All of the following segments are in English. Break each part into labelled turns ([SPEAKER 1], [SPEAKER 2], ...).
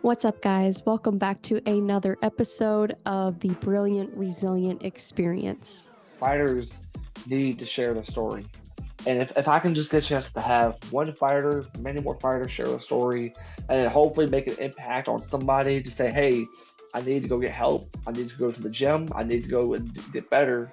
[SPEAKER 1] What's up, guys? Welcome back to another episode of the Brilliant Resilient Experience.
[SPEAKER 2] Fighters need to share their story. And if I can just get a chance to have one fighter, many more fighters share a story, and then hopefully make an impact on somebody to say, hey, I need to go get help. I need to go to the gym. I need to go and get better.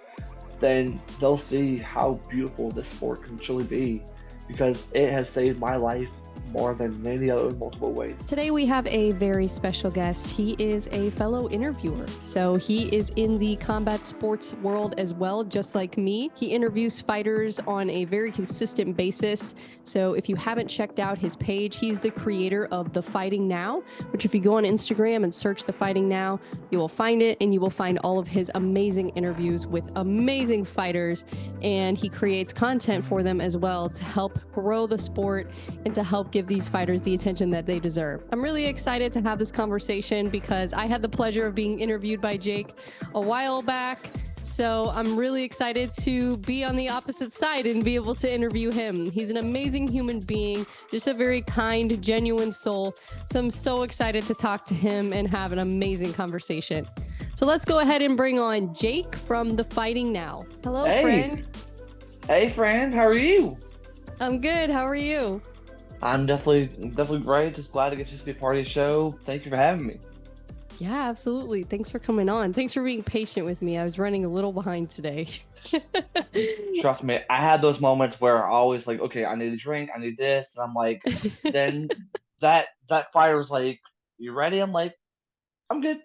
[SPEAKER 2] Then they'll see how beautiful this sport can truly be because it has saved my life more than many other multiple ways.
[SPEAKER 1] Today we have a very special guest. He is a fellow interviewer. So he is in the combat sports world as well, just like me. He interviews fighters on a very consistent basis. So if you haven't checked out his page, he's the creator of The Fighting Now, which if you go on Instagram and search The Fighting Now, you will find it, and you will find all of his amazing interviews with amazing fighters. And he creates content for them as well to help grow the sport and to help give these fighters the attention that they deserve. I'm really excited to have this conversation because I had the pleasure of being interviewed by Jake a while back. So I'm really excited to be on the opposite side and be able to interview him. He's an amazing human being, just a very kind, genuine soul. So I'm so excited to talk to him and have an amazing conversation. So let's go ahead and bring on Jake from The Fighting Now. Hello, friend.
[SPEAKER 2] Hey, friend. How are you?
[SPEAKER 1] I'm good. How are you?
[SPEAKER 2] I'm definitely great. Just glad to get to be a part of the show. Thank you for having me.
[SPEAKER 1] Yeah, absolutely. Thanks for coming on. Thanks for being patient with me. I was running a little behind today.
[SPEAKER 2] Trust me, I had those moments where I always like, okay, I need a drink, I need this, and I'm like, then that fighter's like, you ready? I'm like, I'm good.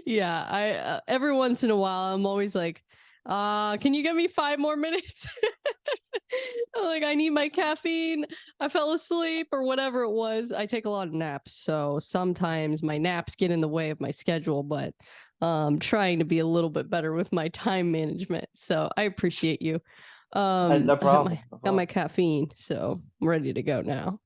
[SPEAKER 1] Yeah, I every once in a while I'm always like, can you give me 5 more minutes? Like, I need my caffeine. I fell asleep or whatever it was. I take a lot of naps, so sometimes my naps get in the way of my schedule, but trying to be a little bit better with my time management. So I appreciate you.
[SPEAKER 2] No problem.
[SPEAKER 1] Got my caffeine, so I'm ready to go now.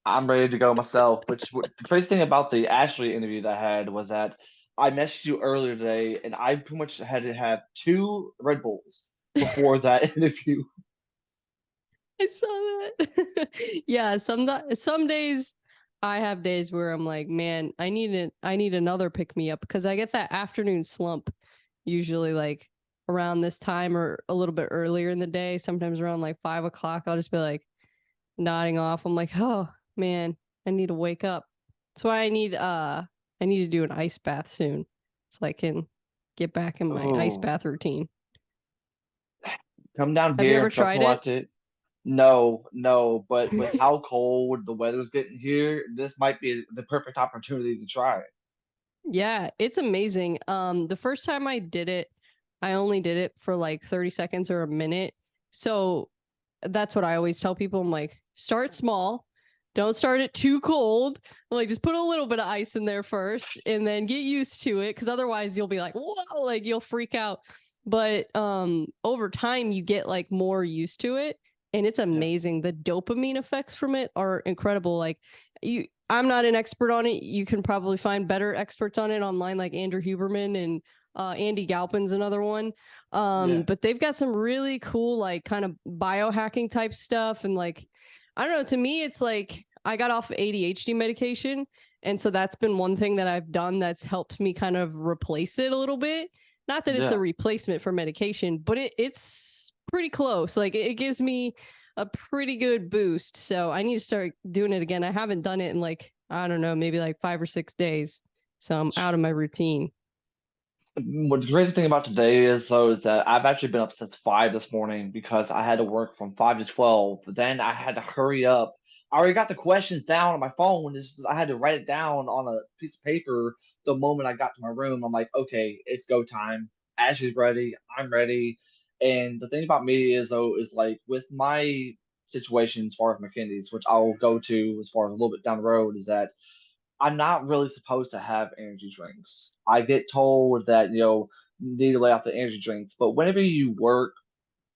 [SPEAKER 2] I'm ready to go myself. The crazy thing about the Ashley interview that I had was that I messaged you earlier today, and I pretty much had to have 2 Red Bulls before that interview.
[SPEAKER 1] I saw that. Yeah, some days I have days where I'm like, man, I need another pick me up because I get that afternoon slump usually like around this time or a little bit earlier in the day, sometimes around like 5 o'clock. I'll just be like nodding off. I'm like, oh man, I need to wake up. That's why I need to do an ice bath soon so I can get back in my ice bath routine.
[SPEAKER 2] Come down
[SPEAKER 1] Have you
[SPEAKER 2] here
[SPEAKER 1] ever
[SPEAKER 2] and trust
[SPEAKER 1] tried
[SPEAKER 2] me,
[SPEAKER 1] it?
[SPEAKER 2] watch it. No, but with how cold the weather's getting here, this might be the perfect opportunity to try it.
[SPEAKER 1] Yeah, it's amazing. The first time I did it, I only did it for like 30 seconds or a minute. So that's what I always tell people. I'm like, start small. Don't start it too cold. Like, just put a little bit of ice in there first and then get used to it. Cause otherwise you'll be like, whoa, like you'll freak out. But over time you get like more used to it. And it's amazing. The dopamine effects from it are incredible. Like I'm not an expert on it. You can probably find better experts on it online, like Andrew Huberman and Andy Galpin's another one. But they've got some really cool, like kind of biohacking type stuff. And like, I don't know, to me, it's like I got off ADHD medication. And so that's been one thing that I've done that's helped me kind of replace it a little bit. Not that it's a replacement for medication, but it's pretty close. Like it gives me a pretty good boost. So I need to start doing it again. I haven't done it in like, I don't know, maybe like 5 or 6 days. So I'm out of my routine.
[SPEAKER 2] What the crazy thing about today is though is that I've actually been up since 5 this morning because I had to work from 5 to 12. But then I had to hurry up. I already got the questions down on my phone. I had to write it down on a piece of paper the moment I got to my room. I'm like, okay, it's go time. Ashley's ready. I'm ready. And the thing about me is though is like with my situation as far as McKinney's, which I'll go to as far as a little bit down the road, is that I'm not really supposed to have energy drinks. I get told that, you need to lay off the energy drinks. But whenever you work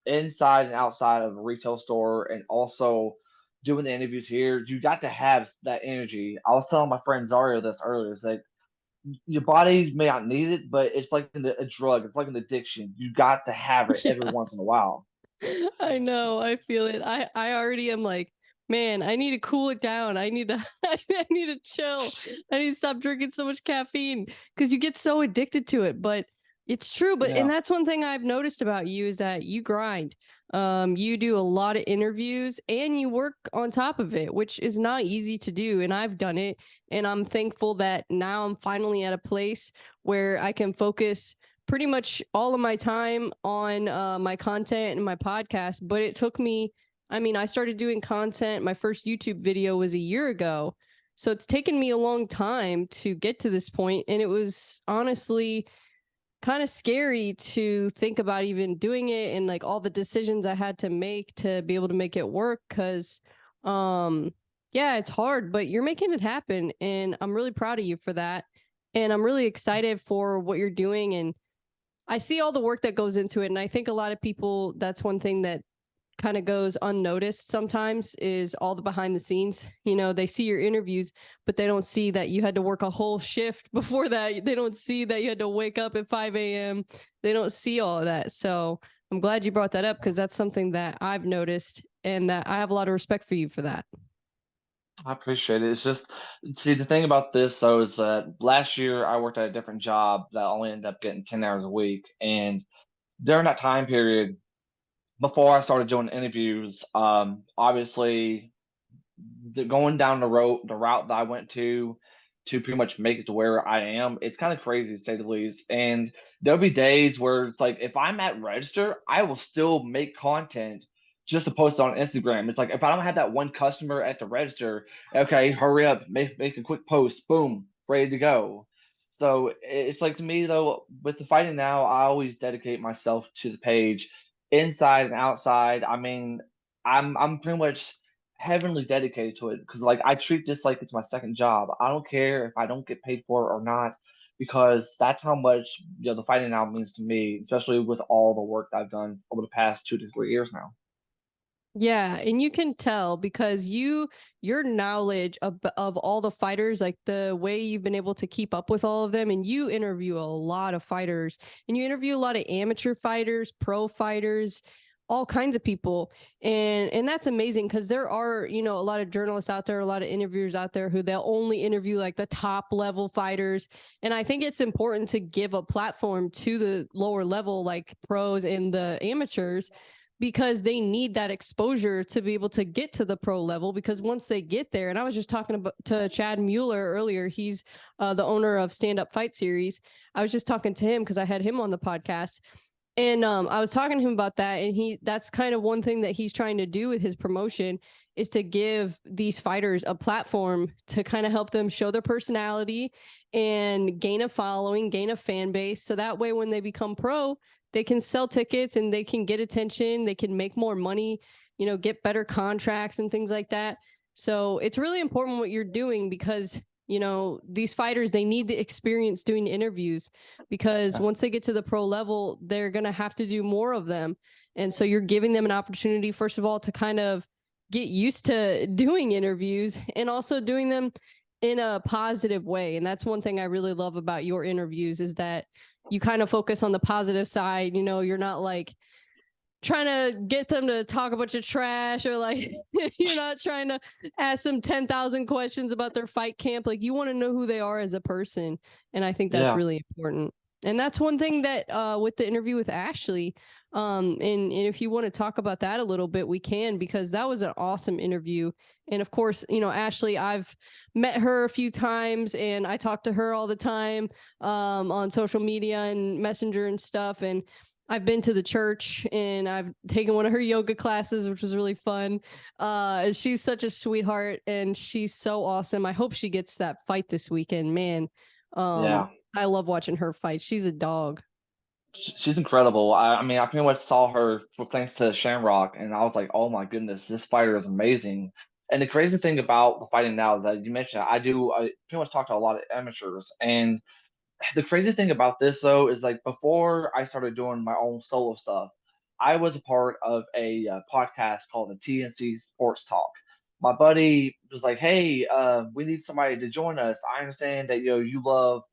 [SPEAKER 2] inside and outside of a retail store and also doing the interviews here, you got to have that energy. I was telling my friend Zario this earlier. It's like your body may not need it, but it's like a drug. It's like an addiction. You got to have it every
[SPEAKER 1] Yeah,
[SPEAKER 2] once in a while.
[SPEAKER 1] I know. I feel it. I already am like Man, I need to cool it down. I need to I need to chill. I need to stop drinking so much caffeine because you get so addicted to it. But it's true. But and
[SPEAKER 2] Yeah.
[SPEAKER 1] that's one thing I've noticed about you is that you grind. You do a lot of interviews and you work on top of it, which is not easy to do. And I've done it. And I'm thankful that now I'm finally at a place where I can focus pretty much all of my time on my content and my podcast. But it took me, I mean, I started doing content. My first YouTube video was a year ago. So it's taken me a long time to get to this point, and it was honestly kind of scary to think about even doing it and like all the decisions I had to make to be able to make it work cuz yeah, it's hard, but you're making it happen and I'm really proud of you for that. And I'm really excited for what you're doing, and I see all the work that goes into it, and I think a lot of people, that's one thing that kind of goes unnoticed sometimes is all the behind the scenes. You know, they see your interviews, but they don't see that you had to work a whole shift before that. They don't see that you had to wake up at 5 a.m. They don't see all of that. So I'm glad you brought that up because that's something that I've noticed and that I have a lot of respect for you for that.
[SPEAKER 2] I appreciate it. It's just, see, the thing about this though is that last year I worked at a different job that I only ended up getting 10 hours a week. And during that time period, before I started doing interviews, obviously going down the route that I went to pretty much make it to where I am, it's kind of crazy to say the least. And there'll be days where it's like if I'm at register, I will still make content just to post it on Instagram. It's like if I don't have that one customer at the register, okay, hurry up, make a quick post, boom, ready to go. So it's like to me though, with the fighting now, I always dedicate myself to the page, inside and outside. I mean, I'm pretty much heavily dedicated to it because like I treat this like it's my second job. I don't care if I don't get paid for it or not because that's how much the fighting now means to me, especially with all the work I've done over the past 2 to 3 years now.
[SPEAKER 1] Yeah, and you can tell because your knowledge of all the fighters, like the way you've been able to keep up with all of them, and you interview a lot of fighters, and you interview a lot of amateur fighters, pro fighters, all kinds of people, and that's amazing because there are a lot of journalists out there, a lot of interviewers out there who they'll only interview like the top level fighters, and I think it's important to give a platform to the lower level like pros and the amateurs because they need that exposure to be able to get to the pro level. Because once they get there, and I was just talking about to Chad Mueller earlier, he's the owner of Stand Up Fight Series. I was just talking to him because I had him on the podcast, and I was talking to him about that, and that's kind of one thing that he's trying to do with his promotion is to give these fighters a platform to kind of help them show their personality and gain a following, gain a fan base. So that way, when they become pro, they can sell tickets and they can get attention, they can make more money, get better contracts and things like that. So it's really important what you're doing because these fighters, they need the experience doing interviews because
[SPEAKER 2] Yeah,
[SPEAKER 1] once they get to the pro level, they're going to have to do more of them. And so you're giving them an opportunity, first of all, to kind of get used to doing interviews and also doing them in a positive way. And that's one thing I really love about your interviews is that you kind of focus on the positive side. You're not like trying to get them to talk a bunch of trash or like you're not trying to ask them 10,000 questions about their fight camp. Like you want to know who they are as a person. And I think that's
[SPEAKER 2] yeah,
[SPEAKER 1] really important. And that's one thing that with the interview with Ashley, and if you want to talk about that a little bit, we can because that was an awesome interview. And of course, Ashley, I've met her a few times and I talk to her all the time on social media and messenger and stuff. And I've been to the church and I've taken one of her yoga classes, which was really fun. She's such a sweetheart and she's so awesome. I hope she gets that fight this weekend, man. Um,
[SPEAKER 2] yeah.
[SPEAKER 1] I love watching her fight. She's a dog.
[SPEAKER 2] She's incredible. I mean, I pretty much saw her for thanks to Shamrock, and I was like, oh my goodness, this fighter is amazing. And the crazy thing about the fighting now is that you mentioned I pretty much talk to a lot of amateurs, and the crazy thing about this though is like before I started doing my own solo stuff, I was a part of a podcast called the TNC Sports Talk. My buddy was like, "Hey, we need somebody to join us. I understand that you love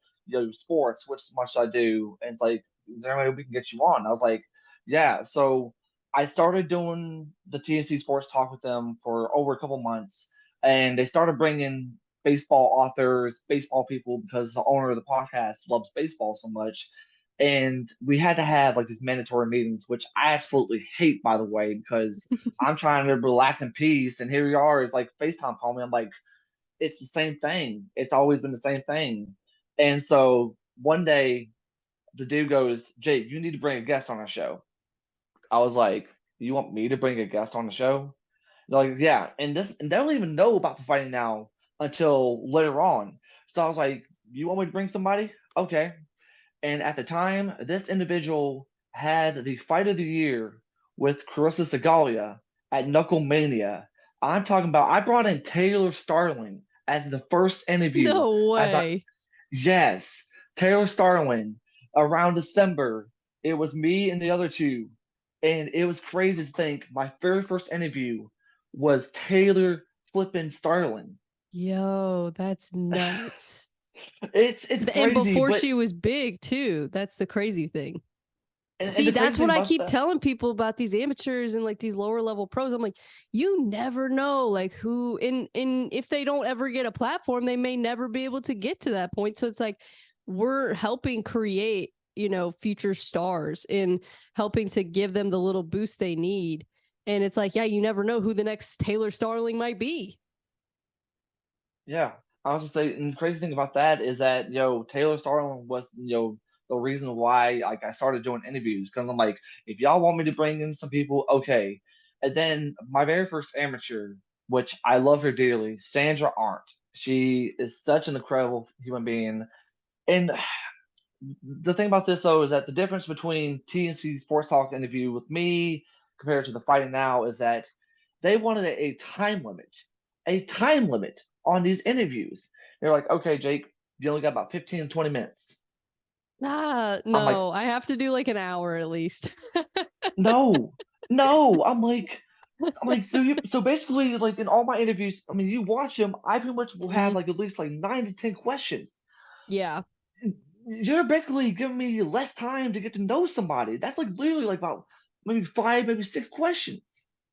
[SPEAKER 2] sports. What much I do?" And it's like, "Is there any way we can get you on?" I was like, "Yeah." So I started doing the TNC Sports Talk with them for over a couple months, and they started bringing baseball authors, baseball people, because the owner of the podcast loves baseball so much. And we had to have like these mandatory meetings, which I absolutely hate, by the way, because I'm trying to relax in peace, and here we are. It's like FaceTime call me. I'm like, it's the same thing. It's always been the same thing. And so one day, the dude goes, Jake, you need to bring a guest on our show. I was like, you want me to bring a guest on the show? They're like, yeah. And they don't even know about the fighting now until later on. So I was like, you want me to bring somebody? Okay. And at the time, this individual had the fight of the year with Carissa Segalia at Knuckle Mania. I'm talking about, I brought in Taylor Starling as the first interview.
[SPEAKER 1] No
[SPEAKER 2] As I,
[SPEAKER 1] way.
[SPEAKER 2] yes, Taylor Starling around December. It was me and the other two. And it was crazy to think my very first interview was Taylor flipping Starling.
[SPEAKER 1] Yo, that's nuts.
[SPEAKER 2] It's
[SPEAKER 1] And
[SPEAKER 2] crazy,
[SPEAKER 1] before
[SPEAKER 2] but
[SPEAKER 1] she was big too. That's the crazy thing.
[SPEAKER 2] and
[SPEAKER 1] See,
[SPEAKER 2] the crazy
[SPEAKER 1] that's
[SPEAKER 2] thing
[SPEAKER 1] what I
[SPEAKER 2] about
[SPEAKER 1] keep
[SPEAKER 2] that,
[SPEAKER 1] telling people about these amateurs and like these lower level pros. I'm like, you never know like who in if they don't ever get a platform, they may never be able to get to that point. So it's like we're helping create, future stars and helping to give them the little boost they need. And it's like, yeah, you never know who the next Taylor Starling might be.
[SPEAKER 2] yeah, I was gonna say, and the crazy thing about that is that Taylor Starling was the reason why like I started doing interviews because I'm like, if y'all want me to bring in some people, okay. And then my very first amateur, which I love her dearly, Sandra Arndt. She is such an incredible human being, and the thing about this though is that the difference between TNC Sports Talk's interview with me compared to the fighting now is that they wanted a time limit on these interviews. They're like, okay, Jake, you only got about 15 to 20 minutes.
[SPEAKER 1] Ah,
[SPEAKER 2] I'm like,
[SPEAKER 1] no, I have to do like an hour at least.
[SPEAKER 2] no, no. I'm like, so basically, like in all my interviews, I mean, you watch them, I pretty much will have
[SPEAKER 1] Hmm.
[SPEAKER 2] like at least like 9 to 10 questions.
[SPEAKER 1] Yeah,
[SPEAKER 2] You're basically giving me less time to get to know somebody. That's like literally like about maybe five, maybe six questions.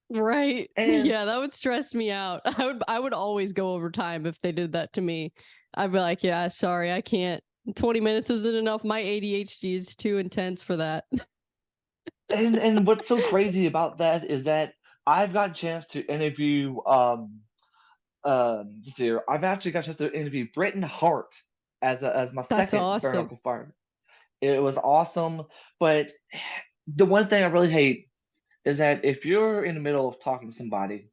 [SPEAKER 1] right.
[SPEAKER 2] And
[SPEAKER 1] Yeah, that would stress me out. I would always go over time if they did that to me. I'd be like, yeah, sorry, I can't. 20 minutes isn't enough. My ADHD is too intense for that.
[SPEAKER 2] and what's so crazy about that is that I've got a chance to interview this year. I've actually got a chance to interview Britton Hart as my
[SPEAKER 1] That's
[SPEAKER 2] second bare
[SPEAKER 1] awesome.
[SPEAKER 2] knuckle fighter. It was awesome, but the one thing I really hate is that if you're in the middle of talking to somebody,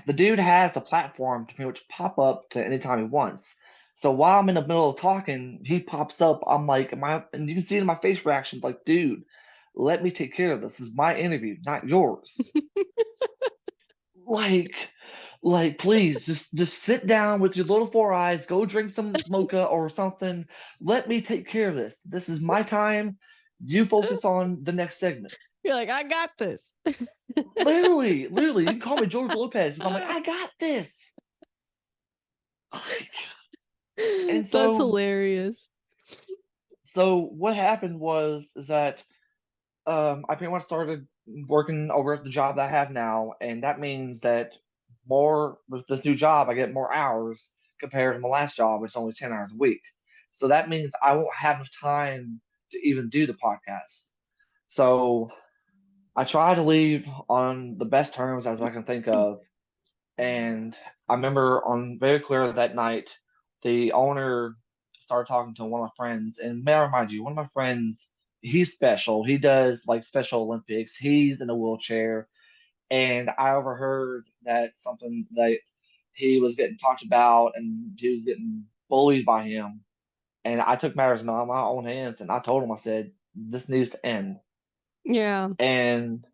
[SPEAKER 2] the dude has a platform to pretty much pop up to anytime he wants. So while I'm in the middle of talking, he pops up. I'm like, am I? And you can see it in my face reaction, like, dude, let me take care of this. This is my interview, not yours. Like, please, just sit down with your little four eyes, go drink some mocha or something. Let me take care of this. This is my time. You focus on the next segment.
[SPEAKER 1] You're like, I got this.
[SPEAKER 2] Literally, you can call me George Lopez, and I'm like, I got this. Like, and
[SPEAKER 1] That's
[SPEAKER 2] so
[SPEAKER 1] hilarious.
[SPEAKER 2] what happened was is that I pretty much started working over at the job that I have now, and that means that more with this new job, I get more hours compared to my last job, which is only 10 hours a week. So that means I won't have enough time to even do the podcast. So I try to leave on the best terms as I can think of. And I remember on very clear that night, the owner started talking to one of my friends. And may I remind you, one of my friends, he's special. He does like Special Olympics. He's in a wheelchair. And I overheard that something that he was getting talked about and he was getting bullied by him. And I took matters in my own hands and I told him, I said, this needs to end.
[SPEAKER 1] Yeah.
[SPEAKER 2] And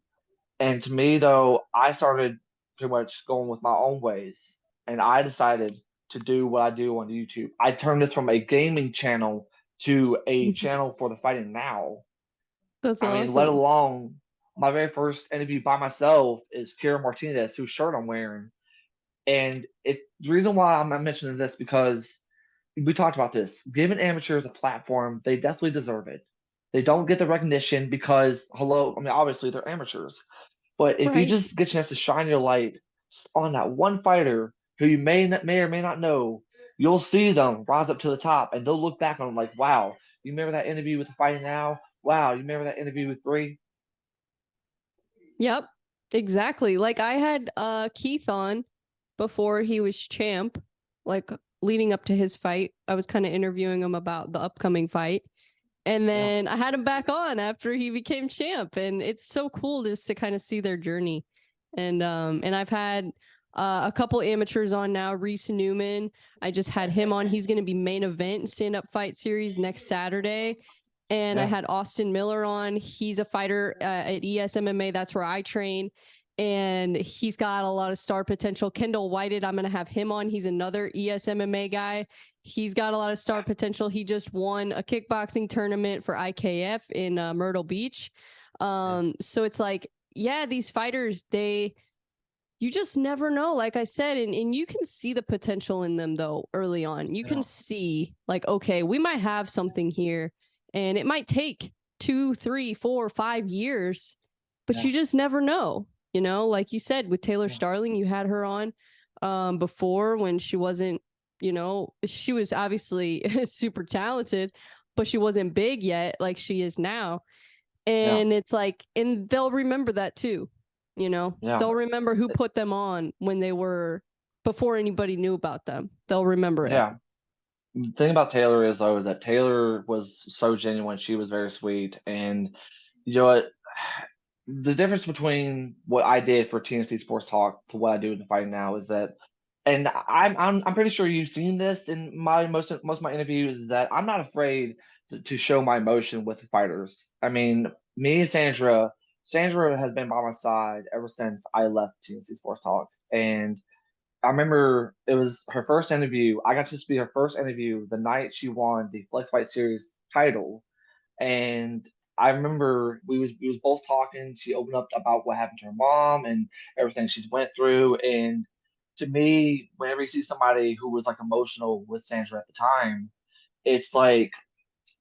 [SPEAKER 2] to me, though, I started pretty much going with my own ways, and I decided to do what I do on YouTube. I turned this from a gaming channel to a channel for the fighting now.
[SPEAKER 1] That's
[SPEAKER 2] I mean, let
[SPEAKER 1] awesome.
[SPEAKER 2] alone my very first interview by myself is Kira Martinez, whose shirt I'm wearing. And the reason why I'm mentioning this because we talked about this. Giving amateurs a platform, they definitely deserve it. They don't get the recognition because, hello, I mean, obviously they're amateurs. But if you
[SPEAKER 1] Right.
[SPEAKER 2] just get a chance to shine your light on that one fighter who you may or may not know, you'll see them rise up to the top, and they'll look back on them like, wow, you remember that interview with the Fighting Now? Wow, you remember that interview with Bree?
[SPEAKER 1] Yep. Exactly. Like I had Keith on before he was champ, like leading up to his fight. I was kind of interviewing him about the upcoming fight. And
[SPEAKER 2] Yeah,
[SPEAKER 1] then I had him back on after he became champ. And it's so cool just to kind of see their journey. And I've had a couple amateurs on now. Reese Newman, I just had him on. He's going to be main event stand up fight series next Saturday. And I
[SPEAKER 2] yeah,
[SPEAKER 1] had Austin Miller on. He's a fighter at ESMMA. That's where I train. And he's got a lot of star potential. Kendall Whited, I'm going to have him on. He's another ESMMA guy. He's got a lot of star potential. He just won a kickboxing tournament for IKF in Myrtle Beach.
[SPEAKER 2] yeah,
[SPEAKER 1] So it's like, yeah, these fighters, you just never know, like I said, and you can see the potential in them though early on. You can
[SPEAKER 2] yeah,
[SPEAKER 1] see like, okay, we might have something here, and it might take 2, 3, 4, 5 years, but
[SPEAKER 2] yeah,
[SPEAKER 1] you just never know. Like you said with Taylor
[SPEAKER 2] yeah,
[SPEAKER 1] Starling, you had her on before when she wasn't, she was obviously super talented, but she wasn't big yet like she is now.
[SPEAKER 2] yeah,
[SPEAKER 1] And it's like, and they'll remember that too.
[SPEAKER 2] yeah,
[SPEAKER 1] They'll remember who put them on when they were before anybody knew about them. They'll remember it.
[SPEAKER 2] yeah. The thing about Taylor is though is that Taylor was so genuine. She was very sweet, and you know what? The difference between what I did for TNC Sports Talk to what I do in the fighting now is that, and I'm pretty sure you've seen this in my most of my interviews, is that I'm not afraid to show my emotion with the fighters. I mean, me and Sandra has been by my side ever since I left TNC Sports Talk, and I remember it was her first interview. I got to be her first interview the night she won the Flex Fight Series title, and I remember we was both talking. She opened up about what happened to her mom and everything she's went through. And to me, whenever you see somebody who was like emotional with Sandra at the time, it's like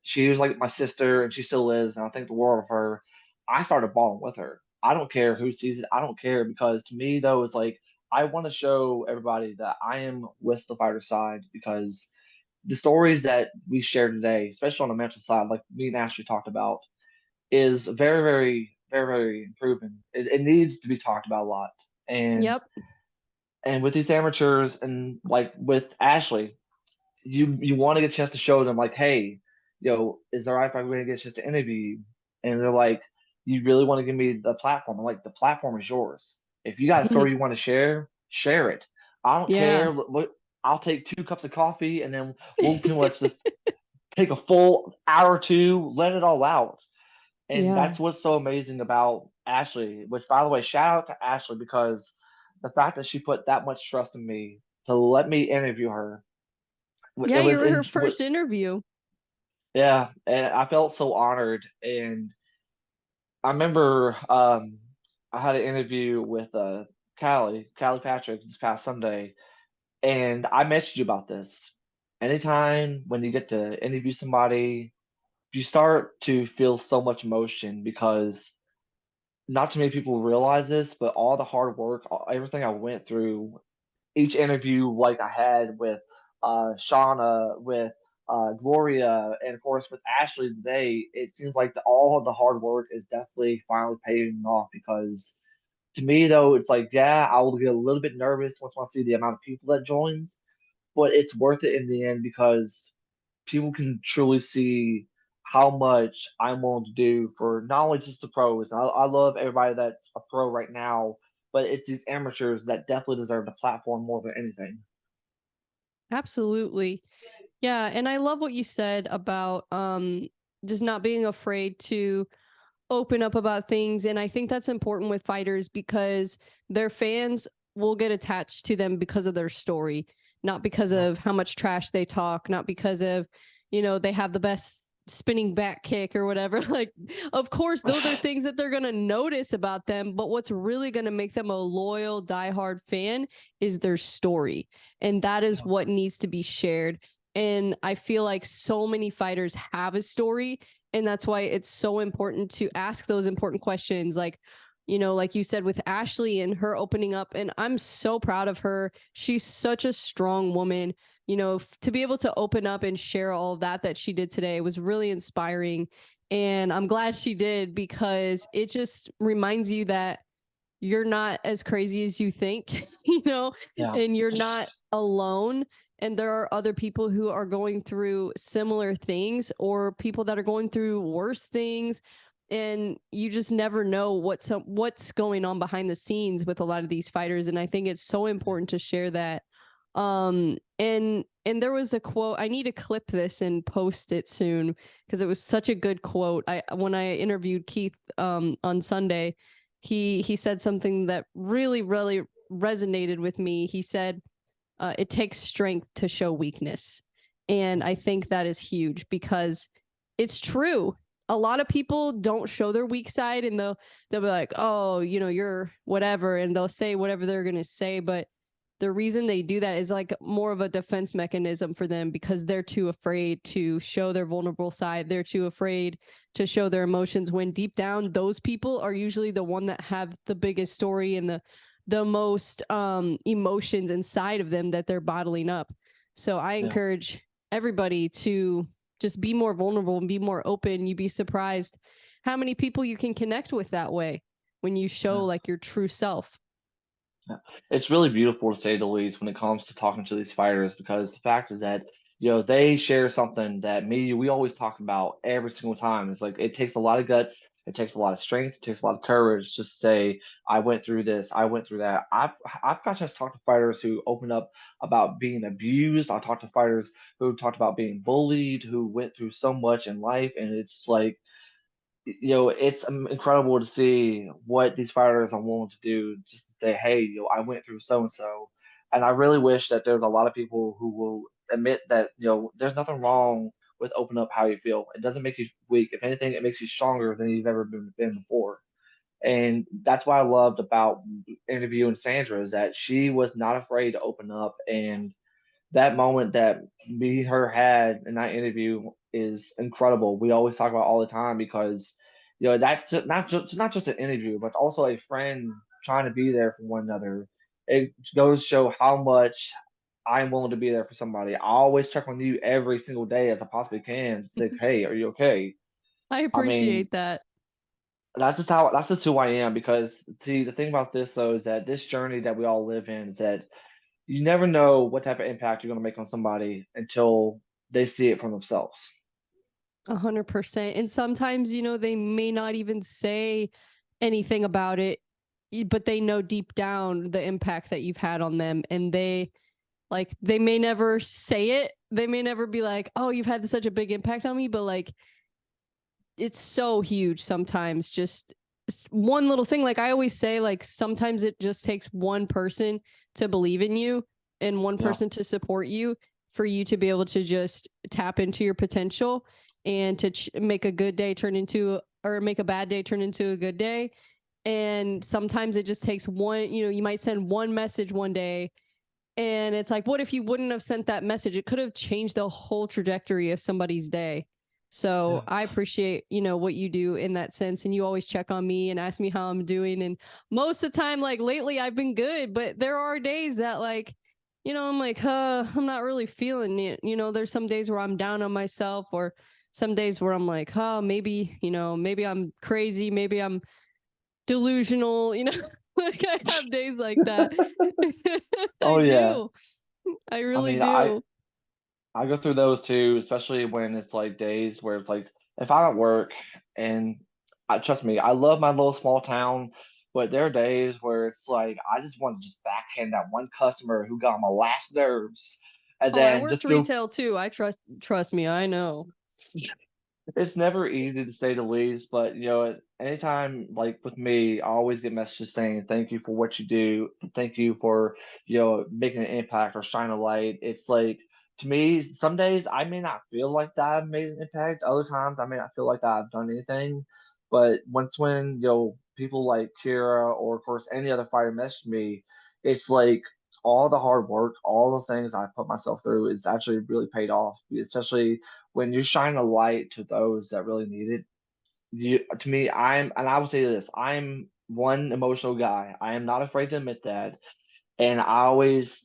[SPEAKER 2] she was like my sister, and she still is, and I think the world of her. I started bawling with her. I don't care who sees it. I don't care because to me though, it's like I want to show everybody that I am with the fighter side because the stories that we share today, especially on the mental side, like me and Ashley talked about, is very, very, very, very improving. It needs to be talked about a lot.
[SPEAKER 1] Yep.
[SPEAKER 2] And with these amateurs and like with Ashley, you want to get a chance to show them like, hey, is there right if I'm going to get a chance to interview you? And they're like, you really want to give me the platform? I'm like, the platform is yours. If you got a story you want to share, share it. I don't
[SPEAKER 1] Yeah.
[SPEAKER 2] care. I'll take 2 cups of coffee and then we'll can let's just take a full hour or two, let it all out. And
[SPEAKER 1] Yeah.
[SPEAKER 2] that's what's so amazing about Ashley, which by the way, shout out to Ashley because the fact that she put that much trust in me to let me interview her,
[SPEAKER 1] Yeah,
[SPEAKER 2] it
[SPEAKER 1] you
[SPEAKER 2] was
[SPEAKER 1] were her
[SPEAKER 2] in
[SPEAKER 1] first interview.
[SPEAKER 2] yeah, and I felt so honored. And I remember I had an interview with Callie Patrick this past Sunday, and I messaged you about this. Anytime when you get to interview somebody, you start to feel so much emotion because not too many people realize this, but all the hard work, everything I went through, each interview like I had with Shauna, with Gloria, and of course with Ashley today, it seems like all of the hard work is definitely finally paying off because to me though, it's like, yeah, I will get a little bit nervous once I see the amount of people that joins, but it's worth it in the end because people can truly see how much I'm willing to do for not only just the pros. I love everybody that's a pro right now, but it's these amateurs that definitely deserve the platform more than anything.
[SPEAKER 1] Absolutely. Yeah, and I love what you said about just not being afraid to open up about things, and I think that's important with fighters because their fans will get attached to them because of their story, not because
[SPEAKER 2] Yeah.
[SPEAKER 1] of how much trash they talk, not because of, they have the best spinning back kick or whatever. Like, of course those are things that they're going to notice about them, but what's really going to make them a loyal diehard fan is their story, and that is
[SPEAKER 2] Yeah.
[SPEAKER 1] what needs to be shared. And I feel like so many fighters have a story, And that's why it's so important to ask those important questions. Like, like you said with Ashley and her opening up. And I'm so proud of her. She's such a strong woman. To be able to open up and share all of that she did today was really inspiring. And I'm glad she did, because it just reminds you that you're not as crazy as you think,
[SPEAKER 2] Yeah,
[SPEAKER 1] and you're not alone. And there are other people who are going through similar things, or people that are going through worse things. And you just never know what's going on behind the scenes with a lot of these fighters. And I think it's so important to share that. And there was a quote. I need to clip this and post it soon, because it was such a good quote. When I interviewed Keith on Sunday, he said something that really really resonated with me. He said, it takes strength to show weakness. And I think that is huge, because it's true. A lot of people don't show their weak side, and they'll be like, oh, you're whatever, and they'll say whatever they're going to say. But the reason they do that is like more of a defense mechanism for them, because they're too afraid to show their vulnerable side. They're too afraid to show their emotions, when deep down those people are usually the one that have the biggest story and the most emotions inside of them that they're bottling up. So I
[SPEAKER 2] yeah,
[SPEAKER 1] encourage everybody to just be more vulnerable and be more open. You'd be surprised how many people you can connect with that way, when you show
[SPEAKER 2] yeah.
[SPEAKER 1] like your true self.
[SPEAKER 2] Yeah. It's really beautiful to say the least when it comes to talking to these fighters, because the fact is that they share something that we always talk about every single time. It's like it takes a lot of guts, it takes a lot of strength, it takes a lot of courage to say I went through this, I went through that. I've got a chance to talk to fighters who open up about being abused. I talked to fighters who talked about being bullied, who went through so much in life, and it's like it's incredible to see what these fighters are willing to do just to say, hey, I went through so and so. And I really wish that there's a lot of people who will admit that, there's nothing wrong with open up how you feel. It doesn't make you weak. If anything, it makes you stronger than you've ever been before. And that's what I loved about interviewing Sandra, is that she was not afraid to open up. And that moment that me and her had in that interview is incredible. We always talk about all the time, because that's not just an interview, but also a friend trying to be there for one another. It goes to show how much I'm willing to be there for somebody. I always check on you every single day as I possibly can to say, hey, are you okay?
[SPEAKER 1] I
[SPEAKER 2] I mean,
[SPEAKER 1] appreciate that.
[SPEAKER 2] that's just who I am. Because see, the thing about this though is that this journey that we all live in is that you never know what type of impact you're going to make on somebody until they see it for themselves.
[SPEAKER 1] 100%. And sometimes, they may not even say anything about it, but they know deep down the impact that you've had on them. And they may never say it. They may never be like, oh, you've had such a big impact on me. But like, it's so huge sometimes. Just one little thing. Like I always say, like, sometimes it just takes one person to believe in you and one
[SPEAKER 2] Yeah,
[SPEAKER 1] person to support you, for you to be able to just tap into your potential, and to make a good day turn into, or make a bad day turn into a good day. And sometimes it just takes one, you might send one message one day, and it's like, what if you wouldn't have sent that message? It could have changed the whole trajectory of somebody's day. So
[SPEAKER 2] yeah.
[SPEAKER 1] I appreciate, what you do in that sense. And you always check on me and ask me how I'm doing. And most of the time, like lately, I've been good, but there are days that like, I'm like, I'm not really feeling it. There's some days where I'm down on myself, or some days where I'm like, maybe, maybe I'm crazy. Maybe I'm delusional, like I have days like that. I
[SPEAKER 2] Oh yeah.
[SPEAKER 1] do. I
[SPEAKER 2] I
[SPEAKER 1] really
[SPEAKER 2] mean, I
[SPEAKER 1] do.
[SPEAKER 2] I go through those too, especially when it's like days where it's like if I'm at work and trust me, I love my little small town, but there are days where it's like I just want to just backhand that one customer who got on my last nerves, and
[SPEAKER 1] Oh, I
[SPEAKER 2] then
[SPEAKER 1] worked
[SPEAKER 2] just feel
[SPEAKER 1] retail too. I trust me, I know.
[SPEAKER 2] it's never easy to say the least, but anytime like with me, I always get messages saying thank you for what you do, thank you for making an impact or shine a light. It's like to me, some days I may not feel like that I've made an impact. Other times I may not feel like that I've done anything. But once when people like Kira or of course any other fighter message me, it's like all the hard work, all the things I put myself through is actually really paid off, especially when you shine a light to those that really need it, to me, and I will say this, I'm one emotional guy. I am not afraid to admit that. And I always,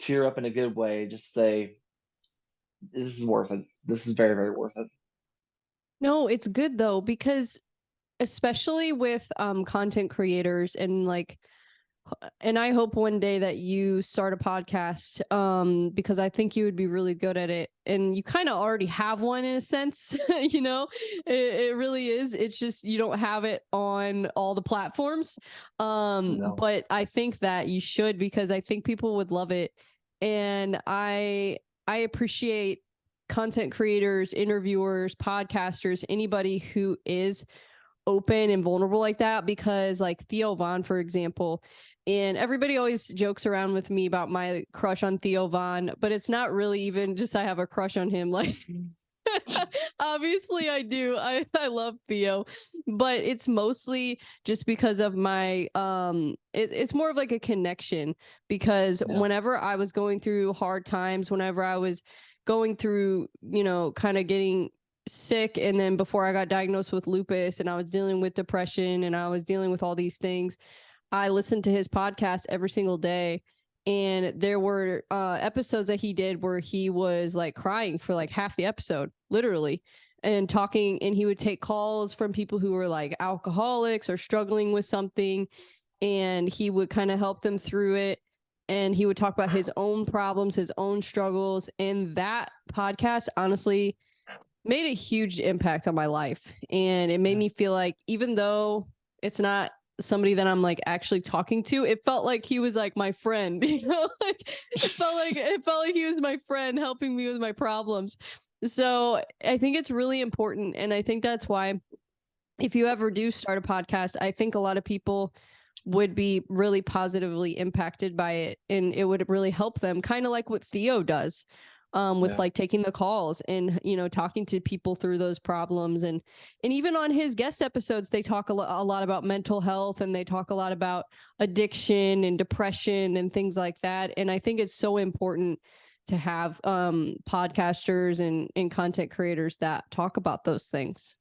[SPEAKER 2] tear up in a good way, just say, this is worth it. This is very, very worth it.
[SPEAKER 1] No, it's good though, because especially with content creators and like, and I hope one day that you start a podcast, because I think you would be really good at it, and you kind of already have one in a sense. You know, it really is. It's just you don't have it on all the platforms.
[SPEAKER 2] No,
[SPEAKER 1] But I think that you should, because I think people would love it, and I appreciate content creators, interviewers, podcasters, anybody who is open and vulnerable like that, because like Theo Vaughn, for example, and everybody always jokes around with me about my crush on Theo Vaughn, but it's not really even just I have a crush on him. Like obviously I do. I love Theo, but it's mostly just because of my it's more of like a connection, because
[SPEAKER 2] yeah,
[SPEAKER 1] whenever I was going through hard times, whenever I was going through, kind of getting sick, and then before I got diagnosed with lupus and I was dealing with depression and I was dealing with all these things, I listened to his podcast every single day. And there were episodes that he did where he was like crying for like half the episode, literally, and talking. And he would take calls from people who were like alcoholics or struggling with something. And he would kind of help them through it. And he would talk about his own problems, his own struggles. And that podcast, honestly, made a huge impact on my life. And it made
[SPEAKER 2] yeah,
[SPEAKER 1] me feel like, even though it's not somebody that I'm like actually talking to, it felt like he was like my friend, like it felt like he was my friend helping me with my problems. So I think it's really important. And I think that's why, if you ever do start a podcast, I think a lot of people would be really positively impacted by it, and it would really help them, kind of like what Theo does, with
[SPEAKER 2] yeah.
[SPEAKER 1] like taking the calls and talking to people through those problems. And even on his guest episodes, they talk a lot about mental health, and they talk a lot about addiction and depression and things like that. And I think it's so important to have podcasters and content creators that talk about those things.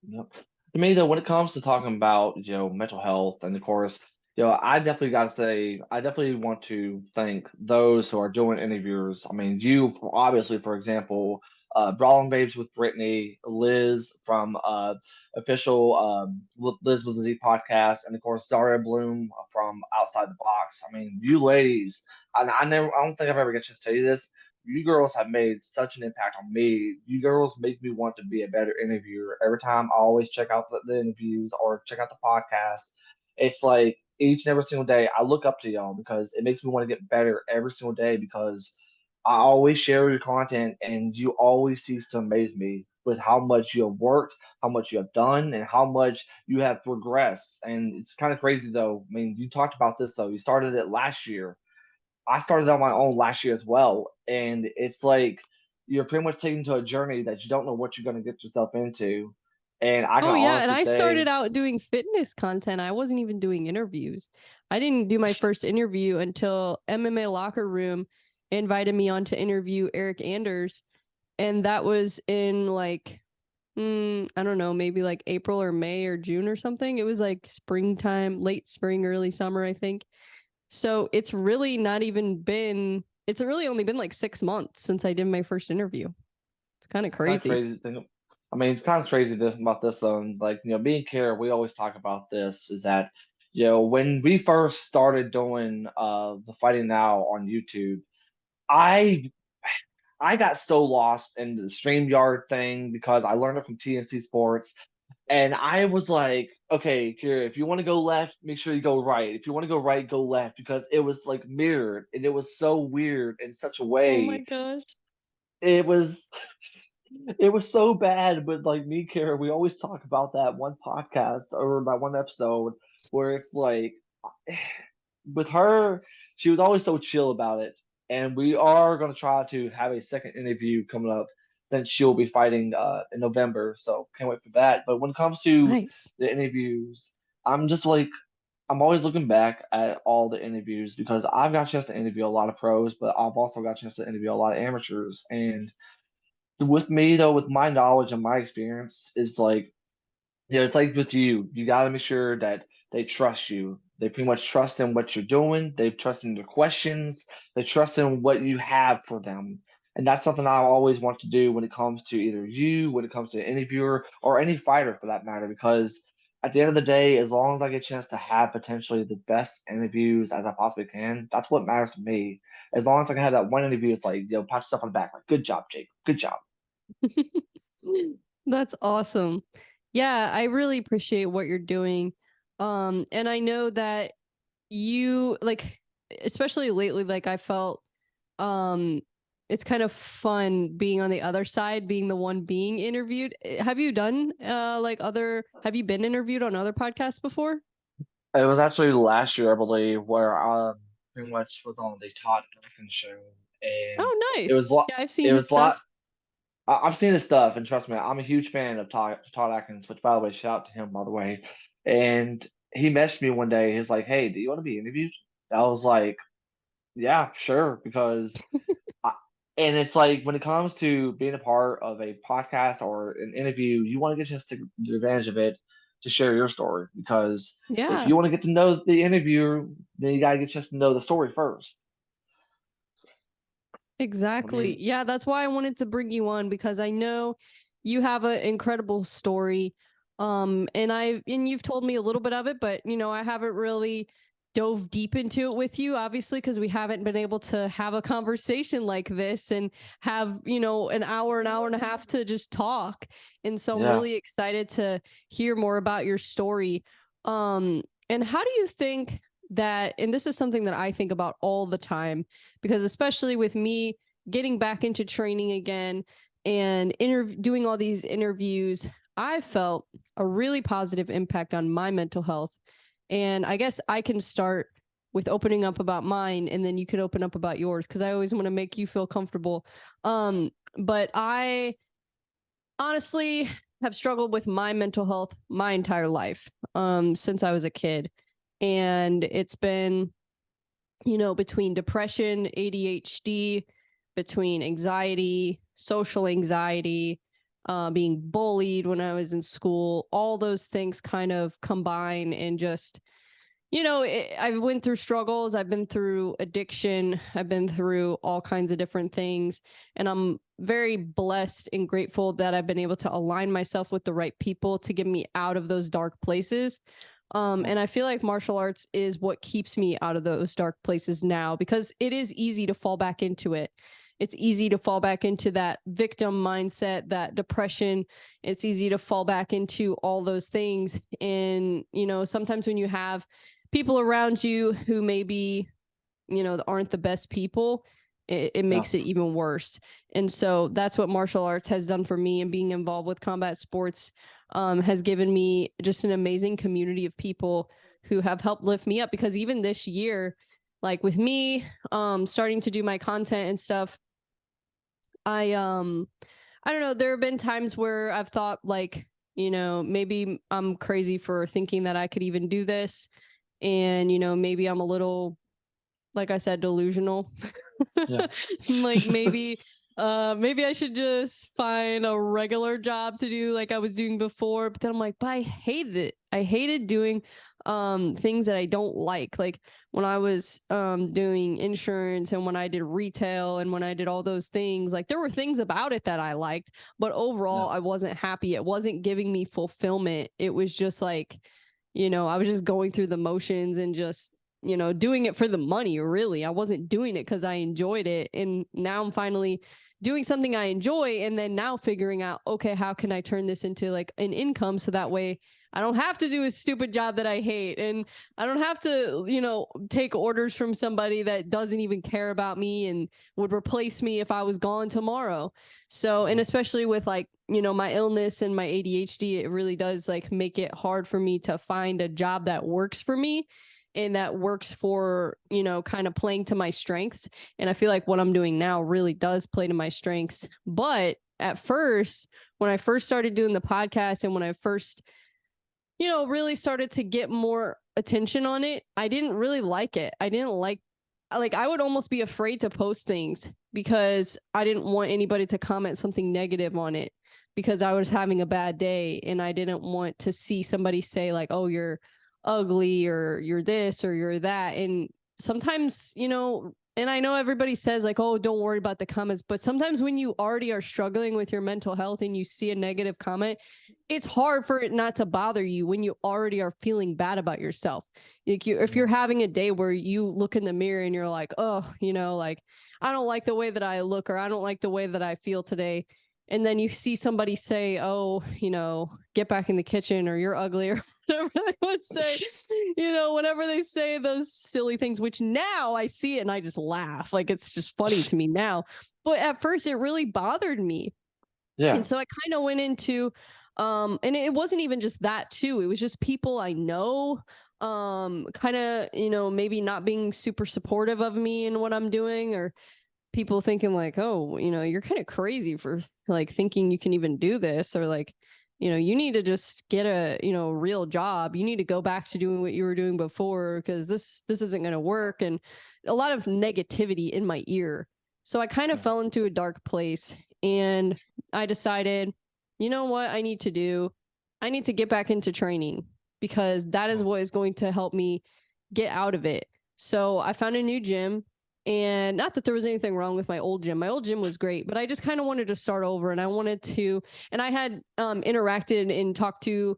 [SPEAKER 2] Yep. To me, though, when it comes to talking about, mental health, and of course, I definitely got to say, I definitely want to thank those who are doing interviews. I mean, you obviously, for example, Brawling Babes with Brittany, Liz from official Liz with the Z podcast, and of course Zaria Bloom from Outside the Box. I mean, you ladies, I don't think I've ever get a chance to tell you this. You girls have made such an impact on me. You girls make me want to be a better interviewer. Every time I always check out the interviews or check out the podcast, it's like each and every single day I look up to y'all because it makes me want to get better every single day because I always share your content and you always cease to amaze me with how much you have worked, how much you have done, and how much you have progressed. And it's kind of crazy though. I mean, you talked about this though. You started it last year. I started on my own last year as well, and it's like you're pretty much taken to a journey that you don't know what you're going to get yourself into. And I can
[SPEAKER 1] Oh yeah, and
[SPEAKER 2] honestly
[SPEAKER 1] I started
[SPEAKER 2] say,
[SPEAKER 1] out doing fitness content. I wasn't even doing interviews. I didn't do my first interview until MMA Locker Room invited me on to interview Eric Anders, and that was in like I don't know, maybe like April or May or June or something. It was like springtime, late spring, early summer, I think. So it's really only been like 6 months since I did my first interview. It's kind of
[SPEAKER 2] kind of
[SPEAKER 1] crazy.
[SPEAKER 2] crazy thing. I mean, it's kind of crazy about this though. And like, me and Kara, we always talk about this is that, when we first started doing the Fighting Now on YouTube, I I got so lost in the StreamYard thing because I learned it from TNC Sports. And I was like, okay, Kira, if you want to go left, make sure you go right. If you want to go right, go left because it was like mirrored and it was so weird in such a
[SPEAKER 1] Oh my
[SPEAKER 2] way.
[SPEAKER 1] gosh.
[SPEAKER 2] It was it was so bad, but like me, Kara, we always talk about that one podcast or that one episode where it's like with her, she was always so chill about it. And we are going to try to have a second interview coming up since she'll be fighting in November. So can't wait for that. But when it comes to
[SPEAKER 1] Nice.
[SPEAKER 2] the interviews, I'm just like, I'm always looking back at all the interviews because I've got a chance to interview a lot of pros, but I've also got a chance to interview a lot of amateurs. And with me though, with my knowledge and my experience, is like, it's like with you. You got to make sure that they trust you. They pretty much trust in what you're doing. They trust in your questions. They trust in what you have for them. And that's something I always want to do when it comes to either you, when it comes to an interviewer, or any fighter for that matter. Because at the end of the day, as long as I get a chance to have potentially the best interviews as I possibly can, that's what matters to me. As long as I can have that one interview, it's like, pat yourself on the back, like, good job, Jake. Good job.
[SPEAKER 1] That's awesome. Yeah, I really appreciate what you're doing. And I know that you like, especially lately, like I felt um it's kind of fun being on the other side, being the one being interviewed. Have you done have you been interviewed on other podcasts before?
[SPEAKER 2] It was actually last year, I believe, where pretty much was on the Todd Atkins show, and
[SPEAKER 1] Oh,
[SPEAKER 2] it was a
[SPEAKER 1] nice.
[SPEAKER 2] lot.
[SPEAKER 1] Yeah, I've seen
[SPEAKER 2] It
[SPEAKER 1] his
[SPEAKER 2] was a lot.
[SPEAKER 1] stuff.
[SPEAKER 2] I've seen his stuff, and trust me, I'm a huge fan of Todd Atkins. Which, by the way, shout out to him, by the way. And he messaged me one day. He's like, "Hey, do you want to be interviewed?" I was like, "Yeah, sure," because I, and it's like when it comes to being a part of a podcast or an interview, you want to get just to take advantage of it to share your story. Because if
[SPEAKER 1] Yeah.
[SPEAKER 2] you want to get to know the interviewer, then you gotta get just to know the story first. What do
[SPEAKER 1] Exactly.
[SPEAKER 2] you?
[SPEAKER 1] Yeah, that's why I wanted to bring you on because I know you have an incredible story. And you've told me a little bit of it, but I haven't really dove deep into it with you, obviously, because we haven't been able to have a conversation like this and have, an hour and a half to just talk. And so I'm
[SPEAKER 2] Yeah,
[SPEAKER 1] really excited to hear more about your story. And how do you think that, and this is something that I think about all the time, because especially with me getting back into training again and doing all these interviews, I felt a really positive impact on my mental health. And I guess I can start with opening up about mine and then you can open up about yours because I always want to make you feel comfortable. But I honestly have struggled with my mental health my entire life, since I was a kid. And it's been, between depression, ADHD, between anxiety, social anxiety, being bullied when I was in school, all those things kind of combine and just, I went through struggles. I've been through addiction. I've been through all kinds of different things. And I'm very blessed and grateful that I've been able to align myself with the right people to get me out of those dark places.
[SPEAKER 2] yeah,
[SPEAKER 1] And I feel like martial arts is what keeps me out of those dark places now because it is easy to fall back into it. It's easy to fall back into that victim mindset, that depression. It's easy to fall back into all those things. And, sometimes when you have people around you who maybe, aren't the best people, it
[SPEAKER 2] yeah,
[SPEAKER 1] makes it even worse. And so that's what martial arts has done for me. And being involved with combat sports has given me just an amazing community of people who have helped lift me up. Because even this year, like with me starting to do my content and stuff, I don't know, there have been times where I've thought like, maybe I'm crazy for thinking that I could even do this. And, maybe I'm a little, like I said, delusional.
[SPEAKER 2] yeah,
[SPEAKER 1] Like maybe I should just find a regular job to do like I was doing before. But then I'm like, but I hated it. I hated doing things that I don't like. Like when I was doing insurance and when I did retail and when I did all those things, like there were things about it that I liked, but
[SPEAKER 2] yeah,
[SPEAKER 1] overall I wasn't happy. It wasn't giving me fulfillment. It was just like, I was just going through the motions and just, doing it for the money, really. I wasn't doing it because I enjoyed it. And now I'm finally doing something I enjoy. And then now figuring out, okay, how can I turn this into like an income so that way I don't have to do a stupid job that I hate. And I don't have to, take orders from somebody that doesn't even care about me and would replace me if I was gone tomorrow. So, and
[SPEAKER 2] yeah,
[SPEAKER 1] especially with like, my illness and my ADHD, it really does like make it hard for me to find a job that works for me and that works for, kind of playing to my strengths. And I feel like what I'm doing now really does play to my strengths. But at first, when I first started doing the podcast and when I first, really started to get more attention on it, I didn't really like it. I didn't like like I would almost be afraid to post things because I didn't want anybody to comment something negative on it because I was having a bad day and I didn't want to see somebody say like, "Oh, you're ugly or you're this or you're that." And sometimes, and I know everybody says like, "Oh, don't worry about the comments," but sometimes when you already are struggling with your mental health and you see a negative comment, it's hard for it not to bother you when you already are feeling bad about yourself. Like if you're
[SPEAKER 2] Yeah.
[SPEAKER 1] having a day where you look in the mirror and you're like, oh, like I don't like the way that I look or I don't like the way that I feel today. And then you see somebody say, oh, get back in the kitchen or you're ugly or whatever they would say, whenever they say those silly things, which now I see it and I just laugh. Like it's just funny to me now. But at first it really bothered me,
[SPEAKER 2] Yeah.
[SPEAKER 1] and so I kind of went into and it wasn't even just that too. It was just people I know kind of, maybe not being super supportive of me and what I'm doing, or people thinking like, "Oh, you're kind of crazy for like thinking you can even do this," or like, you need to just get a, real job. You need to go back to doing what you were doing before because this isn't going to work, and a lot of negativity in my ear. So I kind of
[SPEAKER 2] Yeah.
[SPEAKER 1] fell into a dark place and I decided, you know what I need to do? I need to get back into training because that is
[SPEAKER 2] Yeah.
[SPEAKER 1] what is going to help me get out of it. So I found a new gym, and not that there was anything wrong with my old gym. My old gym was great, but I just kind of wanted to start over and I wanted to, and I had interacted and talked to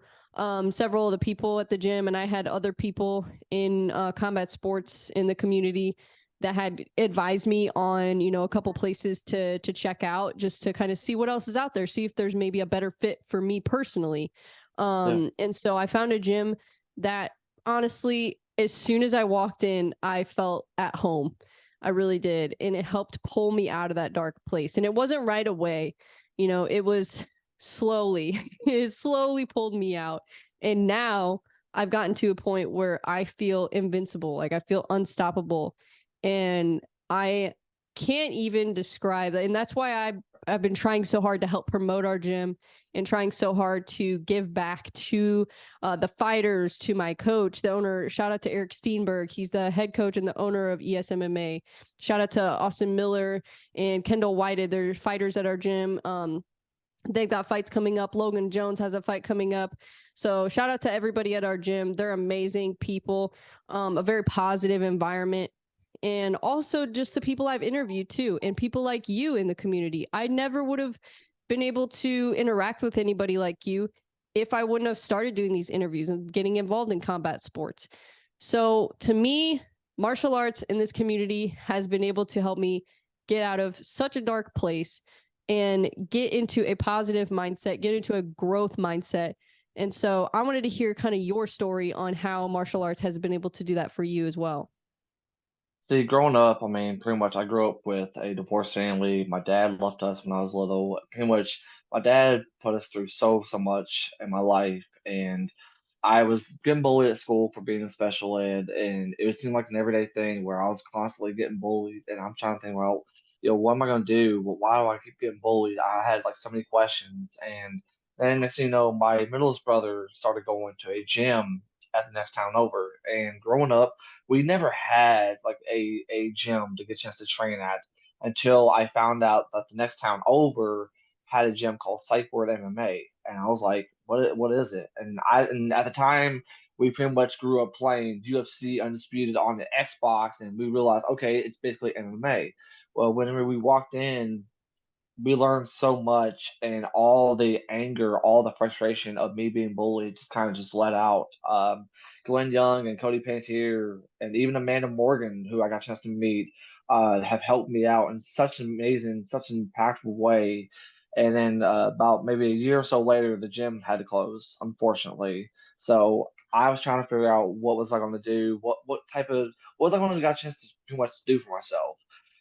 [SPEAKER 1] several of the people at the gym, and I had other people in combat sports in the community that had advised me on, a couple places to check out just to kind of see what else is out there, see if there's maybe a better fit for me personally.
[SPEAKER 2] Yeah.
[SPEAKER 1] And so I found a gym that honestly, as soon as I walked in, I felt at home. I really did. And it helped pull me out of that dark place. And it wasn't right away, it was slowly, it slowly pulled me out. And now I've gotten to a point where I feel invincible, like I feel unstoppable. And I can't even describe it. And that's why I've been trying so hard to help promote our gym and trying so hard to give back to the fighters, to my coach, the owner. Shout out to Eric Steenberg. He's the head coach and the owner of ESMMA. Shout out to Austin Miller and Kendall Whited. They're fighters at our gym. They've got fights coming up. Logan Jones has a fight coming up. So shout out to everybody at our gym. They're amazing people, a very positive environment. And also just the people I've interviewed too, and people like you in the community. I never would have been able to interact with anybody like you if I wouldn't have started doing these interviews and getting involved in combat sports. So to me, martial arts in this community has been able to help me get out of such a dark place and get into a positive mindset, get into a growth mindset. And so I wanted to hear kind of your story on how martial arts has been able to do that for you as well.
[SPEAKER 2] See, growing up, I mean, pretty much I grew up with a divorced family. My dad left us when I was little. Pretty much my dad put us through so much in my life, and I was getting bullied at school for being in special ed, and it would seem like an everyday thing where I was constantly getting bullied, and I'm trying to think, well, what am I gonna do? Well, why do I keep getting bullied? I had like so many questions, and then next thing you know, my middleest brother started going to a gym at the next town over, and growing up we never had like a gym to get a chance to train at until I found out that the next town over had a gym called Psychward MMA, and I was like, what is it? And at the time we pretty much grew up playing UFC Undisputed on the Xbox, and we realized okay, it's basically MMA. Well, whenever we walked in, we learned so much, and all the anger, all the frustration of me being bullied just kind of just let out. Glenn Young and Cody Pantier and even Amanda Morgan, who I got a chance to meet, have helped me out in such an amazing, such an impactful way. And then about maybe a year or so later, the gym had to close, unfortunately. So I was trying to figure out what was I going to do, what was I going to get a chance to pretty much do for myself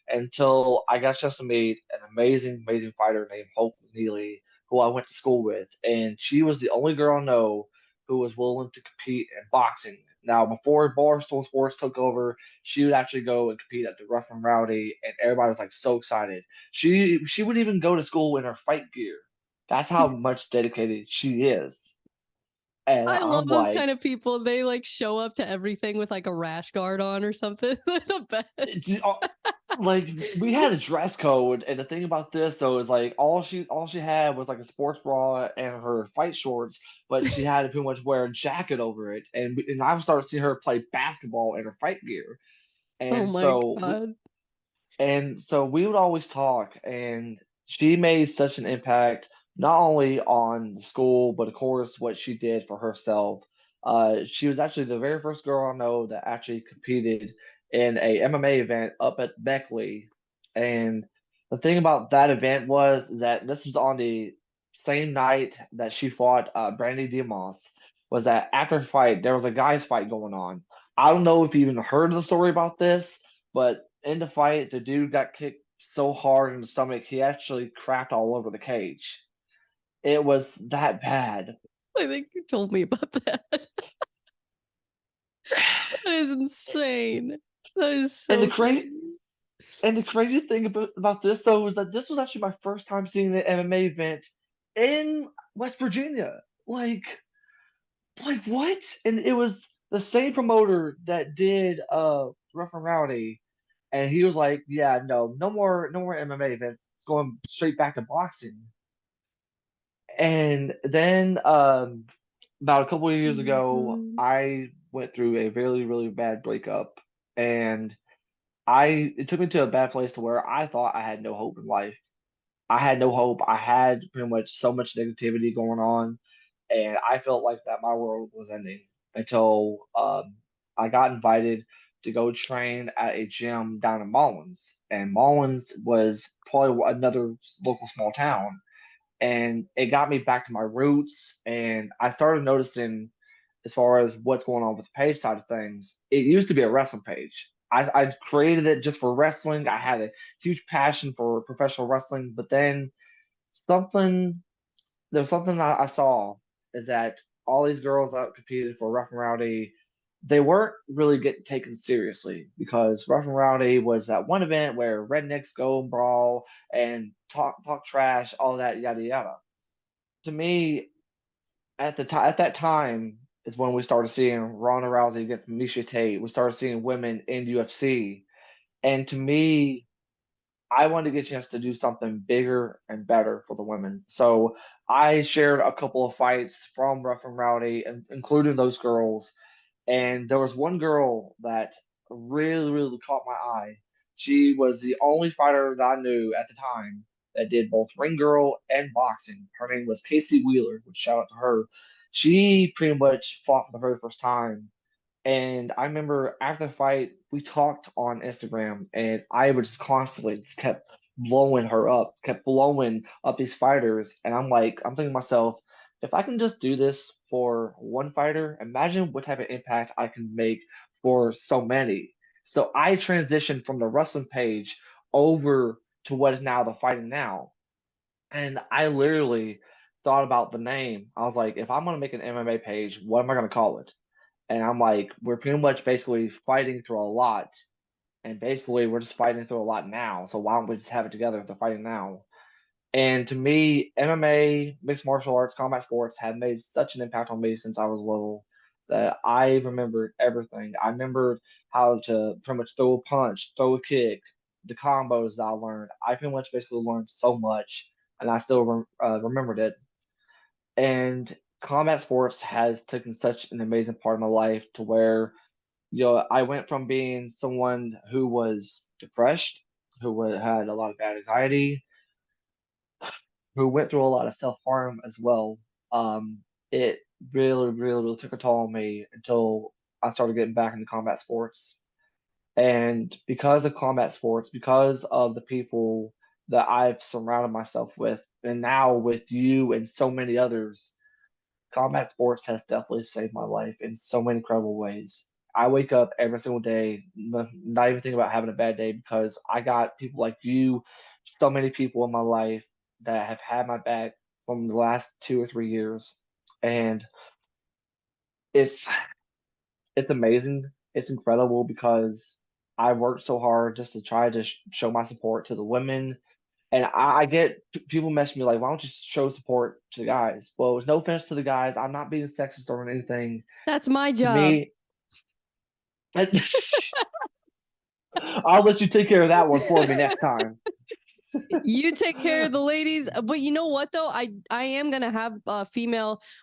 [SPEAKER 2] until I got a chance to meet an amazing fighter named Hope Neely, who I went to school with, and she was the only girl I know who was willing to compete in boxing. Now, before Barstool Sports took over, she would actually go and compete at the Rough and Rowdy, and everybody was like so excited. She would even go to school in her fight gear. That's how much dedicated she is. And
[SPEAKER 1] I love
[SPEAKER 2] I'm
[SPEAKER 1] those
[SPEAKER 2] like,
[SPEAKER 1] kind of people. They like show up to everything with like a rash guard on or something. They're the
[SPEAKER 2] it's,
[SPEAKER 1] best.
[SPEAKER 2] like we had a dress code, and the thing about this though is like all she had was like a sports bra and her fight shorts, but she had to pretty much wear a jacket over it. And I started seeing her play basketball in her fight gear,
[SPEAKER 1] Oh
[SPEAKER 2] and
[SPEAKER 1] my
[SPEAKER 2] so
[SPEAKER 1] god.
[SPEAKER 2] we would always talk, and she made such an impact not only on the school, but of course what she did for herself. She was actually the very first girl I know that actually competed in a MMA event up at Beckley. And the thing about that event was that this was on the same night that she fought Brandy Dimas. Was that after her fight, there was a guys fight going on. I don't know if you even heard the story about this, but in the fight, the dude got kicked so hard in the stomach, he actually cracked all over the cage. It was that bad.
[SPEAKER 1] I think you told me about that. That is insane. That is
[SPEAKER 2] And the
[SPEAKER 1] so
[SPEAKER 2] crazy
[SPEAKER 1] crazy.
[SPEAKER 2] and the crazy thing about this though was that this was actually my first time seeing an MMA event in West Virginia. Like what? And it was the same promoter that did Rough and Rowdy, and he was like, "Yeah, no more MMA events. It's going straight back to boxing." And then about a couple of years ago,
[SPEAKER 1] Mhm.
[SPEAKER 2] I went through a really, really bad breakup, and it took me to a bad place to where I thought I had no hope in life. I had no hope. I had pretty much so much negativity going on, and I felt like that my world was ending until I got invited to go train at a gym down in Mullins, and Mullins was probably another local small town, and it got me back to my roots. And I started noticing, as far as what's going on with the page side of things, it used to be a wrestling page. I created it just for wrestling. I had a huge passion for professional wrestling, but then something there's something I saw is that all these girls that competed for Rough and Rowdy, they weren't really getting taken seriously because Rough and Rowdy was that one event where rednecks go and brawl and talk trash, all that yada yada. To me, at that time is when we started seeing Ronda Rousey against Misha Tate. We started seeing women in UFC, and to me, I wanted to get a chance to do something bigger and better for the women. So I shared a couple of fights from Rough and Rowdy, including those girls. And there was one girl that really, really caught my eye. She was the only fighter that I knew at the time that did both ring girl and boxing. Her name was Casey Wheeler, which shout out to her. She pretty much fought for the very first time, and I remember after the fight, we talked on Instagram, and I was just constantly just kept blowing her up, kept blowing up these fighters. And I'm thinking to myself, if I can just do this for one fighter, imagine what type of impact I can make for so many. So I transitioned from the wrestling page over to what is now the fighting now. And I literally thought about the name. I was like, if I'm gonna make an MMA page, what am I gonna call it? And I'm like, we're pretty much basically fighting through a lot. And basically, we're just fighting through a lot now. So why don't we just have it together if they're fighting now? And to me, MMA, mixed martial arts, combat sports have made such an impact on me since I was little that I remembered everything. I remembered how to pretty much throw a punch, throw a kick, the combos that I learned. I pretty much basically learned so much, and I still remembered it. And combat sports has taken such an amazing part of my life to where I went from being someone who was depressed, had a lot of bad anxiety, who went through a lot of self-harm as well. It really, really, really took a toll on me until I started getting back into combat sports. And because of combat sports, because of the people that I've surrounded myself with, and now with you and so many others, combat sports has definitely saved my life in so many incredible ways. I wake up every single day, not even thinking about having a bad day because I got people like you, so many people in my life that have had my back from the last 2 or 3 years. And it's it's amazing. It's incredible because I worked so hard just to try to show my support to the women And I get people message me like, why don't you show support to the guys? Well, no offense to the guys, I'm not being sexist or anything.
[SPEAKER 1] That's my
[SPEAKER 2] To
[SPEAKER 1] job.
[SPEAKER 2] me, I'll let you take care of that one for me next time.
[SPEAKER 1] You take care of the ladies. But you know what though? I am gonna have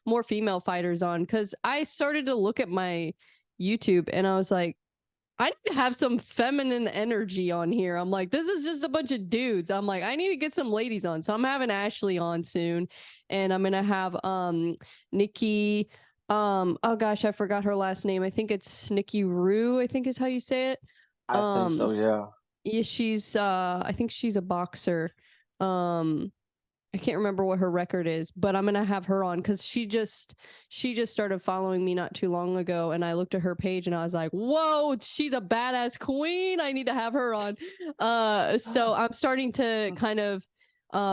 [SPEAKER 1] more female fighters on because I started to look at my YouTube and I was like, I need to have some feminine energy on here. I'm like, this is just a bunch of dudes. I'm like, I need to get some ladies on. So I'm having Ashley on soon, and I'm gonna have Nikki. Oh gosh, I forgot her last name. I think it's Nikki Rue, I think is how you say it.
[SPEAKER 2] I think so,
[SPEAKER 1] Um
[SPEAKER 2] yeah.
[SPEAKER 1] yeah, she's I think she's a boxer. Um I can't remember what her record is, but I'm gonna have her on because she just started following me not too long ago, and I looked at her page and I was like, "Whoa, she's a badass queen! I need to have her on." So I'm starting to kind of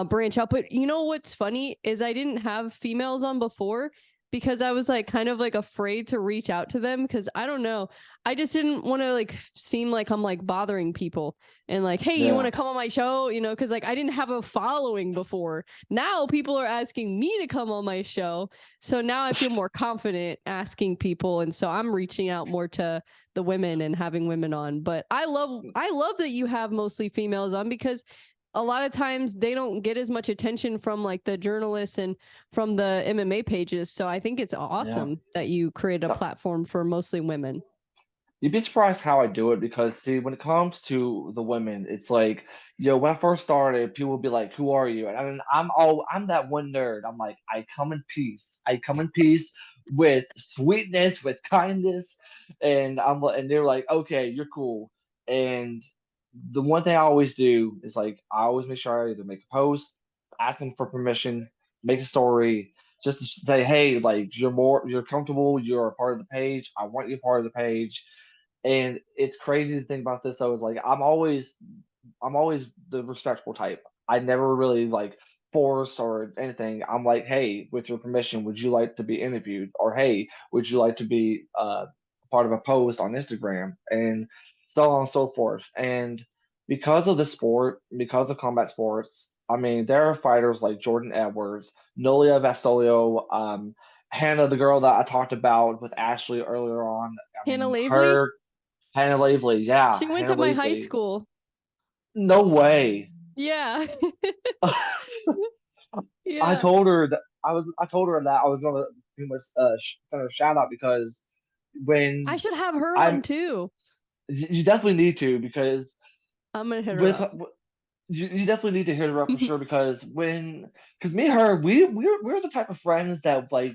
[SPEAKER 1] branch out. But you know what's funny is I didn't have females on before because I was like kind of like afraid to reach out to them because I don't know, I just didn't want to like seem like I'm like bothering people and like, hey, you want
[SPEAKER 2] Yeah.
[SPEAKER 1] to come on my show? You know, because like I didn't have a following before. Now people are asking me to come on my show. So now I feel more confident asking people. And so I'm reaching out more to the women and having women on. But I love that you have mostly females on because a lot of times they don't get as much attention from like the journalists and from the MMA pages. So I think it's
[SPEAKER 2] Yeah.
[SPEAKER 1] awesome that you create a
[SPEAKER 2] No,
[SPEAKER 1] platform for mostly women.
[SPEAKER 2] you'd be surprised how I do it because see, when it comes to the women, it's like, when I first started, people would be like, "Who are you?" And I mean, I'm that one nerd. I'm like, I come in peace. I come in peace with sweetness, with kindness, and and they're like, "Okay, you're cool." And the one thing I always do is like, I always make sure I either make a post, ask them for permission, make a story, just to say, "Hey, like you're comfortable, you're a part of the page. I want you a part of the page." And it's crazy to think about this. I was like, I'm always the respectful type. I never really like force or anything. I'm like, hey, with your permission, would you like to be interviewed? Or hey, would you like to be part of a post on Instagram? And so on and so forth. And because of the sport, because of combat sports, I mean, there are fighters like Jordan Edwards, Nolia Vasolio, Hannah, the girl that I talked about with Ashley earlier on. I
[SPEAKER 1] Hannah
[SPEAKER 2] mean,
[SPEAKER 1] Lavely,
[SPEAKER 2] her Hannah Lavely, yeah,
[SPEAKER 1] she went
[SPEAKER 2] Hannah
[SPEAKER 1] to my high
[SPEAKER 2] Lavely.
[SPEAKER 1] school.
[SPEAKER 2] No way.
[SPEAKER 1] Yeah.
[SPEAKER 2] I
[SPEAKER 1] Yeah.
[SPEAKER 2] told her that I told her that I was gonna do much send her a shout out because
[SPEAKER 1] I
[SPEAKER 2] when
[SPEAKER 1] should have her on
[SPEAKER 2] I'm
[SPEAKER 1] too.
[SPEAKER 2] you definitely need to because
[SPEAKER 1] I'm gonna hit her
[SPEAKER 2] with
[SPEAKER 1] up.
[SPEAKER 2] you definitely need to hear her up for sure because me and her we're the type of friends that like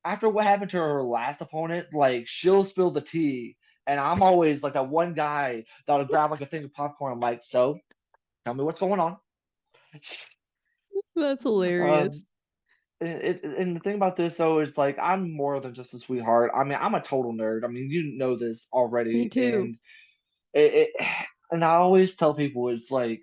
[SPEAKER 2] after what happened to her last opponent like she'll spill the tea and I'm always like that one guy that'll grab like a thing of popcorn. I'm like, so tell me what's going on.
[SPEAKER 1] That's
[SPEAKER 2] Um,
[SPEAKER 1] hilarious.
[SPEAKER 2] and the thing about this though is like I'm more than just a sweetheart. I mean, I'm a total nerd. I mean, you know this
[SPEAKER 1] Me
[SPEAKER 2] already,
[SPEAKER 1] too.
[SPEAKER 2] it and I always tell people it's like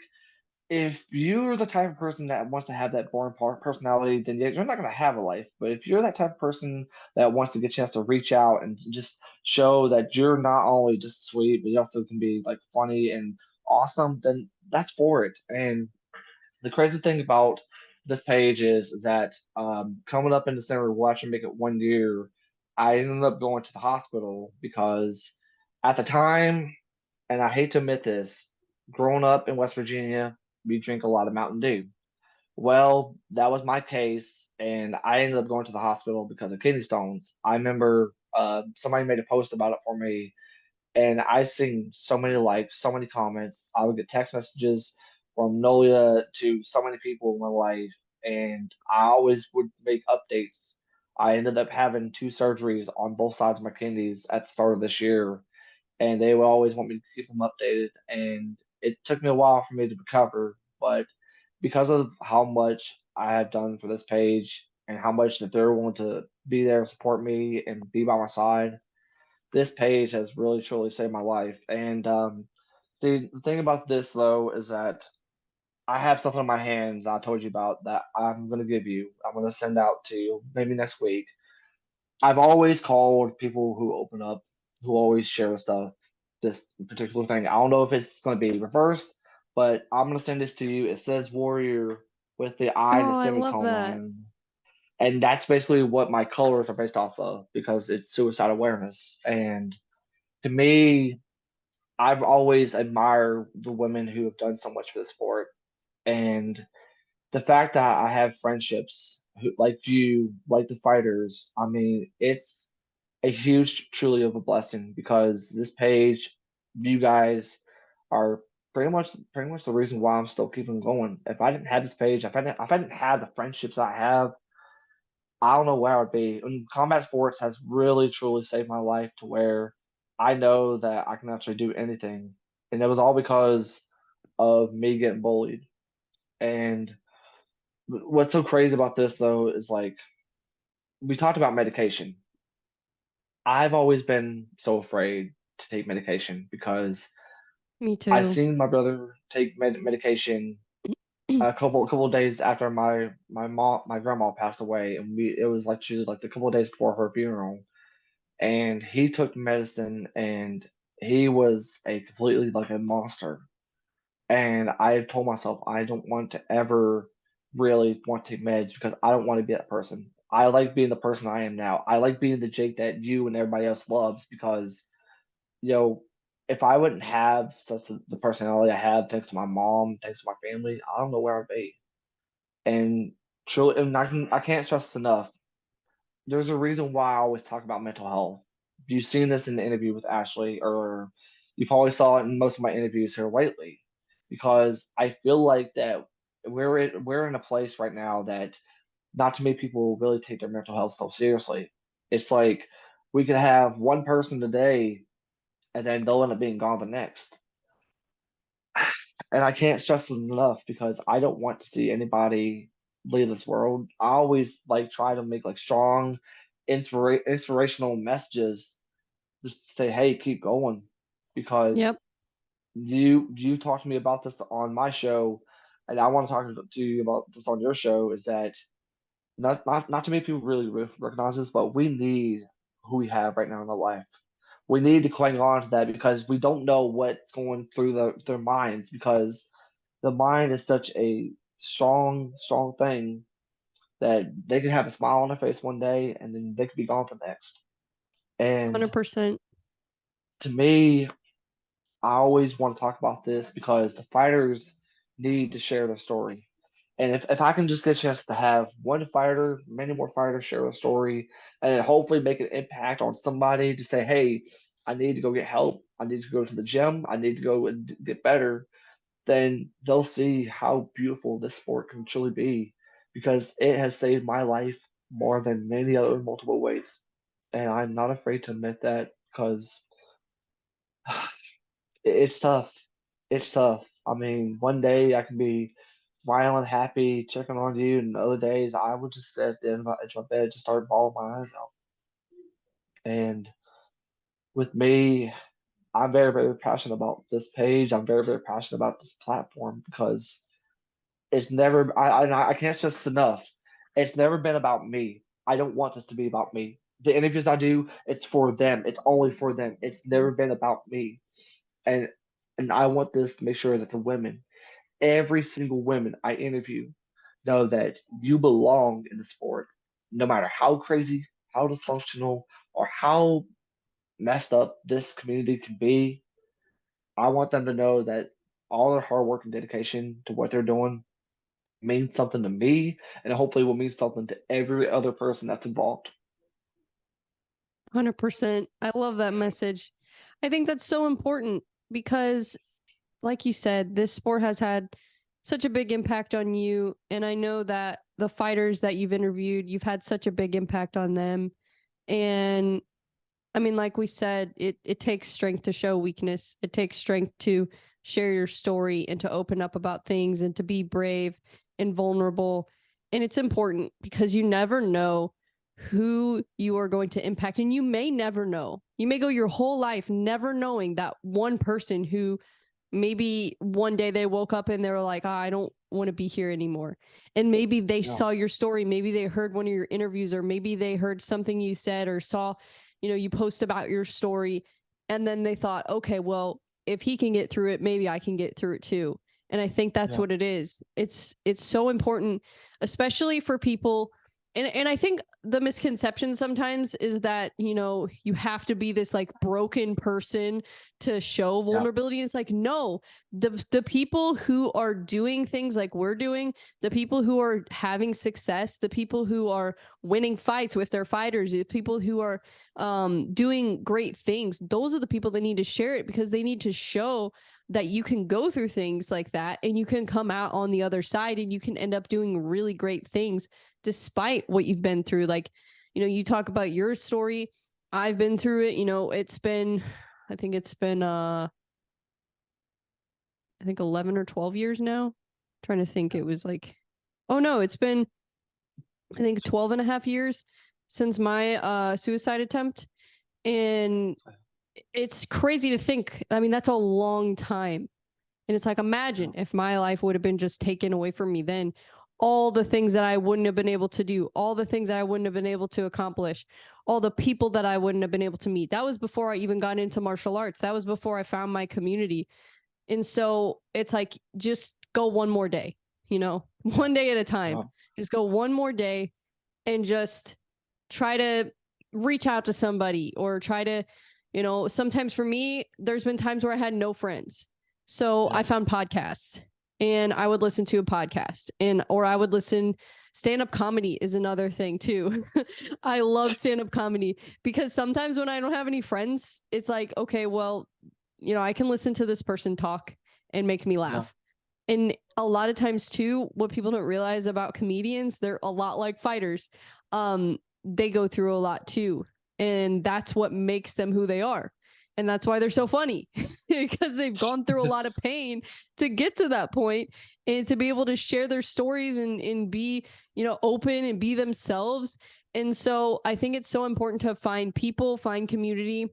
[SPEAKER 2] if you're the type of person that wants to have that boring personality, then you're not gonna have a life. But if you're that type of person that wants to get a chance to reach out and just show that you're not only just sweet, but you also can be like funny and awesome, then that's for it. And the crazy thing about this page is that coming up in December, we'll actually make it 1 year. I ended up going to the hospital because at the time, and I hate to admit this, growing up in West Virginia, we drink a lot of Mountain Dew. Well, that was my case, and I ended up going to the hospital because of kidney stones. I remember somebody made a post about it for me, and I've seen so many likes, so many comments. I would get text messages from Nolia to so many people in my life, and I always would make updates. I ended up having two surgeries on both sides of my kidneys at the start of this year, and they would always want me to keep them updated. And it took me a while for me to recover, but because of how much I have done for this page and how much that they're willing to be there and support me and be by my side, this page has really truly saved my life. And see, the thing about this though is that I have something in my hand that I told you about that I'm gonna give you. I'm gonna send out to you maybe next week. I've always called people who open up, who always share stuff, this particular thing. I don't know if it's gonna be reversed, but I'm gonna send this to you. It says warrior with the eye and the
[SPEAKER 1] Oh, I love
[SPEAKER 2] semicolon
[SPEAKER 1] that.
[SPEAKER 2] line. And that's basically what my colors are based off of because it's suicide awareness. And to me, I've always admired the women who have done so much for the sport. And the fact that I have friendships who, like you, like the fighters, I mean, it's a huge, truly of a blessing because this page, you guys are pretty much the reason why I'm still keeping going. If I didn't have this page, if I didn't have the friendships I have, I don't know where I would be. And combat sports has really, truly saved my life to where I know that I can actually do anything. And it was all because of me getting bullied. And what's so crazy about this though is like we talked about medication. I've always been so afraid to take medication because
[SPEAKER 1] Me
[SPEAKER 2] I
[SPEAKER 1] too.
[SPEAKER 2] seen my brother take medication a couple of days after my grandma passed away, and we it was like she was like a couple of days before her funeral, and he took medicine, and he was a completely like a monster. And I told myself I don't want to ever really want to take meds because I don't want to be that person. I like being the person I am now. I like being the Jake that you and everybody else loves because, you know, if I wouldn't have the personality I have, thanks to my mom, thanks to my family, I don't know where I'd be. And truly, and I can't stress this enough. There's a reason why I always talk about mental health. You've seen this in the interview with Ashley, or you probably saw it in most of my interviews here lately, because I feel like that we're in a place right now that not too many people really take their mental health so seriously. It's like we could have one person today, and then they'll end up being gone the next. And I can't stress it enough because I don't want to see anybody leave this world. I always like try to make like strong, inspirational messages just to say, "Hey, keep going," because
[SPEAKER 1] Yep.
[SPEAKER 2] you talked to me about this on my show, and I want to talk to you about this on your show. Is that not too many people really recognize this, but we need who we have right now in our life. We need to cling on to that because we don't know what's going through their minds because the mind is such a strong, strong thing that they can have a smile on their face one day and then they could be gone the next. And
[SPEAKER 1] 100%.
[SPEAKER 2] to me, I always want to talk about this because the fighters need to share their story. And if I can just get a chance to have one fighter, many more fighters share a story, and then hopefully make an impact on somebody to say, hey, I need to go get help. I need to go to the gym. I need to go and get better. Then they'll see how beautiful this sport can truly be because it has saved my life more than many other multiple ways. And I'm not afraid to admit that because it's tough. It's tough. I mean, one day I can be smiling, happy, checking on you, and other days I would just sit at the end of edge of my bed, just start bawling my eyes out. And with me, I'm very, very passionate about this page. I'm very, very passionate about this platform because it's never. I can't stress this enough. It's never been about me. I don't want this to be about me. The interviews I do, it's for them. It's only for them. It's never been about me. And and I want this to make sure that the women, every single woman I interview, know that you belong in the sport, no matter how crazy, how dysfunctional, or how messed up this community can be. I want them to know that all their hard work and dedication to what they're doing means something to me, and hopefully will mean something to every other person that's involved.
[SPEAKER 1] 100%. I love that message. I think that's so important because, like you said, this sport has had such a big impact on you. And I know that the fighters that you've interviewed, you've had such a big impact on them. And I mean, like we said, it takes strength to show weakness. It takes strength to share your story and to open up about things and to be brave and vulnerable. And it's important because you never know who you are going to impact. And you may never know. You may go your whole life never knowing that one person who maybe one day they woke up and they were like, I don't want to be here anymore. And maybe they
[SPEAKER 2] Yeah.
[SPEAKER 1] saw your story. Maybe they heard one of your interviews, or maybe they heard something you said or saw, you post about your story. And then they thought, okay, well, if he can get through it, maybe I can get through it too. And I think that's
[SPEAKER 2] Yeah.
[SPEAKER 1] what it is. It's so important, especially for people. And I think the misconception sometimes is that, you have to be this like broken person to show
[SPEAKER 2] Yeah.
[SPEAKER 1] vulnerability. And it's like, no, the people who are doing things like we're doing, the people who are having success, the people who are winning fights with their fighters, the people who are doing great things, those are the people that need to share it, because they need to show that you can go through things like that and you can come out on the other side and you can end up doing really great things despite what you've been through. Like, you talk about your story. I've been through it. I think it's been, I think 11 or 12 years now. I'm trying to think. It was like, oh no, it's been, I think 12 and a half years since my suicide attempt. And it's crazy to think. I mean, that's a long time. And it's like,
[SPEAKER 2] Yeah.
[SPEAKER 1] imagine if my life would have been just taken away from me then, all the things that I wouldn't have been able to do, all the things I wouldn't have been able to accomplish, all the people that I wouldn't have been able to meet. That was before I even got into martial arts. That was before I found my community. And so it's like, just go one more day, one day at a time.
[SPEAKER 2] Yeah.
[SPEAKER 1] Just go one more day and just try to reach out to somebody, or try to, sometimes for me, there's been times where I had no friends. So I
[SPEAKER 2] Yeah.
[SPEAKER 1] found podcasts and I would listen to a podcast, or I would listen. Stand up comedy is another thing too. I love stand up comedy because sometimes when I don't have any friends, it's like, okay, well, I can listen to this person talk and make me
[SPEAKER 2] Yeah.
[SPEAKER 1] laugh. And a lot of times too, what people don't realize about comedians, they're a lot like fighters. They go through a lot too. And that's what makes them who they are. And that's why they're so funny, because they've gone through a lot of pain to get to that point, and to be able to share their stories and be, open and be themselves. And so I think it's so important to find people, find community.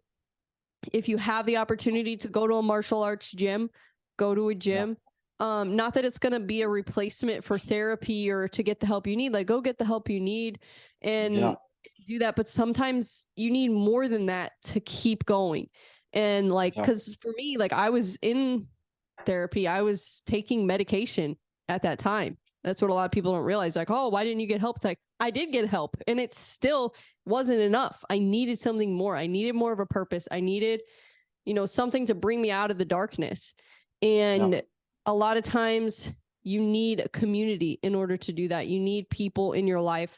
[SPEAKER 1] If you have the opportunity to go to a martial arts gym, go to a
[SPEAKER 2] Yeah.
[SPEAKER 1] gym. Not that it's going to be a replacement for therapy or to get the help you need. Like, go get the help you need
[SPEAKER 2] Yeah.
[SPEAKER 1] and do that. But sometimes you need more than that to keep going. And like,
[SPEAKER 2] Yeah.
[SPEAKER 1] because for me, like, I was in therapy, I was taking medication at that time. That's what a lot of people don't realize. Like, oh, why didn't you get help? It's like, I did get help, and it still wasn't enough. I needed something more. I needed more of a purpose. I needed, something to bring me out of the darkness.
[SPEAKER 2] Yeah.
[SPEAKER 1] And a lot of times you need a community in order to do that. You need people in your life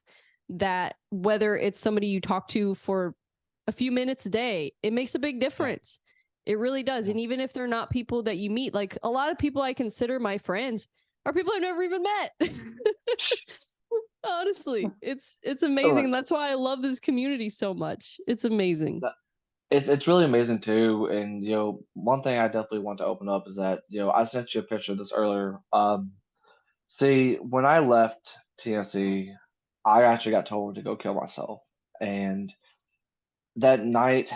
[SPEAKER 1] that, whether it's somebody you talk to for a few minutes a day, it makes a big
[SPEAKER 2] Yeah.
[SPEAKER 1] difference. It really does.
[SPEAKER 2] Yeah.
[SPEAKER 1] And even if they're not people that you meet, like a lot of people I consider my friends are people I've never even met. Honestly, it's amazing.
[SPEAKER 2] So
[SPEAKER 1] And that's why I love this community so much. It's amazing.
[SPEAKER 2] that it's really amazing too. And one thing I definitely want to open up is that I sent you a picture of this earlier. See, when I left TNC, I actually got told to go kill myself, and that night,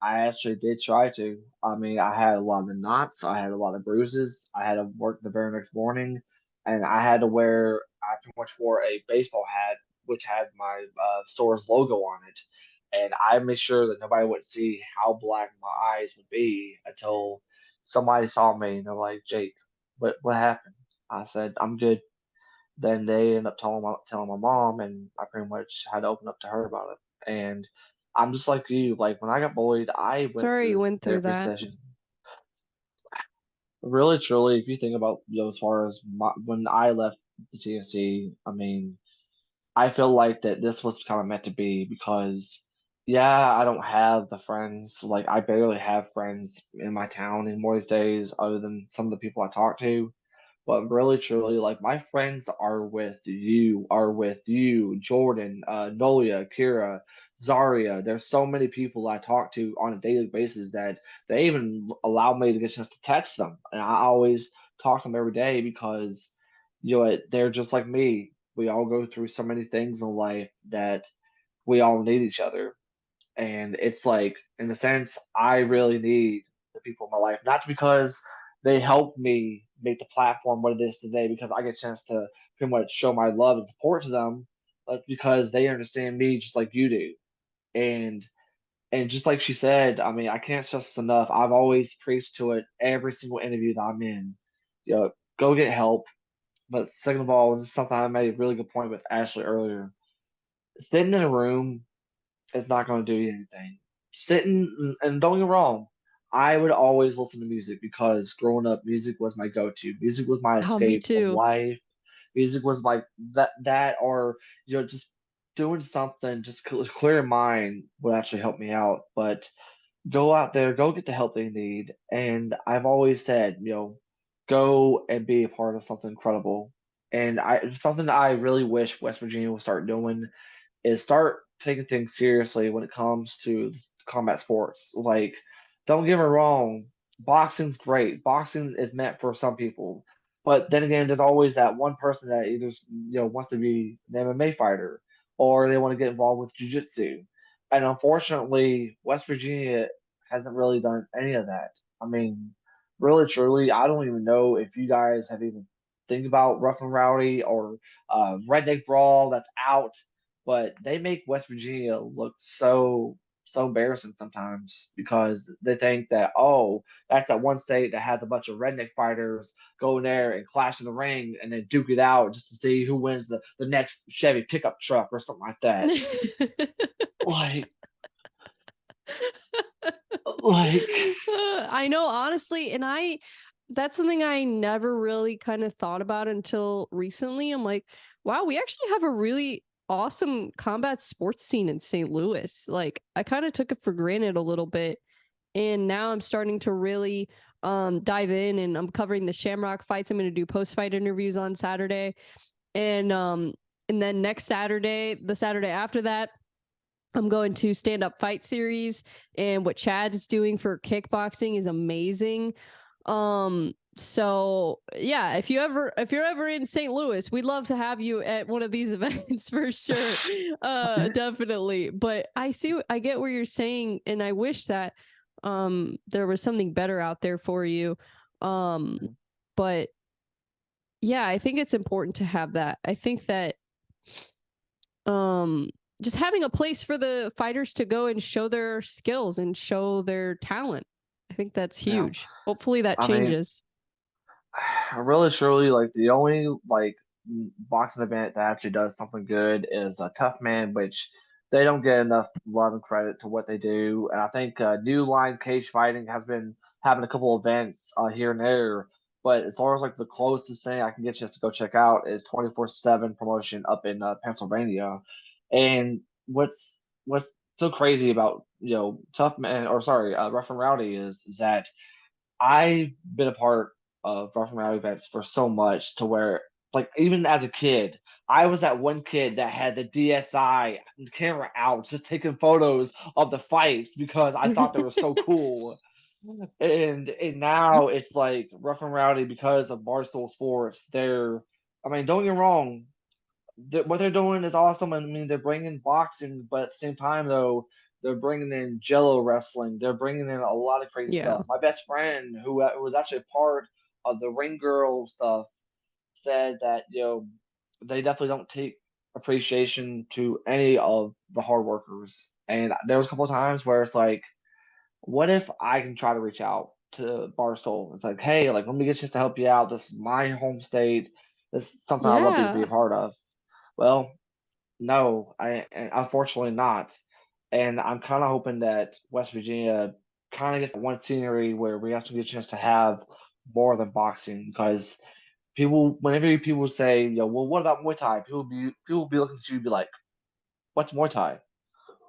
[SPEAKER 2] I actually did try to. I mean, I had a lot of knots, I had a lot of bruises, I had to work the very next morning, and I pretty much wore a baseball hat which had my store's logo on it. And I made sure that nobody would see how black my eyes would be until somebody saw me and they're like, Jake, what happened? I said, I'm good. Then they ended up telling my mom, and I pretty much had to open up to her about it. And I'm just like you. Like when I got bullied, I went
[SPEAKER 1] Sorry you
[SPEAKER 2] through
[SPEAKER 1] went through
[SPEAKER 2] therapy
[SPEAKER 1] that.
[SPEAKER 2] session. Really, truly, if you think about as far as when I left the TNC, I mean, I feel like that this was kind of meant to be because, yeah, I don't have the friends. Like I barely have friends in my town anymore these days, other than some of the people I talk to. But really, truly, like my friends are with you, Jordan, Nolia, Kira, Zaria. There's so many people I talk to on a daily basis that they even allow me to get a chance to text them. And I always talk to them every day because, they're just like me. We all go through so many things in life that we all need each other. And it's like, in a sense, I really need the people in my life, not because they helped me make the platform what it is today, because I get a chance to pretty much show my love and support to them, but because they understand me just like you do. And just like she said, I mean, I can't stress this enough. I've always preached to it every single interview that I'm in. go get help. But second of all, this is something I made a really good point with Ashley earlier. Sitting in a room is not going to do you anything. Sitting, and don't get me wrong, I would always listen to music because growing up, music was my go-to. Music was my
[SPEAKER 1] Oh, me
[SPEAKER 2] escape of
[SPEAKER 1] too.
[SPEAKER 2] life. Music was like that, or just doing something, just clear your mind would actually help me out. But go out there, go get the help they need. And I've always said, go and be a part of something incredible. And something that I really wish West Virginia would start doing is start taking things seriously when it comes to combat sports. Like, don't get me wrong, boxing's great. Boxing is meant for some people. But then again, there's always that one person that either wants to be an MMA fighter or they want to get involved with jiu-jitsu. And unfortunately, West Virginia hasn't really done any of that. I mean, really truly, I don't even know if you guys have even think about Rough and Rowdy or Redneck Brawl that's out, but they make West Virginia look so embarrassing sometimes because they think that, oh, that's that one state that has a bunch of redneck fighters go in there and clash in the ring and then duke it out just to see who wins the next Chevy pickup truck or something like that. Like like
[SPEAKER 1] I know, honestly, and that's something I never really kind of thought about until recently. I'm like, wow, we actually have a really awesome combat sports scene in St. Louis. Like, I kind of took it for granted a little bit. And now I'm starting to really dive in, and I'm covering the Shamrock fights. I'm going to do post-fight interviews on Saturday. And then next Saturday, the Saturday after that, I'm going to stand up fight series, and what Chad is doing for kickboxing is amazing. So yeah, if you're ever in St. Louis, we'd love to have you at one of these events for sure. Definitely. But I get what you're saying, and I wish that there was something better out there for you. Um but yeah, I think it's important to have that. I think that um just having a place for the fighters to go and show their skills and show their talent, I think that's
[SPEAKER 2] yeah.
[SPEAKER 1] huge. Hopefully that
[SPEAKER 2] I mean,
[SPEAKER 1] changes.
[SPEAKER 2] really, truly, like the only boxing event that actually does something good is a Tough Man, which they don't get enough love and credit to what they do. And I think New Line Cage Fighting has been having a couple events here and there. But as far as like the closest thing I can get you to go check out is 24/7 promotion up in Pennsylvania. And what's so crazy about Tough Man, or sorry, Rough and Rowdy is that I've been a part of Rough and Rowdy events for so much to where, like, even as a kid, I was that one kid that had the DSI camera out, just taking photos of the fights because I thought they were so cool. And now it's like Rough and Rowdy because of Barstool Sports. I mean, don't get me wrong, what they're doing is awesome. I mean, they're bringing boxing, but at the same time, though, they're bringing in Jello wrestling. They're bringing in a lot of crazy
[SPEAKER 1] Yeah.
[SPEAKER 2] stuff. My best friend, who was actually a part of the Ring Girl stuff, said that they definitely don't take appreciation to any of the hard workers. And there was a couple of times where it's like, what if I can try to reach out to Barstool? It's like, hey, like, let me get you to help you out. This is my home state. This is something I'd love you to be a
[SPEAKER 1] Yeah.
[SPEAKER 2] part of. Well, no, unfortunately not. And I'm kind of hoping that West Virginia kind of gets one scenery where we actually get a chance to have more than boxing because whenever people say, well, what about Muay Thai? People be looking at you and be like, what's Muay Thai?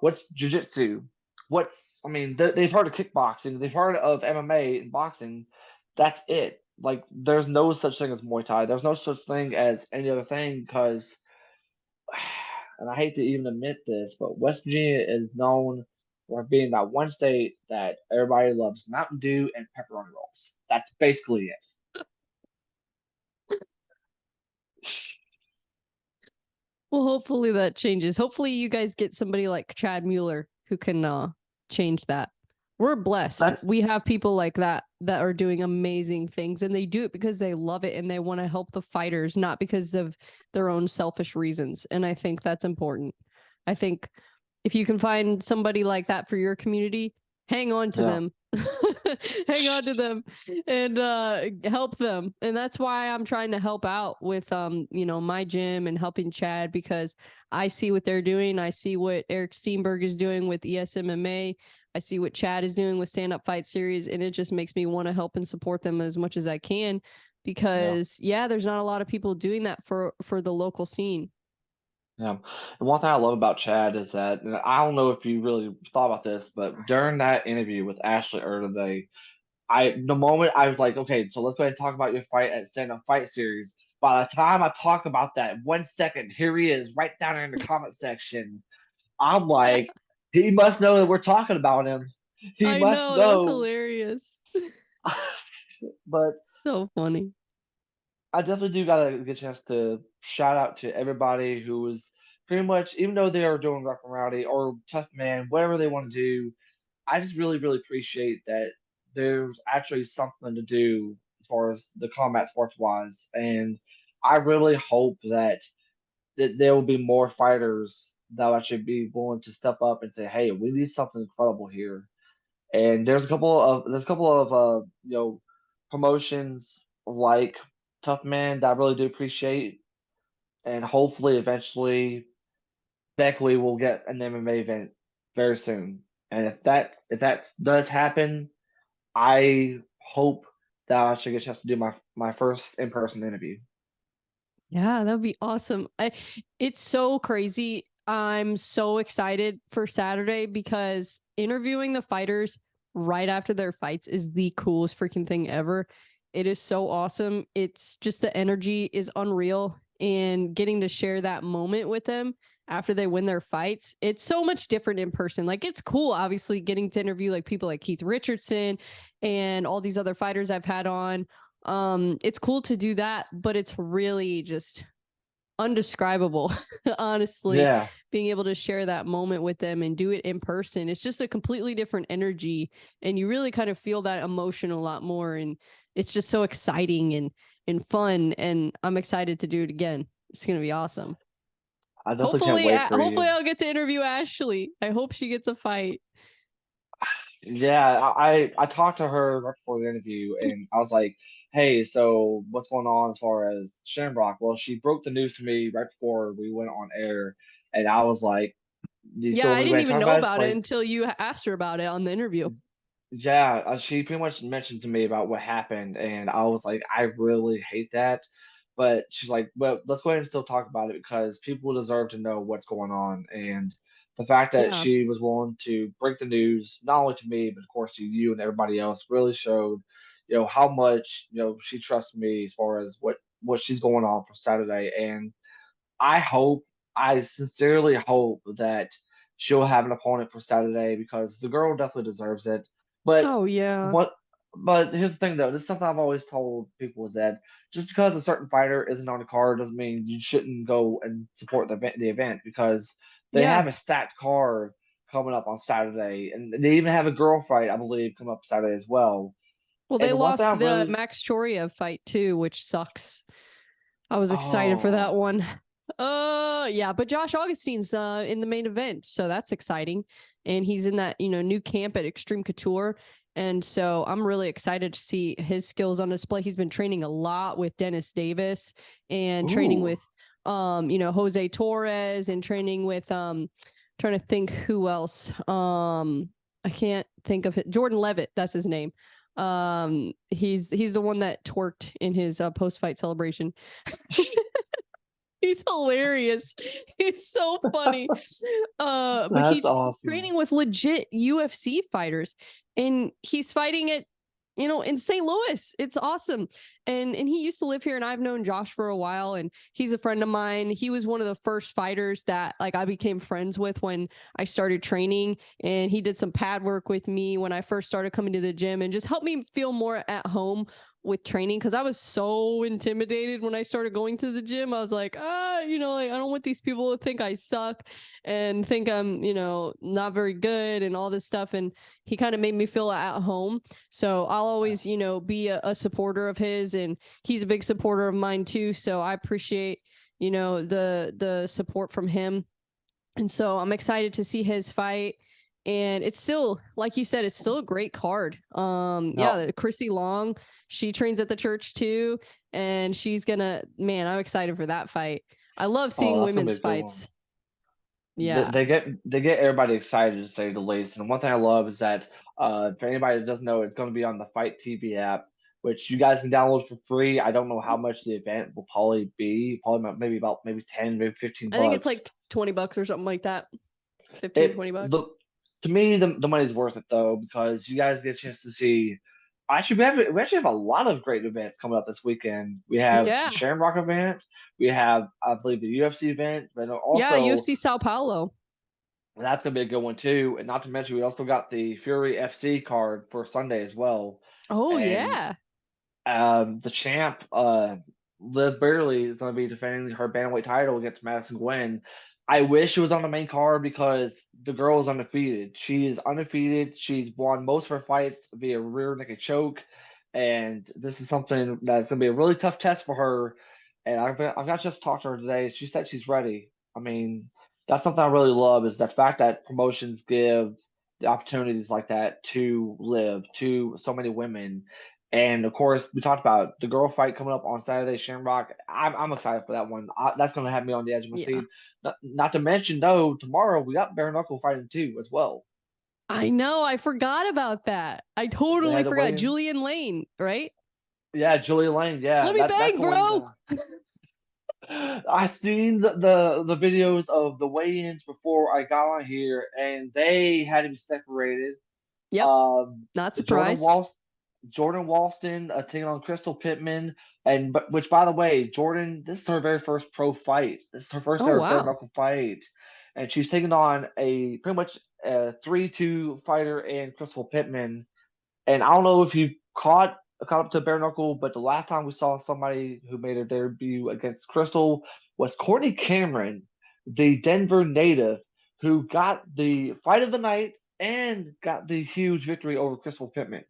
[SPEAKER 2] What's Jiu-Jitsu? I mean, they've heard of kickboxing, they've heard of MMA and boxing. That's it. Like, there's no such thing as Muay Thai. There's no such thing as any other thing because and I hate to even admit this, but West Virginia is known for being that one state that everybody loves Mountain Dew and pepperoni rolls. That's basically it.
[SPEAKER 1] Well, hopefully that changes. Hopefully you guys get somebody like Chad Mueller who can change that. We're blessed.
[SPEAKER 2] That's
[SPEAKER 1] We have people like that are doing amazing things, and they do it because they love it and they want to help the fighters, not because of their own selfish reasons. And I think that's important. I think if you can find somebody like that for your community, hang on to
[SPEAKER 2] yeah.
[SPEAKER 1] them. hang on to them and help them. And that's why I'm trying to help out with my gym and helping Chad, because I see what they're doing. I see what Eric Steenberg is doing with ESMMA. I see what Chad is doing with Stand Up Fight Series, and it just makes me want to help and support them as much as I can,
[SPEAKER 2] Yeah.
[SPEAKER 1] because there's not a lot of people doing that for the local scene.
[SPEAKER 2] Yeah. And one thing I love about Chad is that, and I don't know if you really thought about this, but during that interview with Ashley today, the moment I was like, okay, so let's go ahead and talk about your fight at Stand Up Fight Series. By the time I talk about that 1 second, here he is right down there in the comment section. I'm like, he must know that we're talking about him. He
[SPEAKER 1] I
[SPEAKER 2] must
[SPEAKER 1] know, that was
[SPEAKER 2] know.
[SPEAKER 1] hilarious.
[SPEAKER 2] But
[SPEAKER 1] So funny.
[SPEAKER 2] I definitely do gotta get a chance to shout out to everybody who was pretty much, even though they are doing Rough and Rowdy or Tough Man, whatever they want to do, I just really, really appreciate that there's actually something to do as far as the combat sports wise. And I really hope that there will be more fighters that will actually be willing to step up and say, hey, we need something incredible here. And there's a couple of promotions like Tough Man that I really do appreciate, and hopefully eventually Beckley will get an MMA event very soon. And if that does happen, I hope that I should get a chance to do my first in person interview.
[SPEAKER 1] Yeah, that'd be awesome. It's so crazy. I'm so excited for Saturday because interviewing the fighters right after their fights is the coolest freaking thing ever. It is so awesome. It's just the energy is unreal, and getting to share that moment with them after they win their fights, it's so much different in person. Like, it's cool, obviously, getting to interview like people like Keith Richardson and all these other fighters I've had on. It's cool to do that, but it's really just undescribable. Honestly,
[SPEAKER 2] Yeah,
[SPEAKER 1] being able to share that moment with them and do it in person, it's just a completely different energy, and you really kind of feel that emotion a lot more, and it's just so exciting and fun, and I'm excited to do it again. It's going to be awesome.
[SPEAKER 2] I definitely can't
[SPEAKER 1] Hopefully
[SPEAKER 2] wait for
[SPEAKER 1] hopefully
[SPEAKER 2] you.
[SPEAKER 1] I'll get to interview Ashley. I hope she gets a fight.
[SPEAKER 2] Yeah, I talked to her right before the interview, and I was like, "Hey, so what's going on as far as Shamrock?" Well, she broke the news to me right before we went on air, and I was like, "Do you
[SPEAKER 1] Yeah,
[SPEAKER 2] still
[SPEAKER 1] I
[SPEAKER 2] want to go
[SPEAKER 1] didn't
[SPEAKER 2] ahead and
[SPEAKER 1] even
[SPEAKER 2] talk
[SPEAKER 1] know
[SPEAKER 2] about it?" She's
[SPEAKER 1] about it
[SPEAKER 2] like,
[SPEAKER 1] until you asked her about it on the interview.
[SPEAKER 2] yeah, she pretty much mentioned to me about what happened, and I was like, I really hate that. But she's like, well, let's go ahead and still talk about it because people deserve to know what's going on. And the fact that
[SPEAKER 1] Yeah.
[SPEAKER 2] she was willing to break the news, not only to me, but of course to you and everybody else, really showed, how much, she trusts me as far as what she's going on for Saturday. And I hope, I sincerely hope that she'll have an opponent for Saturday because the girl definitely deserves it. But
[SPEAKER 1] Oh yeah.
[SPEAKER 2] what? But here's the thing, though. This is something I've always told people is that just because a certain fighter isn't on the card doesn't mean you shouldn't go and support the event because they
[SPEAKER 1] Yeah.
[SPEAKER 2] have a stacked card coming up on Saturday, and they even have a girl fight, I believe, come up Saturday as well.
[SPEAKER 1] Well,
[SPEAKER 2] And
[SPEAKER 1] they
[SPEAKER 2] the one thing I
[SPEAKER 1] lost the
[SPEAKER 2] really,
[SPEAKER 1] Max Choria fight too, which sucks. I was excited for that
[SPEAKER 2] oh,
[SPEAKER 1] one. Yeah, but Josh Augustine's in the main event, so that's exciting. And he's in that, new camp at Extreme Couture. And so I'm really excited to see his skills on display. He's been training a lot with Dennis Davis and training
[SPEAKER 2] ooh,
[SPEAKER 1] with Jose Torres, and training with trying to think who else. I can't think of it. Jordan Levitt, that's his name. He's the one that twerked in his post fight celebration. He's hilarious. He's so funny. But
[SPEAKER 2] that's
[SPEAKER 1] he's
[SPEAKER 2] awesome.
[SPEAKER 1] training with legit UFC fighters, and he's fighting it, in St. Louis. It's awesome. And he used to live here, and I've known Josh for a while, and he's a friend of mine. He was one of the first fighters that like I became friends with when I started training, and he did some pad work with me when I first started coming to the gym and just helped me feel more at home with training, because I was so intimidated when I started going to the gym. I was like, like, I don't want these people to think I suck and think I'm, not very good and all this stuff. And he kind of made me feel at home. So I'll always, be a supporter of his, and he's a big supporter of mine too. So I appreciate, the support from him. And so I'm excited to see his fight. and it's still, like you said, it's still a great card. Yeah,
[SPEAKER 2] No,
[SPEAKER 1] Chrissy Long, she trains at the church too, and she's gonna, man, I'm excited for that fight. I love
[SPEAKER 2] oh,
[SPEAKER 1] seeing
[SPEAKER 2] that's gonna be
[SPEAKER 1] women's
[SPEAKER 2] a good one.
[SPEAKER 1] fights. Yeah.
[SPEAKER 2] They get everybody excited to say the least. And one thing I love is that for anybody that doesn't know, it's going to be on the Fight TV app, which you guys can download for free. I don't know how much the event will probably be. Probably maybe about maybe 10, maybe 15
[SPEAKER 1] I think it's
[SPEAKER 2] bucks.
[SPEAKER 1] like 20 bucks or something like that. 15,
[SPEAKER 2] It
[SPEAKER 1] 20 bucks.
[SPEAKER 2] the To me the money's worth it though because you guys get a chance to see. Actually, we actually have a lot of great events coming up this weekend. We have the
[SPEAKER 1] Yeah.
[SPEAKER 2] Shamrock event. We have, I believe, the UFC event, but
[SPEAKER 1] Yeah,
[SPEAKER 2] also
[SPEAKER 1] UFC Sao Paulo.
[SPEAKER 2] that's gonna be a good one too. And not to mention, we also got the Fury FC card for Sunday as well.
[SPEAKER 1] Oh
[SPEAKER 2] And
[SPEAKER 1] yeah.
[SPEAKER 2] the champ, Liv Burley, is going to be defending her bantamweight title against Madison Gwen. I wish she was on the main card because the girl is undefeated. She is undefeated. She's won most of her fights via rear naked choke, and this is something that's going to be a really tough test for her. And I've got just talked to her today. She said she's ready. I mean, that's something I really love is the fact that promotions give the opportunities like that to live to so many women, and of course, we talked about the girl fight coming up on Saturday, Shamrock. I'm excited for that one. That's going to have me on the edge of my
[SPEAKER 1] Yeah.
[SPEAKER 2] seat. Not to mention, though, tomorrow we got bare knuckle fighting too as well.
[SPEAKER 1] I know. I forgot about that. I
[SPEAKER 2] They
[SPEAKER 1] totally
[SPEAKER 2] had to
[SPEAKER 1] forgot.
[SPEAKER 2] weigh in.
[SPEAKER 1] Julian Lane, right?
[SPEAKER 2] Yeah, Julia Lane. Yeah,
[SPEAKER 1] Let me
[SPEAKER 2] that's
[SPEAKER 1] bang,
[SPEAKER 2] going.
[SPEAKER 1] bro.
[SPEAKER 2] I seen the videos of the weigh-ins before I got on here, and they had to be separated.
[SPEAKER 1] Yep.
[SPEAKER 2] Um,
[SPEAKER 1] Not
[SPEAKER 2] Jordan
[SPEAKER 1] surprised.
[SPEAKER 2] Wall, Jordan Walston taking on Crystal Pittman, and but which by the way, Jordan, this is her very first pro fight. This is her first
[SPEAKER 1] Oh
[SPEAKER 2] ever bare
[SPEAKER 1] wow.
[SPEAKER 2] knuckle fight, and she's taking on a pretty much a 3-2 fighter in Crystal Pittman. And I don't know if you've caught up to bare knuckle, but the last time we saw somebody who made a debut against Crystal was Courtney Cameron, the Denver native, who got the fight of the night and got the huge victory over Crystal Pittman.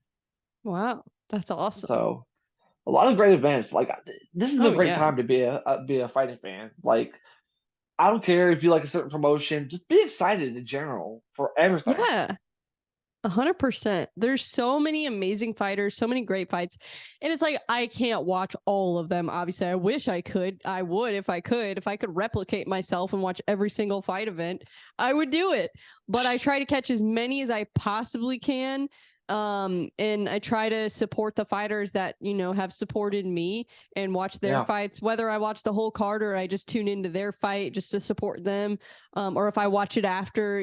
[SPEAKER 1] Wow. That's awesome.
[SPEAKER 2] So a lot of great events. Like this is a
[SPEAKER 1] Oh
[SPEAKER 2] great
[SPEAKER 1] yeah.
[SPEAKER 2] time to be a fighting fan. Like I don't care if you like a certain promotion, just be excited in general for everything.
[SPEAKER 1] Yeah. 100%. There's so many amazing fighters, so many great fights. And it's like, I can't watch all of them. Obviously, I wish I could. I would if I could. If I could replicate myself and watch every single fight event, I would do it. But I try to catch as many as I possibly can. And I try to support the fighters that, have supported me and watch their
[SPEAKER 2] Yeah,
[SPEAKER 1] fights, whether I watch the whole card or I just tune into their fight just to support them. Or if I watch it after,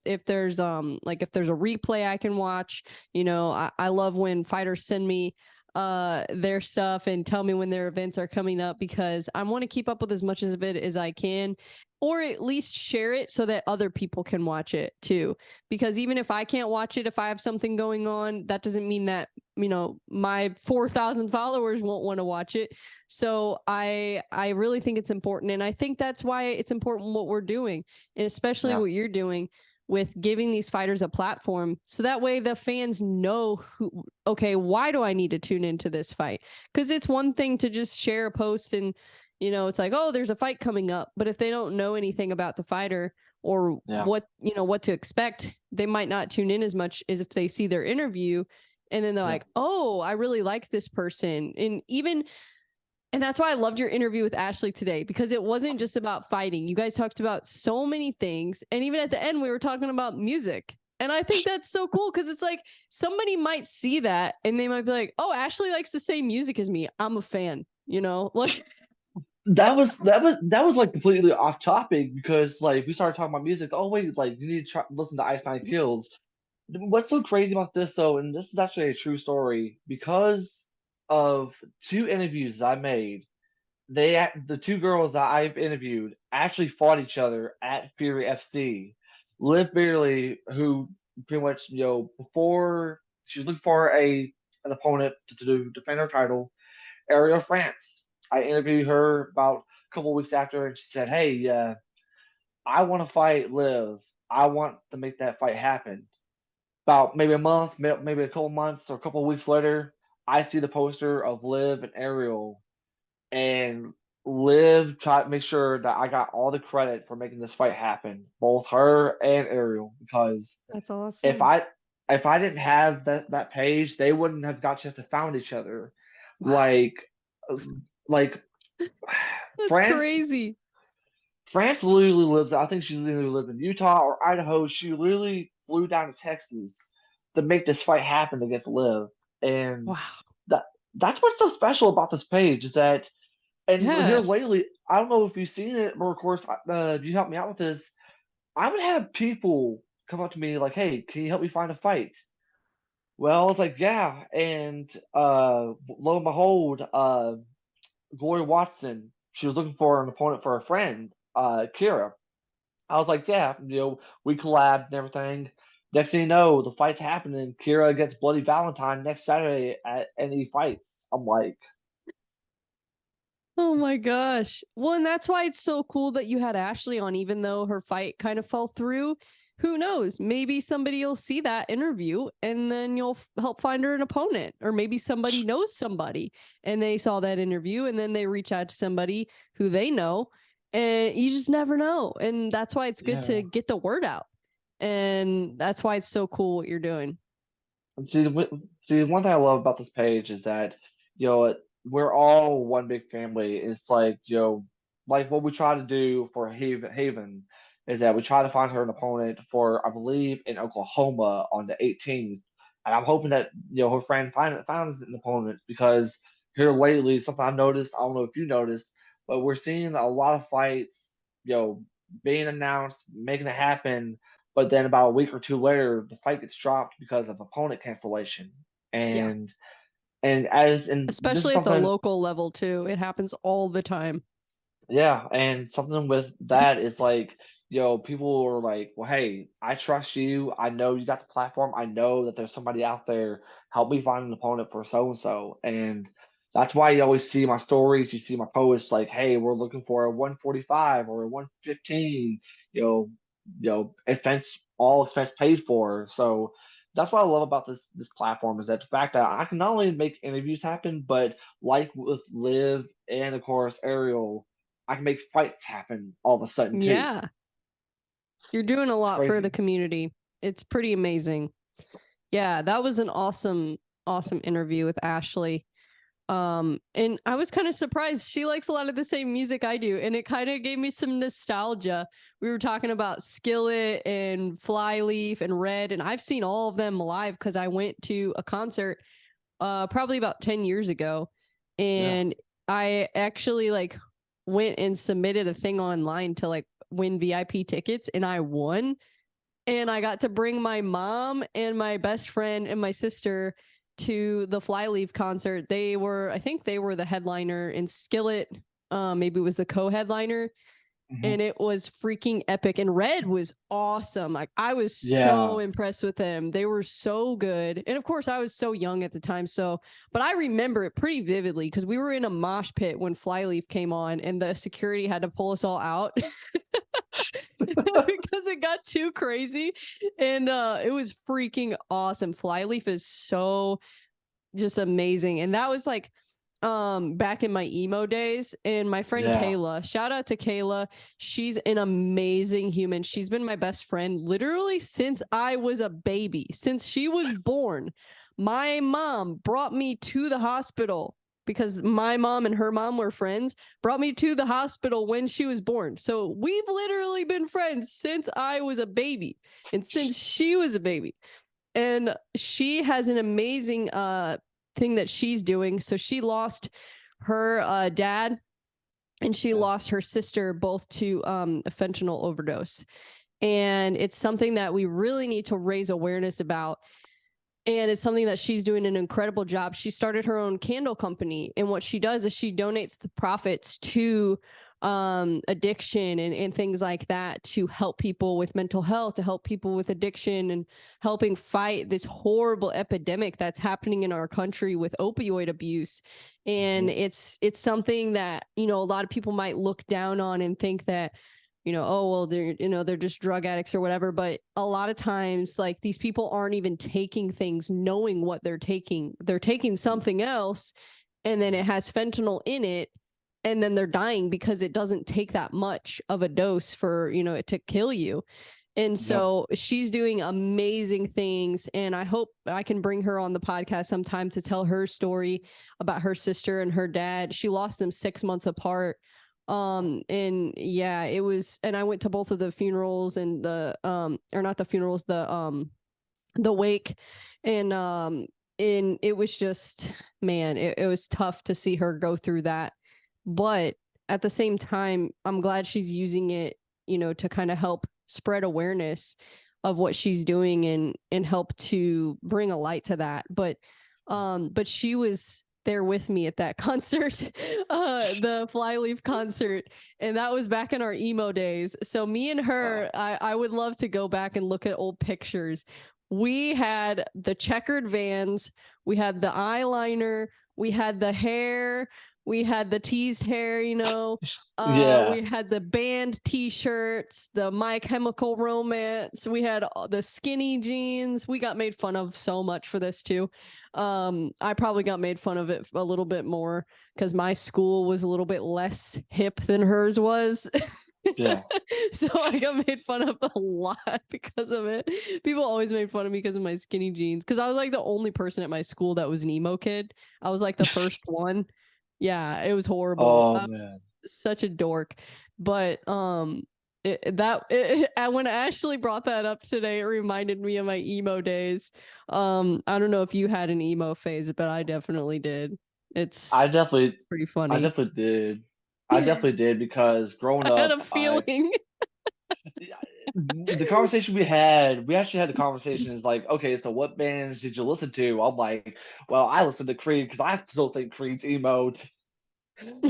[SPEAKER 1] if there's if there's a replay I can watch, I love when fighters send me their stuff and tell me when their events are coming up because I want to keep up with as much of it as I can, or at least share it so that other people can watch it too. Because even if I can't watch it, if I have something going on, that doesn't mean that, my 4,000 followers won't want to watch it. So I really think it's important. And I think that's why it's important what we're doing, and especially
[SPEAKER 2] yeah,
[SPEAKER 1] what you're doing with giving these fighters a platform. So that way the fans know okay, why do I need to tune into this fight? Because it's one thing to just share a post and, it's like, oh, there's a fight coming up. But if they don't know anything about the fighter or
[SPEAKER 2] yeah,
[SPEAKER 1] what to expect, they might not tune in as much as if they see their interview and then they're
[SPEAKER 2] yeah.
[SPEAKER 1] like, oh, I really like this person. And that's why I loved your interview with Ashley today, because it wasn't just about fighting. You guys talked about so many things. And even at the end, we were talking about music. And I think that's so cool because it's like somebody might see that and they might be like, oh, Ashley likes the same music as me. I'm a fan, like,
[SPEAKER 2] That was like completely off topic because like we started talking about music. Oh wait, like you need to listen to Ice Nine Kills. What's so crazy about this though, and this is actually a true story, because of two interviews that I made. The two girls that I've interviewed actually fought each other at Fury FC. Liv Beerley, who pretty much before she was looking for an opponent to defend her title, Ariel France. I interviewed her about a couple of weeks after, and she said, "Hey, I want to fight Liv. I want to make that fight happen." About maybe a month, maybe a couple months, or a couple of weeks later, I see the poster of Liv and Ariel, and Liv tried to make sure that I got all the credit for making this fight happen, both her and Ariel, because
[SPEAKER 1] That's
[SPEAKER 2] if
[SPEAKER 1] awesome.
[SPEAKER 2] I if I didn't have that page, they wouldn't have got a chance to found each other.
[SPEAKER 1] Wow.
[SPEAKER 2] Like uh, like
[SPEAKER 1] That's
[SPEAKER 2] France
[SPEAKER 1] crazy.
[SPEAKER 2] France literally lives. I think she's either lived in Utah or Idaho. She literally flew down to Texas to make this fight happen against Liv, and
[SPEAKER 1] Wow.
[SPEAKER 2] that that's what's so special about this page is that. And here
[SPEAKER 1] Yeah.
[SPEAKER 2] lately, I don't know if you've seen it, but of course, you helped me out with this. I would have people come up to me like, "Hey, can you help me find a fight?" Well, I was like, "Yeah," and lo and behold, Gloria Watson, she was looking for an opponent for a friend, Kira. I was like, "Yeah, we collabed and everything." Next thing you know, the fight's happening. Kira gets Bloody Valentine next Saturday at any fights. I'm like,
[SPEAKER 1] Oh my gosh. Well, and that's why it's so cool that you had Ashley on, even though her fight kind of fell through. Who knows? Maybe somebody will see that interview and then you'll help find her an opponent. Or maybe somebody knows somebody and they saw that interview and then they reach out to somebody who they know. And you just never know. And that's why it's good
[SPEAKER 2] yeah.
[SPEAKER 1] to get the word out. And that's why it's so cool what you're doing.
[SPEAKER 2] See, see, one thing I love about this page is that, we're all one big family. It's like, like what we try to do for Haven is that we try to find her an opponent for, I believe, in Oklahoma on the 18th. And I'm hoping that, her friend finds an opponent because here lately, something I've noticed, I don't know if you noticed, but we're seeing a lot of fights, being announced, making it happen, but then about a week or two later, the fight gets dropped because of opponent cancellation.
[SPEAKER 1] Yeah.
[SPEAKER 2] And and this is
[SPEAKER 1] Especially at the
[SPEAKER 2] something,
[SPEAKER 1] local level, too. It happens all the time.
[SPEAKER 2] yeah, and something with that is like, people are like, well, hey, I trust you. I know you got the platform. I know that there's somebody out there. Help me find an opponent for so and so. And that's why you always see my stories, you see my posts like, hey, we're looking for a 145 or a 115, expense all expense paid for. So that's what I love about this platform is that the fact that I can not only make interviews happen, but like with Liv and of course Ariel, I can make fights happen all of a sudden too.
[SPEAKER 1] Yeah. You're doing a
[SPEAKER 2] It's
[SPEAKER 1] lot for the
[SPEAKER 2] crazy.
[SPEAKER 1] community. It's pretty amazing. Yeah, that was an awesome interview with Ashley. And I was kind of surprised. She likes a lot of the same music I do, and it kind of gave me some nostalgia. We were talking about Skillet and Flyleaf and Red, and I've seen all of them live because I went to a concert probably about 10 years ago.
[SPEAKER 2] Yeah.
[SPEAKER 1] And I actually like went and submitted a thing online to like win VIP tickets and I won. And I got to bring my mom and my best friend and my sister to the Flyleaf concert. I think they were the headliner, and Skillet maybe was the co-headliner,
[SPEAKER 2] Hmm.
[SPEAKER 1] and it was freaking epic. And Red was awesome. Like I was so
[SPEAKER 2] Yeah.
[SPEAKER 1] impressed with them. They were so good. And of course I was so young at the time, so but I remember it pretty vividly because we were in a mosh pit when Flyleaf came on and the security had to pull us all out because it got too crazy. And it was freaking awesome. Flyleaf is so just amazing. And that was like back in my emo days. And my friend
[SPEAKER 2] Yeah.
[SPEAKER 1] Kayla, shout out to Kayla, she's an amazing human. She's been my best friend literally since I was a baby, since she was born. My mom brought me to the hospital because my mom and her mom were friends, brought me to the hospital when she was born. So we've literally been friends since I was a baby and since she was a baby. And she has an amazing thing that she's doing. So she lost her dad and she
[SPEAKER 2] Yeah.
[SPEAKER 1] lost her sister both to a fentanyl overdose. And it's something that we really need to raise awareness about. And it's something that she's doing an incredible job. She started her own candle company, and what she does is she donates the profits to addiction and things like that to help people with mental health, to help people with addiction, and helping fight this horrible epidemic that's happening in our country with opioid abuse. And
[SPEAKER 2] Hmm.
[SPEAKER 1] it's something that, a lot of people might look down on and think that, oh well, they're just drug addicts or whatever. But a lot of times, like, these people aren't even taking things knowing what they're taking. They're taking something else, and then it has fentanyl in it, and then they're dying because it doesn't take that much of a dose for, it to kill you. And
[SPEAKER 2] Yep.
[SPEAKER 1] so she's doing amazing things. And I hope I can bring her on the podcast sometime to tell her story about her sister and her dad. She lost them 6 months apart. And yeah, it was, and I went to both of the funerals and or not the funerals, the wake. And it was just, man, it was tough to see her go through that. But at the same time, I'm glad she's using it, to kind of help spread awareness of what she's doing and help to bring a light to that. But she was there with me at that concert, the Flyleaf concert, and that was back in our emo days. So me and
[SPEAKER 2] Uh,
[SPEAKER 1] her, I would love to go back and look at old pictures. We had the checkered Vans, we had the eyeliner, we had the hair, we had the teased hair,
[SPEAKER 2] yeah.
[SPEAKER 1] we had the band t-shirts, the My Chemical Romance, we had the skinny jeans. We got made fun of so much for this too. I probably got made fun of it a little bit more because my school was a little bit less hip than hers was.
[SPEAKER 2] Yeah.
[SPEAKER 1] So I got made fun of a lot because of it. People always made fun of me because of my skinny jeans. Because I was like the only person at my school that was an emo kid. I was like the first one. Yeah, it was horrible.
[SPEAKER 2] Oh
[SPEAKER 1] I
[SPEAKER 2] man.
[SPEAKER 1] was such a dork. But when Ashley brought that up today, it reminded me of my emo days. I don't know if you had an emo phase, but I definitely did.
[SPEAKER 2] I
[SPEAKER 1] It's
[SPEAKER 2] definitely
[SPEAKER 1] pretty
[SPEAKER 2] I
[SPEAKER 1] funny.
[SPEAKER 2] definitely did. I definitely did because growing
[SPEAKER 1] I had a
[SPEAKER 2] up, I
[SPEAKER 1] feeling.
[SPEAKER 2] the conversation we actually had the conversation is like, okay, so what bands did you listen to? I'm like, well, I listened to Creed because I still think Creed's emo.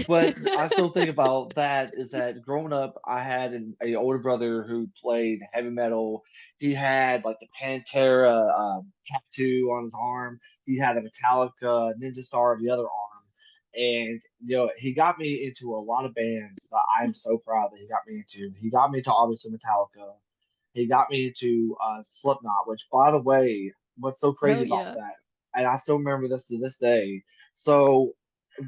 [SPEAKER 2] But I still think about that is that growing up, I had a older brother who played heavy metal. He had like the Pantera tattoo on his arm. He had a Metallica Ninja Star on the other arm, and he got me into a lot of bands that I'm so proud that he got me into. He got me into obviously Metallica. He got me into Slipknot, which by the way, what's so crazy
[SPEAKER 1] Hell
[SPEAKER 2] about
[SPEAKER 1] yeah.
[SPEAKER 2] that, and I still remember this to this day. So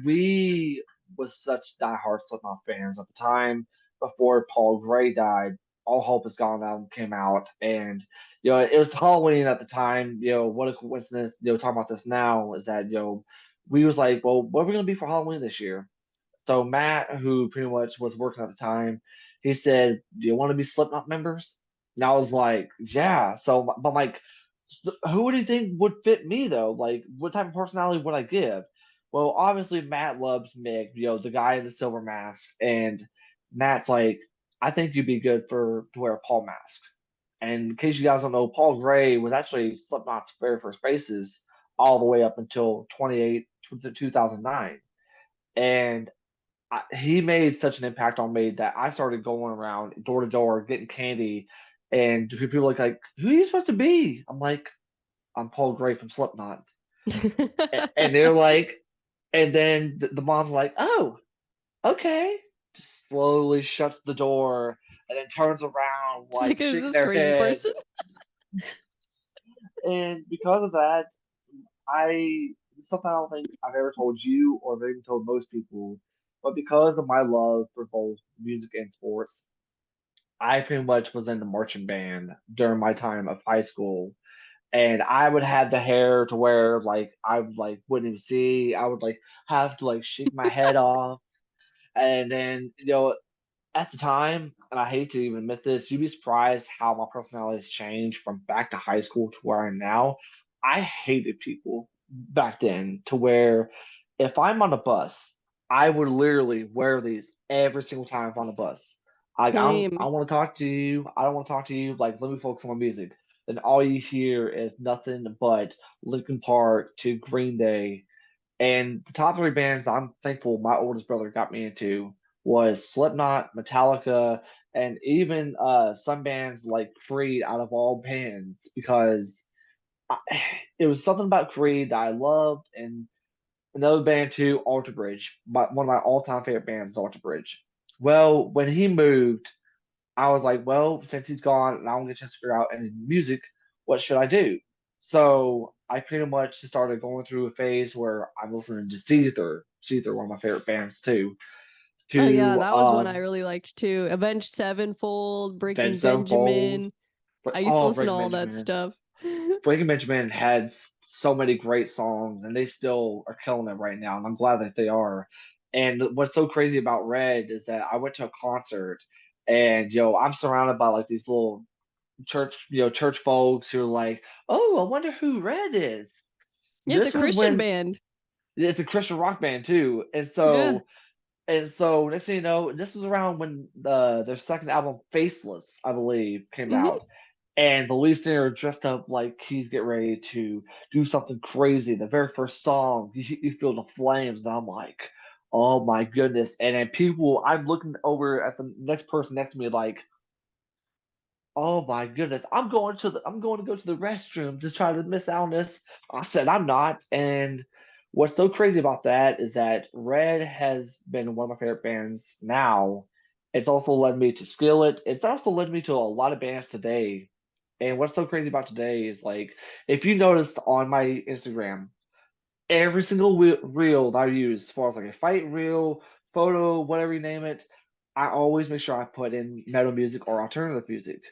[SPEAKER 2] we was such diehard Slipknot fans at the time before Paul Gray died. All Hope Is Gone album came out, and it was Halloween at the time. What a coincidence. Talking about this now is that we was like, well, what are we gonna be for Halloween this year? So Matt, who pretty much was working at the time, he said, "Do you want to be Slipknot members?" And I was like, "Yeah." So, but I'm like, who do you think would fit me though? Like, what type of personality would I give? Well, obviously Matt loves Mick, the guy in the silver mask, and Matt's like, I think you'd be good to wear a Paul mask. And in case you guys don't know, Paul Gray was actually Slipknot's very first bassist all the way up until 2009. And he made such an impact on me that I started going around door to door getting candy, and people were like, "Who are you supposed to be?" I'm like, "I'm Paul Gray from Slipknot," and they're like, and then the mom's like, "Oh, okay," just slowly shuts the door and then turns around
[SPEAKER 1] She's
[SPEAKER 2] like
[SPEAKER 1] like, who's
[SPEAKER 2] shaking
[SPEAKER 1] this
[SPEAKER 2] their
[SPEAKER 1] crazy
[SPEAKER 2] head,
[SPEAKER 1] person?
[SPEAKER 2] and because of that, I it's something I don't think I've ever told you or maybe told most people, but because of my love for both music and sports, I pretty much was in the marching band during my time of high school. And I would have the hair to where like I would like wouldn't even see. I would like have to like shake my head off. And then, at the time, and I hate to even admit this, you'd be surprised how my personality has changed from back to high school to where I am now. I hated people back then to where if I'm on a bus, I would literally wear these every single time I'm on the bus. Like I
[SPEAKER 1] Same.
[SPEAKER 2] want to talk to you. I don't want to talk to you. Like let me focus on my music. Then all you hear is nothing but Linkin Park to Green Day, and the top three bands I'm thankful my oldest brother got me into was Slipknot, Metallica, and even some bands like Creed out of all bands because I, it was something about Creed that I loved, and another band too, Alter Bridge. One of my all-time favorite bands is Alter Bridge. Well, when he moved, I was like, well, since he's gone and I don't get a chance to figure out any music, what should I do? So I pretty much just started going through a phase where I'm listening to Seether, one of my favorite bands too.
[SPEAKER 1] Oh yeah,
[SPEAKER 2] to
[SPEAKER 1] that was one I really liked too. Avenged Sevenfold,
[SPEAKER 2] Avenged
[SPEAKER 1] Breaking
[SPEAKER 2] Sevenfold.
[SPEAKER 1] Benjamin.
[SPEAKER 2] But
[SPEAKER 1] I used to
[SPEAKER 2] oh,
[SPEAKER 1] listen to
[SPEAKER 2] Breaking
[SPEAKER 1] all that
[SPEAKER 2] Benjamin.
[SPEAKER 1] stuff.
[SPEAKER 2] Breaking Benjamin had so many great songs, and they still are killing it right now, and I'm glad that they are. And what's so crazy about Red is that I went to a concert, and I'm surrounded by like these little church folks who are like, "Oh, I wonder who Red is."
[SPEAKER 1] Yeah, it's a
[SPEAKER 2] This was
[SPEAKER 1] Christian
[SPEAKER 2] when
[SPEAKER 1] band.
[SPEAKER 2] it's a Christian rock band too, and
[SPEAKER 1] Yeah.
[SPEAKER 2] so next thing you know, this was around when their second album, Faceless, I believe, came
[SPEAKER 1] Hmm.
[SPEAKER 2] out. And the lead singer dressed up like he's getting ready to do something crazy. The very first song, you feel the flames, and I'm like, oh my goodness. And then I'm looking over at the next person next to me, like, oh my goodness, I'm going to go to the restroom to try to miss out on this. I said I'm not. And what's so crazy about that is that Red has been one of my favorite bands now. It's also led me to Skillet. It's also led me to a lot of bands today. And what's so crazy about today is like if you noticed on my Instagram, every single reel that I use, as far as like a fight reel, photo, whatever you name it, I always make sure I put in metal music or alternative music.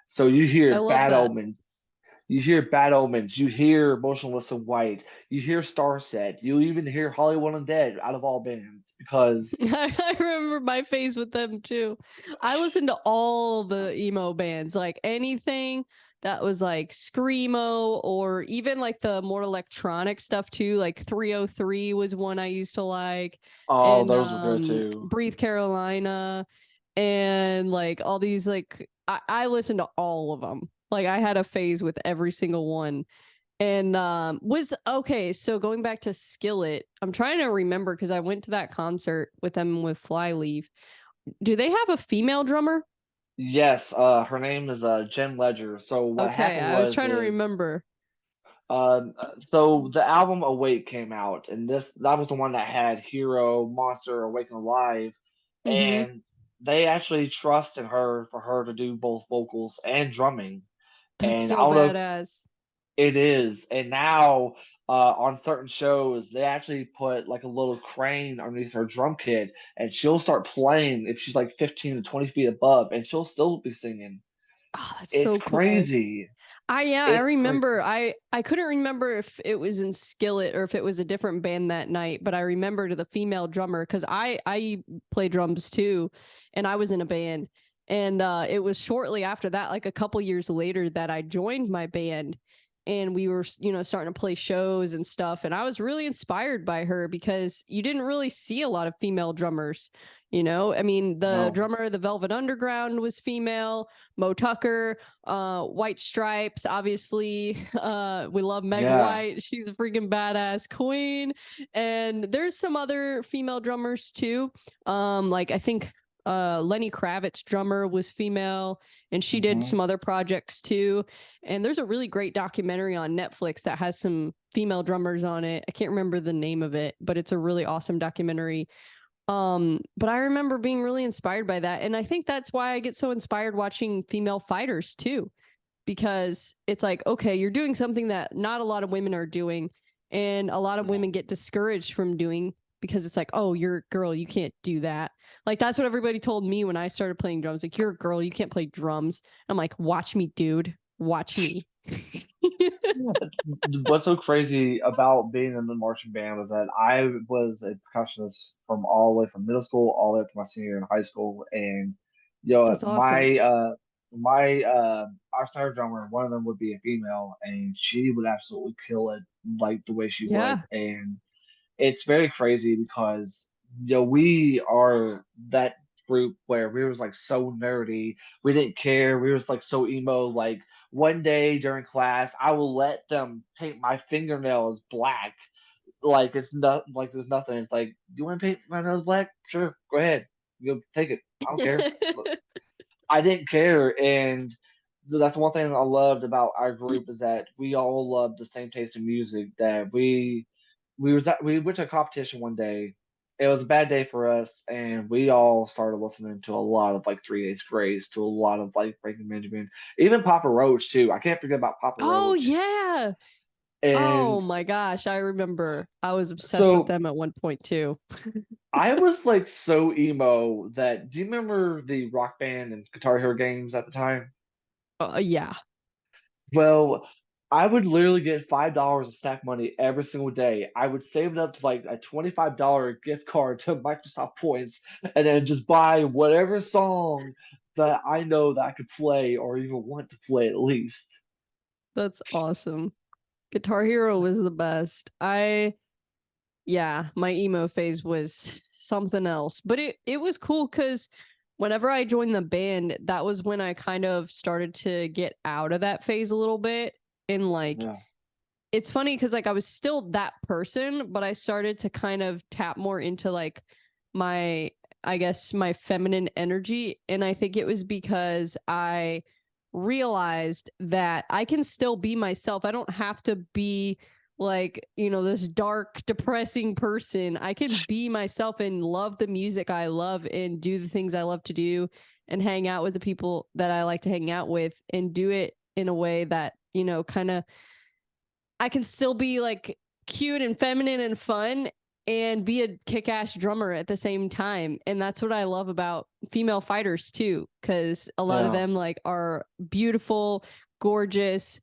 [SPEAKER 2] So
[SPEAKER 1] I love that.
[SPEAKER 2] you hear Bad Omens, you hear Motionless in White, you hear Starset, you even hear Hollywood Undead out of all bands because
[SPEAKER 1] I remember my phase with them too. I listened to all the emo bands, like anything that was like screamo or even like the more electronic stuff too. Like 303 was one I used to like,
[SPEAKER 2] oh,
[SPEAKER 1] and
[SPEAKER 2] those were good too.
[SPEAKER 1] Breathe Carolina, and like all these like I listened to all of them. Like I had a phase with every single one. And was okay. So going back to Skillet, I'm trying to remember because I went to that concert with them with Flyleaf. Do they have a female drummer?
[SPEAKER 2] Yes, her name is Jen Ledger. So what
[SPEAKER 1] Okay,
[SPEAKER 2] happened
[SPEAKER 1] I was
[SPEAKER 2] was
[SPEAKER 1] trying to
[SPEAKER 2] is
[SPEAKER 1] remember.
[SPEAKER 2] so the album Awake came out, and that was the one that had Hero, Monster, Awaken Alive,
[SPEAKER 1] Mm-hmm.
[SPEAKER 2] and they actually trusted her for her to do both vocals and drumming.
[SPEAKER 1] That's
[SPEAKER 2] And I
[SPEAKER 1] so
[SPEAKER 2] don't know if
[SPEAKER 1] badass.
[SPEAKER 2] it is. And now on certain shows, they actually put like a little crane underneath her drum kit, and she'll start playing if she's like 15 to 20 feet above, and she'll still be singing.
[SPEAKER 1] Oh, that's
[SPEAKER 2] It's
[SPEAKER 1] so cool.
[SPEAKER 2] crazy.
[SPEAKER 1] I
[SPEAKER 2] It's
[SPEAKER 1] remember.
[SPEAKER 2] crazy.
[SPEAKER 1] I couldn't remember if it was in Skillet or if it was a different band that night, but I remembered the female drummer because I play drums too, and I was in a band, and it was shortly after that, like a couple years later, that I joined my band, and we were starting to play shows and stuff, and I was really inspired by her because you didn't really see a lot of female drummers. I mean, the
[SPEAKER 2] No.
[SPEAKER 1] drummer of the Velvet Underground was female. Mo Tucker, White Stripes, obviously. We love Meg
[SPEAKER 2] Yeah.
[SPEAKER 1] White. She's a freaking badass queen. And there's some other female drummers too. Like I think Lenny Kravitz drummer was female, and she did
[SPEAKER 2] Hmm.
[SPEAKER 1] some other projects too. And there's a really great documentary on Netflix that has some female drummers on it. I can't remember the name of it, but it's a really awesome documentary. But I remember being really inspired by that. And I think that's why I get so inspired watching female fighters too, because it's like, okay, you're doing something that not a lot of women are doing. And a lot of
[SPEAKER 2] No.
[SPEAKER 1] women get discouraged from doing because it's like, oh, you're a girl, you can't do that. Like that's what everybody told me when I started playing drums. Like, you're a girl, you can't play drums. I'm like, watch me, dude. Watch me.
[SPEAKER 2] What's so crazy about being in the marching band was that I was a percussionist from all the way from middle school all the way up to my senior year in high school, and
[SPEAKER 1] That's awesome.
[SPEAKER 2] my our snare drummer, one of them would be a female, and she would absolutely kill it like the way she would,
[SPEAKER 1] Yeah.
[SPEAKER 2] and it's very crazy because we are that group where we was like so nerdy, we didn't care, we was like so emo. Like one day during class, I will let them paint my fingernails black, like it's not like there's nothing. It's like, you want to paint my nails black? Sure, go ahead, you take it. I don't care. I didn't care, and that's one thing I loved about our group is that we all loved the same taste in music. That we went to a competition one day. It was a bad day for us, and we all started listening to a lot of like Three Days Grace, to a lot of like Breaking Benjamin, even Papa Roach too. I can't forget about Papa
[SPEAKER 1] Oh
[SPEAKER 2] Roach.
[SPEAKER 1] yeah. Oh
[SPEAKER 2] And
[SPEAKER 1] my gosh, I remember. I was obsessed with
[SPEAKER 2] so
[SPEAKER 1] them at one point too.
[SPEAKER 2] I was like so emo that do you remember the Rock Band and Guitar Hero games at the time?
[SPEAKER 1] Yeah,
[SPEAKER 2] Well, I would literally get $5 of stack money every single day. I would save it up to like a $25 gift card to Microsoft Points and then just buy whatever song that I know that I could play or even want to play at least.
[SPEAKER 1] that's awesome. Guitar Hero was the best. Yeah, my emo phase was something else. But it was cool cuz whenever I joined the band, that was when I kind of started to get out of that phase a little bit and like
[SPEAKER 2] Yeah,
[SPEAKER 1] it's funny because like I was still that person, but I started to kind of tap more into like my, I guess, my feminine energy. And I think it was because I realized that I can still be myself. I don't have to be like, this dark, depressing person. I can be myself and love the music I love and do the things I love to do and hang out with the people that I like to hang out with and do it in a way that, kind of I can still be like cute and feminine and fun and be a kick-ass drummer at the same time. And that's what I love about female fighters too, because a lot of
[SPEAKER 2] yeah.
[SPEAKER 1] them like are beautiful, gorgeous,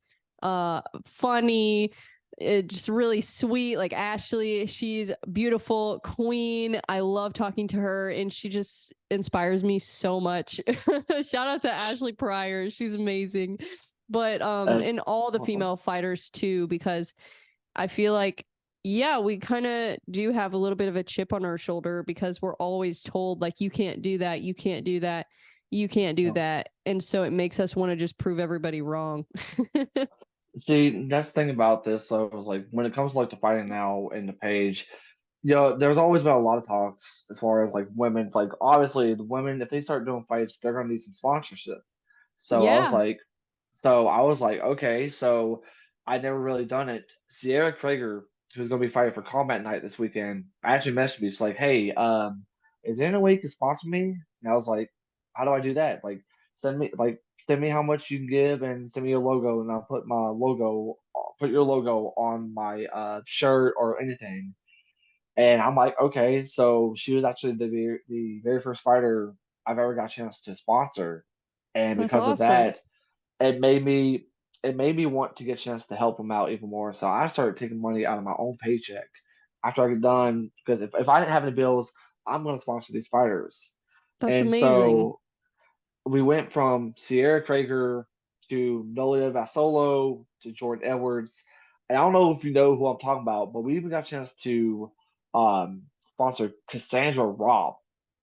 [SPEAKER 1] funny, just really sweet. Like Ashley, she's beautiful queen. I love talking to her and she just inspires me so much. Shout out to Ashley Pryor. She's amazing. But
[SPEAKER 2] That's
[SPEAKER 1] in all the
[SPEAKER 2] awesome.
[SPEAKER 1] female fighters too, because I feel like yeah, we kind of do have a little bit of a chip on our shoulder because we're always told like you can't do that, you can't do that, you can't do
[SPEAKER 2] Yeah.
[SPEAKER 1] that. And so it makes us want to just prove everybody wrong.
[SPEAKER 2] See, that's the thing about this. So it was like when it comes to like the fighting now in the page, there's always been a lot of talks as far as like women. Like obviously, the women if they start doing fights, they're gonna need some sponsorship. So I was
[SPEAKER 1] Yeah.
[SPEAKER 2] like, so I was like, okay. So I never really done it. Sierra Krager, who's gonna be fighting for Combat Night this weekend, actually messaged me. She's like, hey, is there any way you can sponsor me? And I was like, how do I do that? Like, send me how much you can give and send me your logo, and I'll put your logo on my shirt or anything. And I'm like, okay. So she was actually the very first fighter I've ever got a chance to sponsor, and
[SPEAKER 1] That's
[SPEAKER 2] because of
[SPEAKER 1] awesome.
[SPEAKER 2] that, it made me it made me want to get a chance to help them out even more. So I started taking money out of my own paycheck after I get done because if I didn't have any bills, I'm going to sponsor these fighters.
[SPEAKER 1] That's
[SPEAKER 2] And
[SPEAKER 1] amazing.
[SPEAKER 2] so we went from Sierra Krager to Nolia Vasolo to Jordan Edwards. And I don't know if you know who I'm talking about, but we even got a chance to sponsor Cassandra Robb,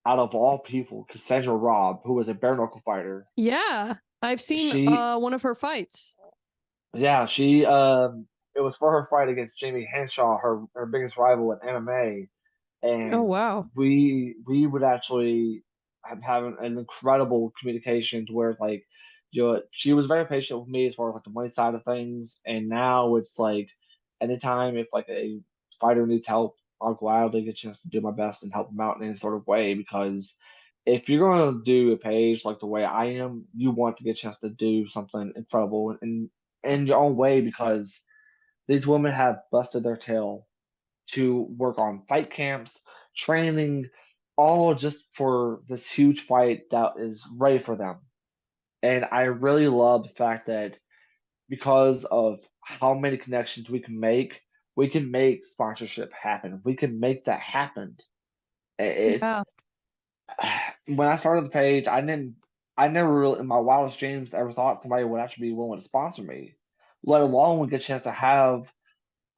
[SPEAKER 2] out of all people, Cassandra Robb, who was a bare knuckle fighter.
[SPEAKER 1] Yeah. I've seen
[SPEAKER 2] She,
[SPEAKER 1] one of her fights.
[SPEAKER 2] yeah, it was for her fight against Jamie Henshaw, her biggest rival in MMA,
[SPEAKER 1] Oh
[SPEAKER 2] and
[SPEAKER 1] wow.
[SPEAKER 2] we would actually have an incredible communication to where it's like she was very patient with me as far as like the money side of things, and now it's like anytime if like a fighter needs help, I'll gladly get a chance to do my best and help them out in any sort of way because if you're going to do a page like the way I am, you want to get a chance to do something incredible in your own way because these women have busted their tail to work on fight camps, training, all just for this huge fight that is ready for them. And I really love the fact that because of how many connections we can make sponsorship happen. We can make that happen. It's
[SPEAKER 1] Yeah.
[SPEAKER 2] when I started the page, I never really in my wildest dreams ever thought somebody would actually be willing to sponsor me, let alone get a chance to have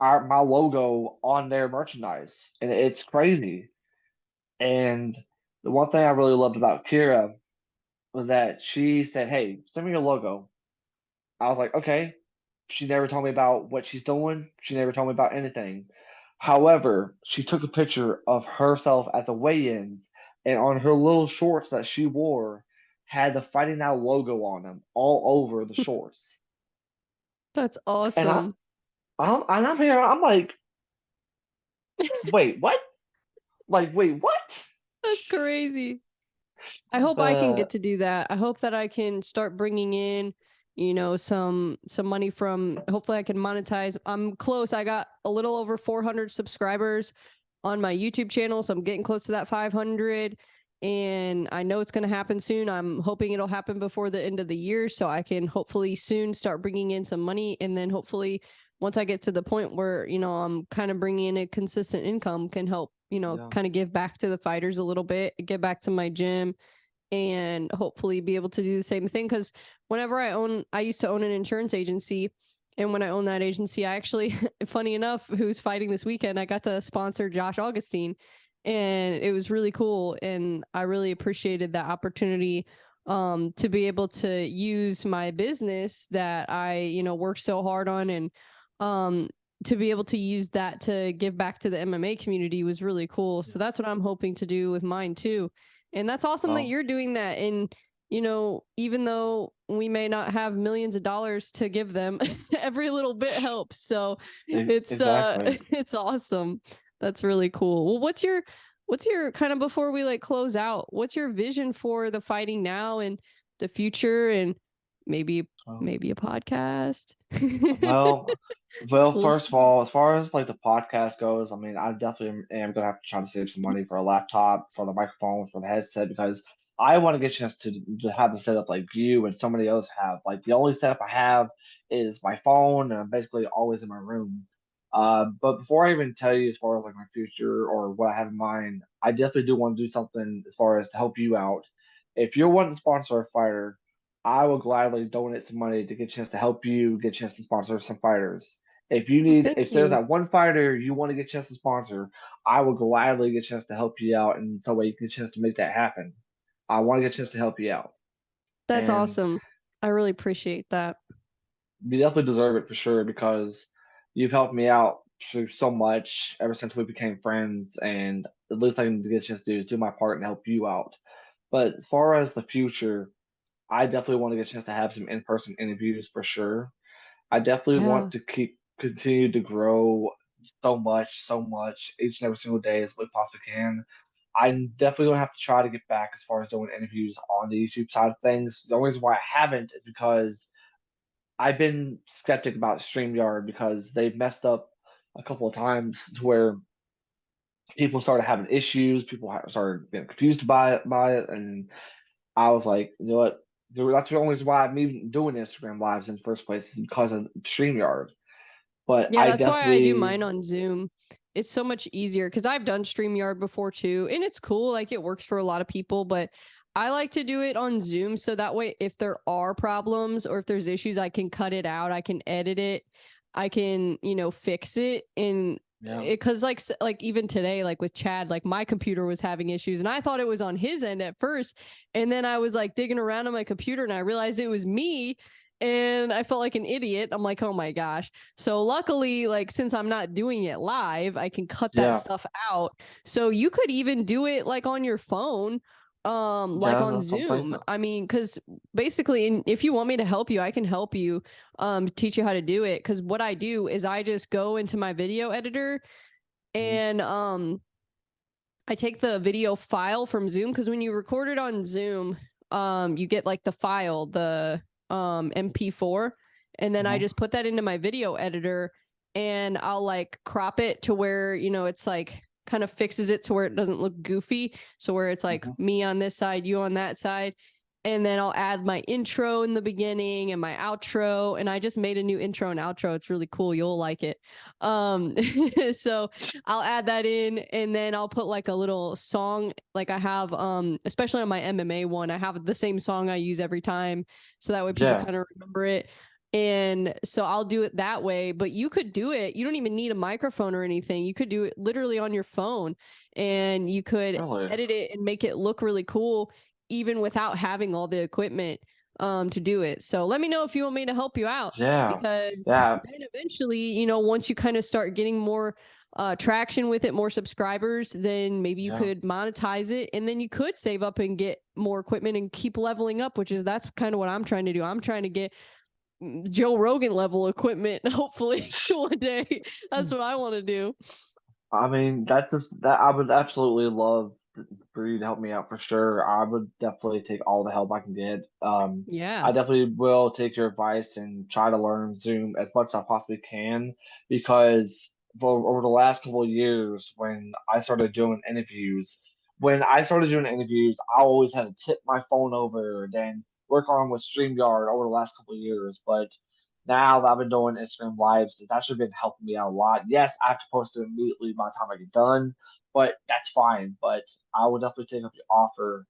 [SPEAKER 2] my logo on their merchandise. And it's crazy. And the one thing I really loved about Kira was that she said, "Hey, send me your logo." I was like, "Okay." She never told me about what she's doing. She never told me about anything. However, she took a picture of herself at the weigh-ins, and on her little shorts that she wore had the Fighting Out logo on them all over the shorts.
[SPEAKER 1] That's
[SPEAKER 2] And
[SPEAKER 1] awesome.
[SPEAKER 2] I'm here. I'm like, wait, what? Like, wait, what?
[SPEAKER 1] That's crazy. I hope I can
[SPEAKER 2] Uh,
[SPEAKER 1] get to do that. I hope that I can start bringing in some money from, hopefully I can monetize. I'm close. I got a little over 400 subscribers on my YouTube channel, so I'm getting close to that 500, and I know it's going to happen soon. I'm hoping it'll happen before the end of the year so I can hopefully soon start bringing in some money, and then hopefully once I get to the point where, I'm kind of bringing in a consistent income, can help,
[SPEAKER 2] Yeah.
[SPEAKER 1] kind of give back to the fighters a little bit, get back to my gym, and hopefully be able to do the same thing. Because I used to own an insurance agency, and when I owned that agency, I actually, funny enough, who's fighting this weekend, I got to sponsor Josh Augustine, and it was really cool, and I really appreciated that opportunity, to be able to use my business that I, worked so hard on, and um to be able to use that to give back to the MMA community was really cool.
[SPEAKER 2] Yeah.
[SPEAKER 1] So that's what I'm hoping to do with mine too. And that's awesome that
[SPEAKER 2] Well,
[SPEAKER 1] you're doing that. And, even though we may not have millions of dollars to give them, every little bit helps. So it's
[SPEAKER 2] exactly.
[SPEAKER 1] it's awesome. That's really cool. Well, what's your kind of, before we like close out, what's your vision for the fighting now and the future, and maybe
[SPEAKER 2] Well,
[SPEAKER 1] maybe a podcast?
[SPEAKER 2] well, well,
[SPEAKER 1] We'll
[SPEAKER 2] first of
[SPEAKER 1] see.
[SPEAKER 2] all, as far as like the podcast goes, I mean, I definitely am gonna have to try to save some money for a laptop, for the microphone, for the headset, because I want to get a chance to have the setup like you and somebody else have. Like the only setup I have is my phone, and I'm basically always in my room. But before I even tell you as far as like my future or what I have in mind, I definitely do want to do something as far as to help you out. If you're wanting to sponsor a fighter, I will gladly donate some money to get a chance to help you get a chance to sponsor some fighters.
[SPEAKER 1] Thank
[SPEAKER 2] If there's
[SPEAKER 1] you.
[SPEAKER 2] that one fighter you want to get a chance to sponsor, I will gladly get a chance to help you out, and so way you get a chance to make that happen. I want to get a chance to help you out,
[SPEAKER 1] That's
[SPEAKER 2] and
[SPEAKER 1] awesome. I really appreciate that.
[SPEAKER 2] you definitely deserve it for sure because you've helped me out through so much ever since we became friends, and the least I can get a chance to do is do my part and help you out. But as far as the future, I definitely want to get a chance to have some in-person interviews for sure. I definitely
[SPEAKER 1] Yeah.
[SPEAKER 2] want to keep continue to grow so much each and every single day as we possibly can. I'm definitely gonna have to try to get back as far as doing interviews on the YouTube side of things. The only reason why I haven't is because I've been skeptic about StreamYard because they've messed up a couple of times to where people started having issues, started getting confused by it, and I was like, you know what? That's the only reason why I'm even doing Instagram lives in the first place is because of StreamYard. But
[SPEAKER 1] Yeah,
[SPEAKER 2] I
[SPEAKER 1] that's why I do
[SPEAKER 2] definitely,
[SPEAKER 1] mine on Zoom. It's so much easier because I've done StreamYard before too, and it's cool. Like, it works for a lot of people, but I like to do it on Zoom so that way if there are problems or if there's issues, I can cut it out, I can edit it, I can, fix it. And
[SPEAKER 2] yeah,
[SPEAKER 1] because like even today, like with Chad, like my computer was having issues and I thought it was on his end at first. And then I was like digging around on my computer and I realized it was me. And I felt like an idiot. I'm like, oh my gosh. So luckily, like, since I'm not doing it live, I can cut that
[SPEAKER 2] yeah,
[SPEAKER 1] stuff out. So you could even do it like on your phone, like
[SPEAKER 2] yeah.
[SPEAKER 1] on
[SPEAKER 2] That's what I'm
[SPEAKER 1] Zoom.
[SPEAKER 2] thinking.
[SPEAKER 1] I mean, because basically, if you want me to help you, I can help you, teach you how to do it. Because what I do is I just go into my video editor,
[SPEAKER 2] Mhm,
[SPEAKER 1] and I take the video file from Zoom, because when you record it on Zoom, you get like the file, the MP4, and then I
[SPEAKER 2] mhm,
[SPEAKER 1] just put that into my video editor, and I'll like crop it to where, it's like kind of fixes it to where it doesn't look goofy. So where it's like
[SPEAKER 2] mhm.
[SPEAKER 1] me on this side, you on that side. And then I'll add my intro in the beginning and my outro. And I just made a new intro and outro. It's really cool. You'll like it. Um, so I'll add that in, and then I'll put like a little song, like I have, especially on my MMA one, I have the same song I use every time, so that way people
[SPEAKER 2] Yeah,
[SPEAKER 1] kind of remember it. And so I'll do it that way, but you could do it. You don't even need a microphone or anything. You could do it literally on your phone, and you could
[SPEAKER 2] really.
[SPEAKER 1] edit it and make it look really cool even without having all the equipment, to do it. So let me know if you want me to help you out,
[SPEAKER 2] Yeah,
[SPEAKER 1] because
[SPEAKER 2] yeah,
[SPEAKER 1] then eventually, once you kind of start getting more traction with it, more subscribers, then maybe you
[SPEAKER 2] yeah.
[SPEAKER 1] could monetize it, and then you could save up and get more equipment and keep leveling up, which is that's kind of what I'm trying to do. I'm trying to get Joe Rogan level equipment, hopefully one day. That's what I want to do.
[SPEAKER 2] I mean, that's just that I would absolutely love. for you to help me out for sure. I would definitely take all the help I can get. I
[SPEAKER 1] Yeah.
[SPEAKER 2] definitely will take your advice and try to learn Zoom as much as I possibly can because over the last couple of years, when I started doing interviews, I always had to tip my phone over, then work on with StreamYard over the last couple of years. But now that I've been doing Instagram lives, it's actually been helping me out a lot. Yes, I have to post it immediately by the time I get done, but that's fine. But I will definitely take up your offer.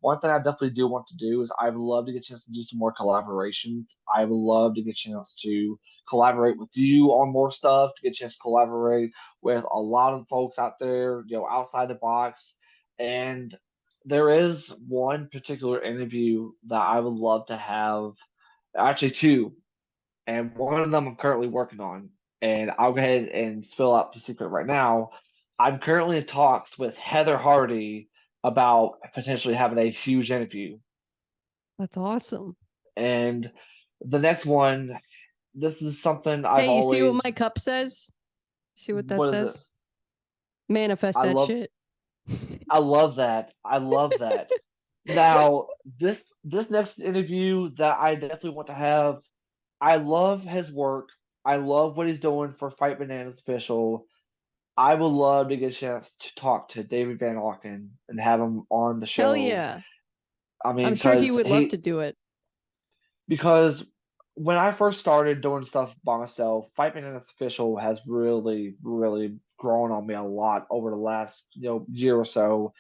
[SPEAKER 2] One thing I definitely do want to do is I would love to get a chance to do some more collaborations. I would love to get a chance to collaborate with you on more stuff, to get a chance to collaborate with a lot of folks out there, outside the box. And there is one particular interview that I would love to have, actually two, and one of them I'm currently working on. And I'll go ahead and spill out the secret right now. I'm currently in talks with Heather Hardy about potentially having a huge interview.
[SPEAKER 1] That's awesome.
[SPEAKER 2] And the next one, this is something I've
[SPEAKER 1] Hey, you see what
[SPEAKER 2] always,
[SPEAKER 1] my cup says? See what that
[SPEAKER 2] what is it?
[SPEAKER 1] says? Manifest
[SPEAKER 2] I
[SPEAKER 1] that
[SPEAKER 2] love,
[SPEAKER 1] shit.
[SPEAKER 2] I love that. I love that. Now, this next interview that I definitely want to have, I love his work. I love what he's doing for Fight Bananas official. I would love to get a chance to talk to David Van Auken and have him on the
[SPEAKER 1] Hell
[SPEAKER 2] show.
[SPEAKER 1] yeah.
[SPEAKER 2] I mean,
[SPEAKER 1] I'm sure he would love to do it.
[SPEAKER 2] because when I first started doing stuff by myself, Fight Bananas official has really, really grown on me a lot over the last year or so.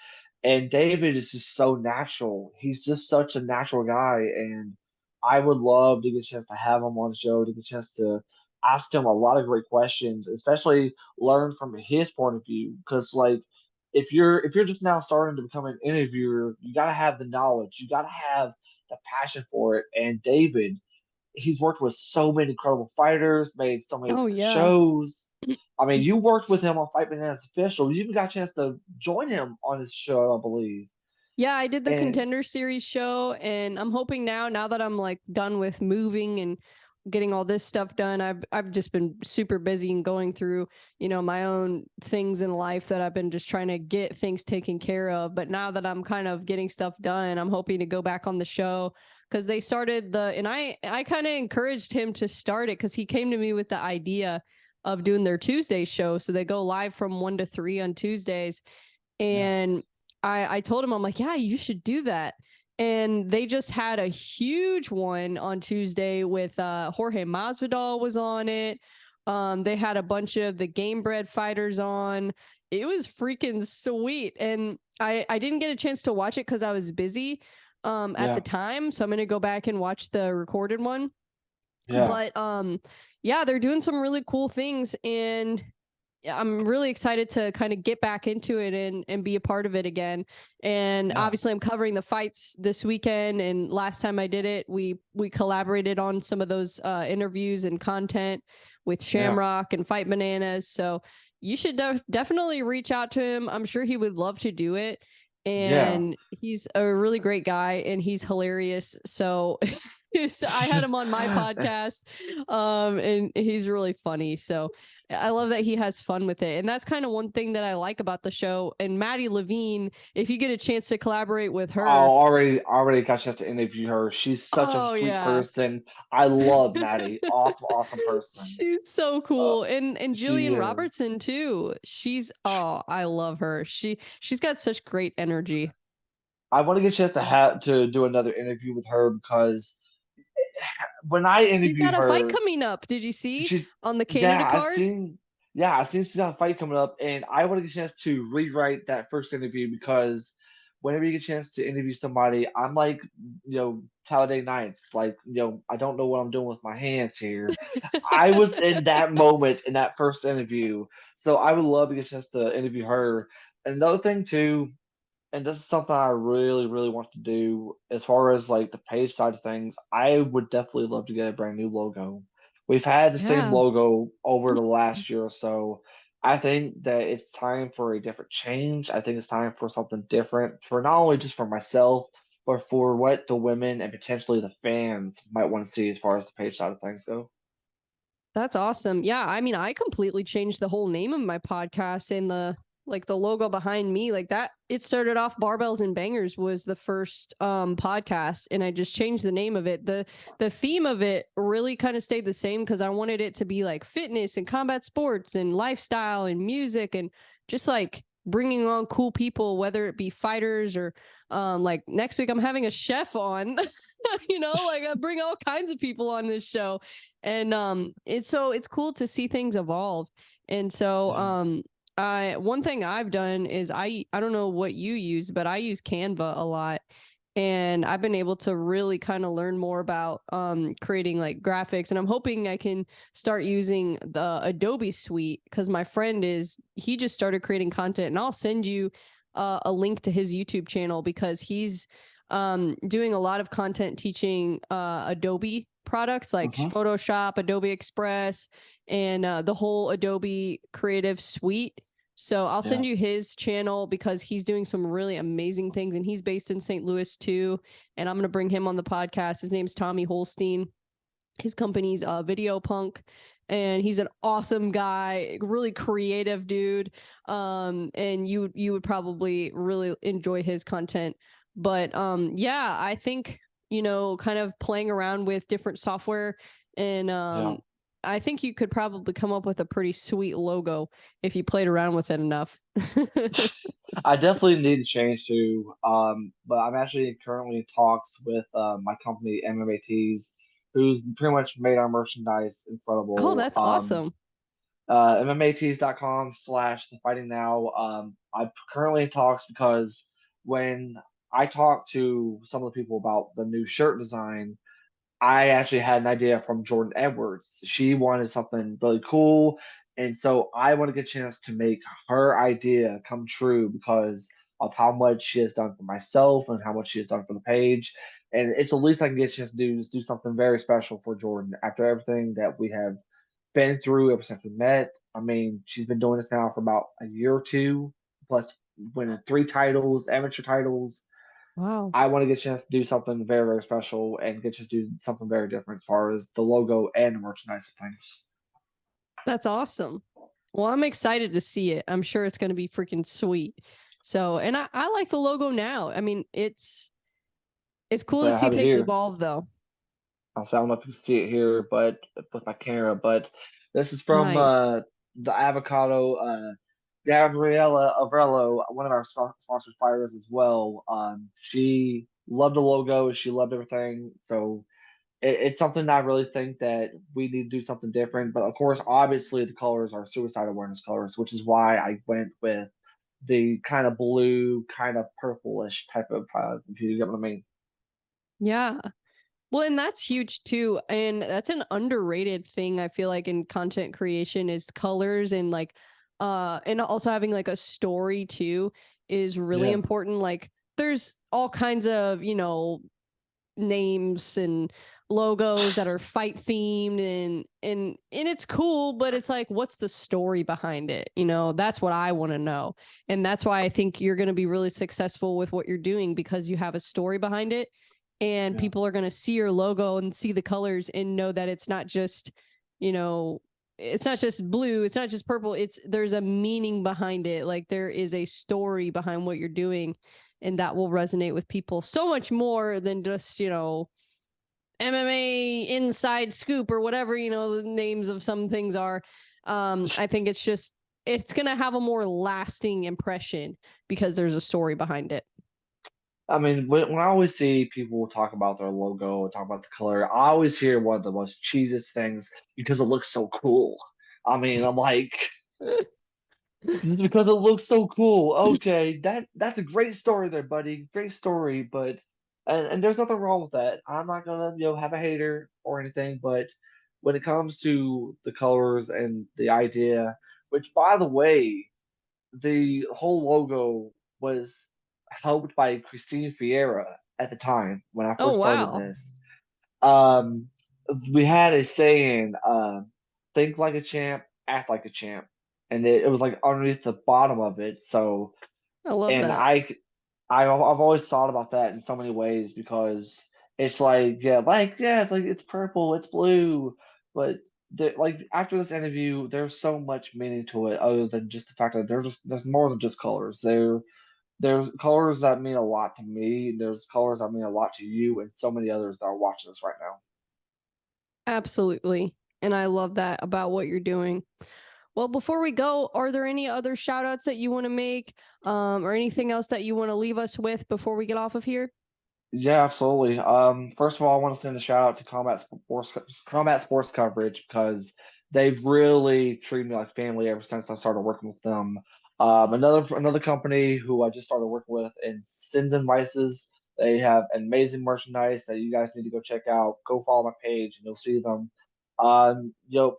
[SPEAKER 2] And David is just so natural. He's just such a natural guy, and I would love to get a chance to have him on the show, to get a chance to ask him a lot of great questions, especially learn from his point of view. Because like, if you're just now starting to become an interviewer, you got to have the knowledge, you got to have the passion for it. And David, he's worked with so many incredible fighters, made so many
[SPEAKER 1] Oh
[SPEAKER 2] different
[SPEAKER 1] yeah.
[SPEAKER 2] shows. I mean, you worked with him on Fight Bananas official. You even got a chance to join him on his show, I believe.
[SPEAKER 1] Yeah, I did the
[SPEAKER 2] And
[SPEAKER 1] Contender Series show, and I'm hoping now that I'm like done with moving and getting all this stuff done, I've just been super busy and going through, my own things in life that I've been just trying to get things taken care of. But now that I'm kind of getting stuff done, I'm hoping to go back on the show because they started and I kind of encouraged him to start it because he came to me with the idea of doing their Tuesday show. So they go live from 1 to 3 on Tuesdays,
[SPEAKER 2] yeah,
[SPEAKER 1] and I told him, I'm like, yeah, you should do that. And they just had a huge one on Tuesday with Jorge Masvidal was on it. They had a bunch of the Game Bred fighters on. It was freaking sweet. And I didn't get a chance to watch it because I was busy at the
[SPEAKER 2] yeah,
[SPEAKER 1] time. So I'm gonna go back and watch the recorded one.
[SPEAKER 2] yeah,
[SPEAKER 1] But yeah, they're doing some really cool things, and I'm really excited to kind of get back into it and be a part of it again. And
[SPEAKER 2] yeah,
[SPEAKER 1] obviously I'm covering the fights this weekend. And last time I did it, we collaborated on some of those interviews and content with
[SPEAKER 2] yeah,
[SPEAKER 1] Shamrock and Fight Bananas. So you should definitely reach out to him. I'm sure he would love to do it.
[SPEAKER 2] yeah.
[SPEAKER 1] And he's a really great guy and he's hilarious. So I had him on my podcast, and he's really funny. So I love that he has fun with it. And that's kind of one thing that I like about the show. And Maddie Levine, if you get a chance to collaborate with
[SPEAKER 2] Oh,
[SPEAKER 1] her,
[SPEAKER 2] already got a chance to interview her. She's such a
[SPEAKER 1] oh
[SPEAKER 2] sweet
[SPEAKER 1] yeah.
[SPEAKER 2] person. I love Maddie. Awesome, awesome person.
[SPEAKER 1] She's so
[SPEAKER 2] Uh,
[SPEAKER 1] cool. And
[SPEAKER 2] she
[SPEAKER 1] Jillian
[SPEAKER 2] is.
[SPEAKER 1] Robertson too. I love her. She's got such great energy.
[SPEAKER 2] I want to get a chance to do another interview with her because when I
[SPEAKER 1] She's
[SPEAKER 2] interviewed
[SPEAKER 1] got a fight
[SPEAKER 2] her,
[SPEAKER 1] coming up. Did you see
[SPEAKER 2] she's
[SPEAKER 1] on the
[SPEAKER 2] yeah,
[SPEAKER 1] Canada card?
[SPEAKER 2] I seen she's got a fight coming up, and I want to get a chance to rewrite that first interview because whenever you get a chance to interview somebody, I'm like, Talladega Nights, like, I don't know what I'm doing with my hands here. I was in that moment in that first interview, so I would love to get a chance to interview her. Another thing too, and this is something I really, really want to do as far as like the page side of things. I would definitely love to get a brand new logo. We've had the same
[SPEAKER 1] Yeah.
[SPEAKER 2] logo over the last year or so. I think that it's time for a different change. I think it's time for something different for not only just for myself, but for what the women and potentially the fans might want to see as far as the page side of things go.
[SPEAKER 1] That's awesome. Yeah, I mean, I completely changed the whole name of my podcast in the like the logo behind me, like that, it started off Barbells and Bangers was the first podcast, and I just changed the name of it. The theme of it really kind of stayed the same because I wanted it to be like fitness and combat sports and lifestyle and music and just like bringing on cool people, whether it be fighters or like next week I'm having a chef on. Like I bring all kinds of people on this show, and it's cool to see things evolve. And so
[SPEAKER 2] Yeah.
[SPEAKER 1] I one thing I've done is I don't know what you use, but I use Canva a lot. And I've been able to really kind of learn more about creating like graphics. And I'm hoping I can start using the Adobe suite because my friend he just started creating content. And I'll send you a link to his YouTube channel because he's doing a lot of content teaching Adobe products like
[SPEAKER 2] Uh-huh.
[SPEAKER 1] Photoshop, Adobe Express, and the whole Adobe Creative Suite. So I'll
[SPEAKER 2] Yeah.
[SPEAKER 1] send you his channel because he's doing some really amazing things, and he's based in St. Louis too. And I'm going to bring him on the podcast. His name's Tommy Holstein. His company's Video Punk, and he's an awesome guy, really creative dude. And you would probably really enjoy his content. But yeah, I think kind of playing around with different software, and
[SPEAKER 2] Yeah.
[SPEAKER 1] I think you could probably come up with a pretty sweet logo if you played around with it enough.
[SPEAKER 2] I definitely need to change too. But I'm actually currently in talks with my company MMATs, who's pretty much made our merchandise
[SPEAKER 1] Oh,
[SPEAKER 2] incredible.
[SPEAKER 1] that's awesome.
[SPEAKER 2] MMATs.com/the fighting now. I'm currently in talks because when I talked to some of the people about the new shirt design, I actually had an idea from Jordan Edwards. She wanted something really cool. And so I want to get a chance to make her idea come true because of how much she has done for myself and how much she has done for the page. And it's the least I can get a chance to do is do something very special for Jordan after everything that we have been through ever since we met. I mean, she's been doing this now for about a year or two, plus winning 3 titles, amateur titles.
[SPEAKER 1] Wow.
[SPEAKER 2] I want to get a chance to do something very, very special and get to do something very different as far as the logo and the merchandise of things.
[SPEAKER 1] That's awesome. Well, I'm excited to see it. I'm sure it's going to be freaking sweet. So, and I like the logo now. I mean, it's cool
[SPEAKER 2] So
[SPEAKER 1] to
[SPEAKER 2] I
[SPEAKER 1] see
[SPEAKER 2] have it
[SPEAKER 1] things
[SPEAKER 2] here.
[SPEAKER 1] evolve though.
[SPEAKER 2] So I don't know if you can see it here, but with my camera, but this is from
[SPEAKER 1] Nice.
[SPEAKER 2] the avocado. Gabriella Avrello, one of our sponsors, fighters as well. She loved the logo. She loved everything. So it's something I really think that we need to do something different. But of course, obviously, the colors are suicide awareness colors, which is why I went with the kind of blue, kind of purplish type of, if you get what I mean.
[SPEAKER 1] Yeah. Well, and that's huge too. And that's an underrated thing I feel like in content creation is colors and like and also having like a story too is really
[SPEAKER 2] Yeah,
[SPEAKER 1] important. Like there's all kinds of, names and logos that are fight themed and it's cool, but it's like what's the story behind it? That's what I want to know. And that's why I think you're going to be really successful with what you're doing because you have a story behind it, and
[SPEAKER 2] yeah.
[SPEAKER 1] people are going to see your logo and see the colors and know that you know it's not just blue, it's not just purple, there's a meaning behind it. Like there is a story behind what you're doing, and that will resonate with people so much more than just MMA inside scoop or whatever the names of some things are. I think it's gonna have a more lasting impression because there's a story behind it.
[SPEAKER 2] I mean, when I always see people talk about their logo, talk about the color, I always hear one of the most cheesiest things because it looks so cool. I mean, I'm like, just because it looks so cool. Okay, that's a great story there, buddy. Great story, but and there's nothing wrong with that. I'm not gonna, have a hater or anything, but when it comes to the colors and the idea, which by the way, the whole logo was helped by Christine Fiera at the time when I
[SPEAKER 1] Oh
[SPEAKER 2] first started
[SPEAKER 1] wow.
[SPEAKER 2] this. Um, we had a saying, think like a champ, act like a champ. And it was like underneath the bottom of it. So,
[SPEAKER 1] I love
[SPEAKER 2] and
[SPEAKER 1] that.
[SPEAKER 2] I've always thought about that in so many ways because it's like, yeah, it's like it's purple, it's blue, but like after this interview, there's so much meaning to it other than just the fact that there's more than just colors. There's colors that mean a lot to me. There's colors that mean a lot to you and so many others that are watching this right now.
[SPEAKER 1] Absolutely. And I love that about what you're doing. Well, before we go, are there any other shout outs that you want to make, or anything else that you want to leave us with before we get off of here?
[SPEAKER 2] Yeah, absolutely. First of all, I want to send a shout out to Combat Sports Coverage because they've really treated me like family ever since I started working with them. Another company who I just started working with in Sins and Vices. They have amazing merchandise that you guys need to go check out. Go follow my page and you'll see them.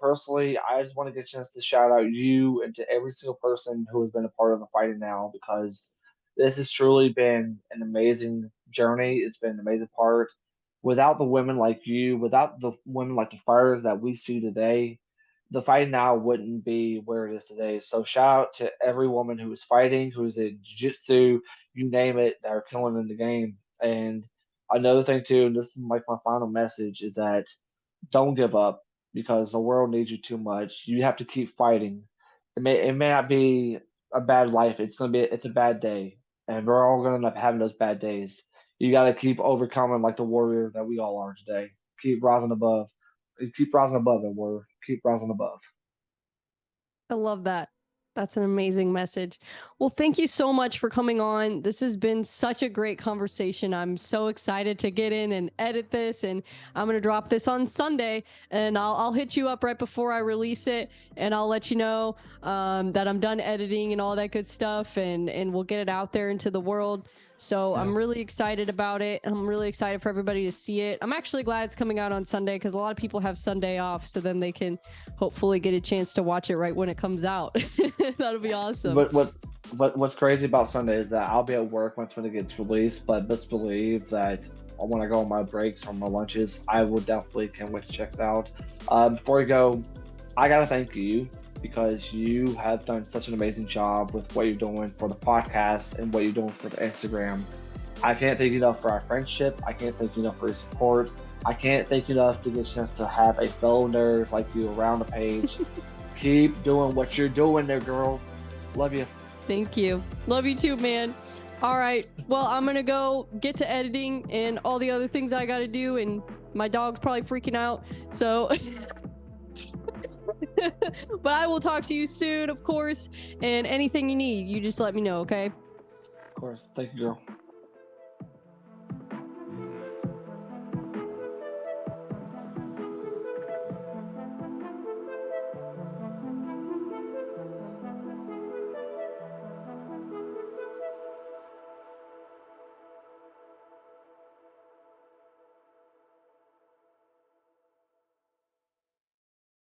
[SPEAKER 2] Personally, I just want to get a chance to shout out you and to every single person who has been a part of the fighting now because this has truly been an amazing journey. It's been an amazing part. Without the women like you, without the women like the fighters that we see today, the fight now wouldn't be where it is today. So shout out to every woman who is fighting, who's in jiu-jitsu, you name it, that are killing in the game. And another thing too, and this is like my final message, is that don't give up because the world needs you too much. You have to keep fighting. It may not be a bad life. It's a bad day, and we're all gonna end up having those bad days. You got to keep overcoming like the warrior that we all are today. Keep rising above. Keep rising above it, warrior. Keep rising above.
[SPEAKER 1] I love that. That's an amazing message. Well, thank you so much for coming on. This has been such a great conversation. I'm so excited to get in and edit this, and I'm going to drop this on Sunday, and I'll hit you up right before I release it, and I'll let you know that I'm done editing and all that good stuff, and we'll get it out there into the world. So
[SPEAKER 2] Yeah.
[SPEAKER 1] I'm really excited about it. I'm really excited for everybody to see it. I'm actually glad it's coming out on Sunday because a lot of people have Sunday off, so then they can hopefully get a chance to watch it right when it comes out. That'll be awesome.
[SPEAKER 2] What's crazy about Sunday is that I'll be at work once when it gets released, but best believe that when I go on my breaks or my lunches, I will definitely can't wait to check it out. Before we go, I gotta thank you because you have done such an amazing job with what you're doing for the podcast and what you're doing for the Instagram. I can't thank you enough for our friendship. I can't thank you enough for your support. I can't thank you enough to get a chance to have a fellow nerd like you around the page. Keep doing what you're doing there, girl. Love you.
[SPEAKER 1] Thank you. Love you too, man. All right. Well, I'm going to go get to editing and all the other things I got to do. And my dog's probably freaking out. So, but I will talk to you soon, of course. And anything you need, you just let me know, okay?
[SPEAKER 2] Of course. Thank you, girl.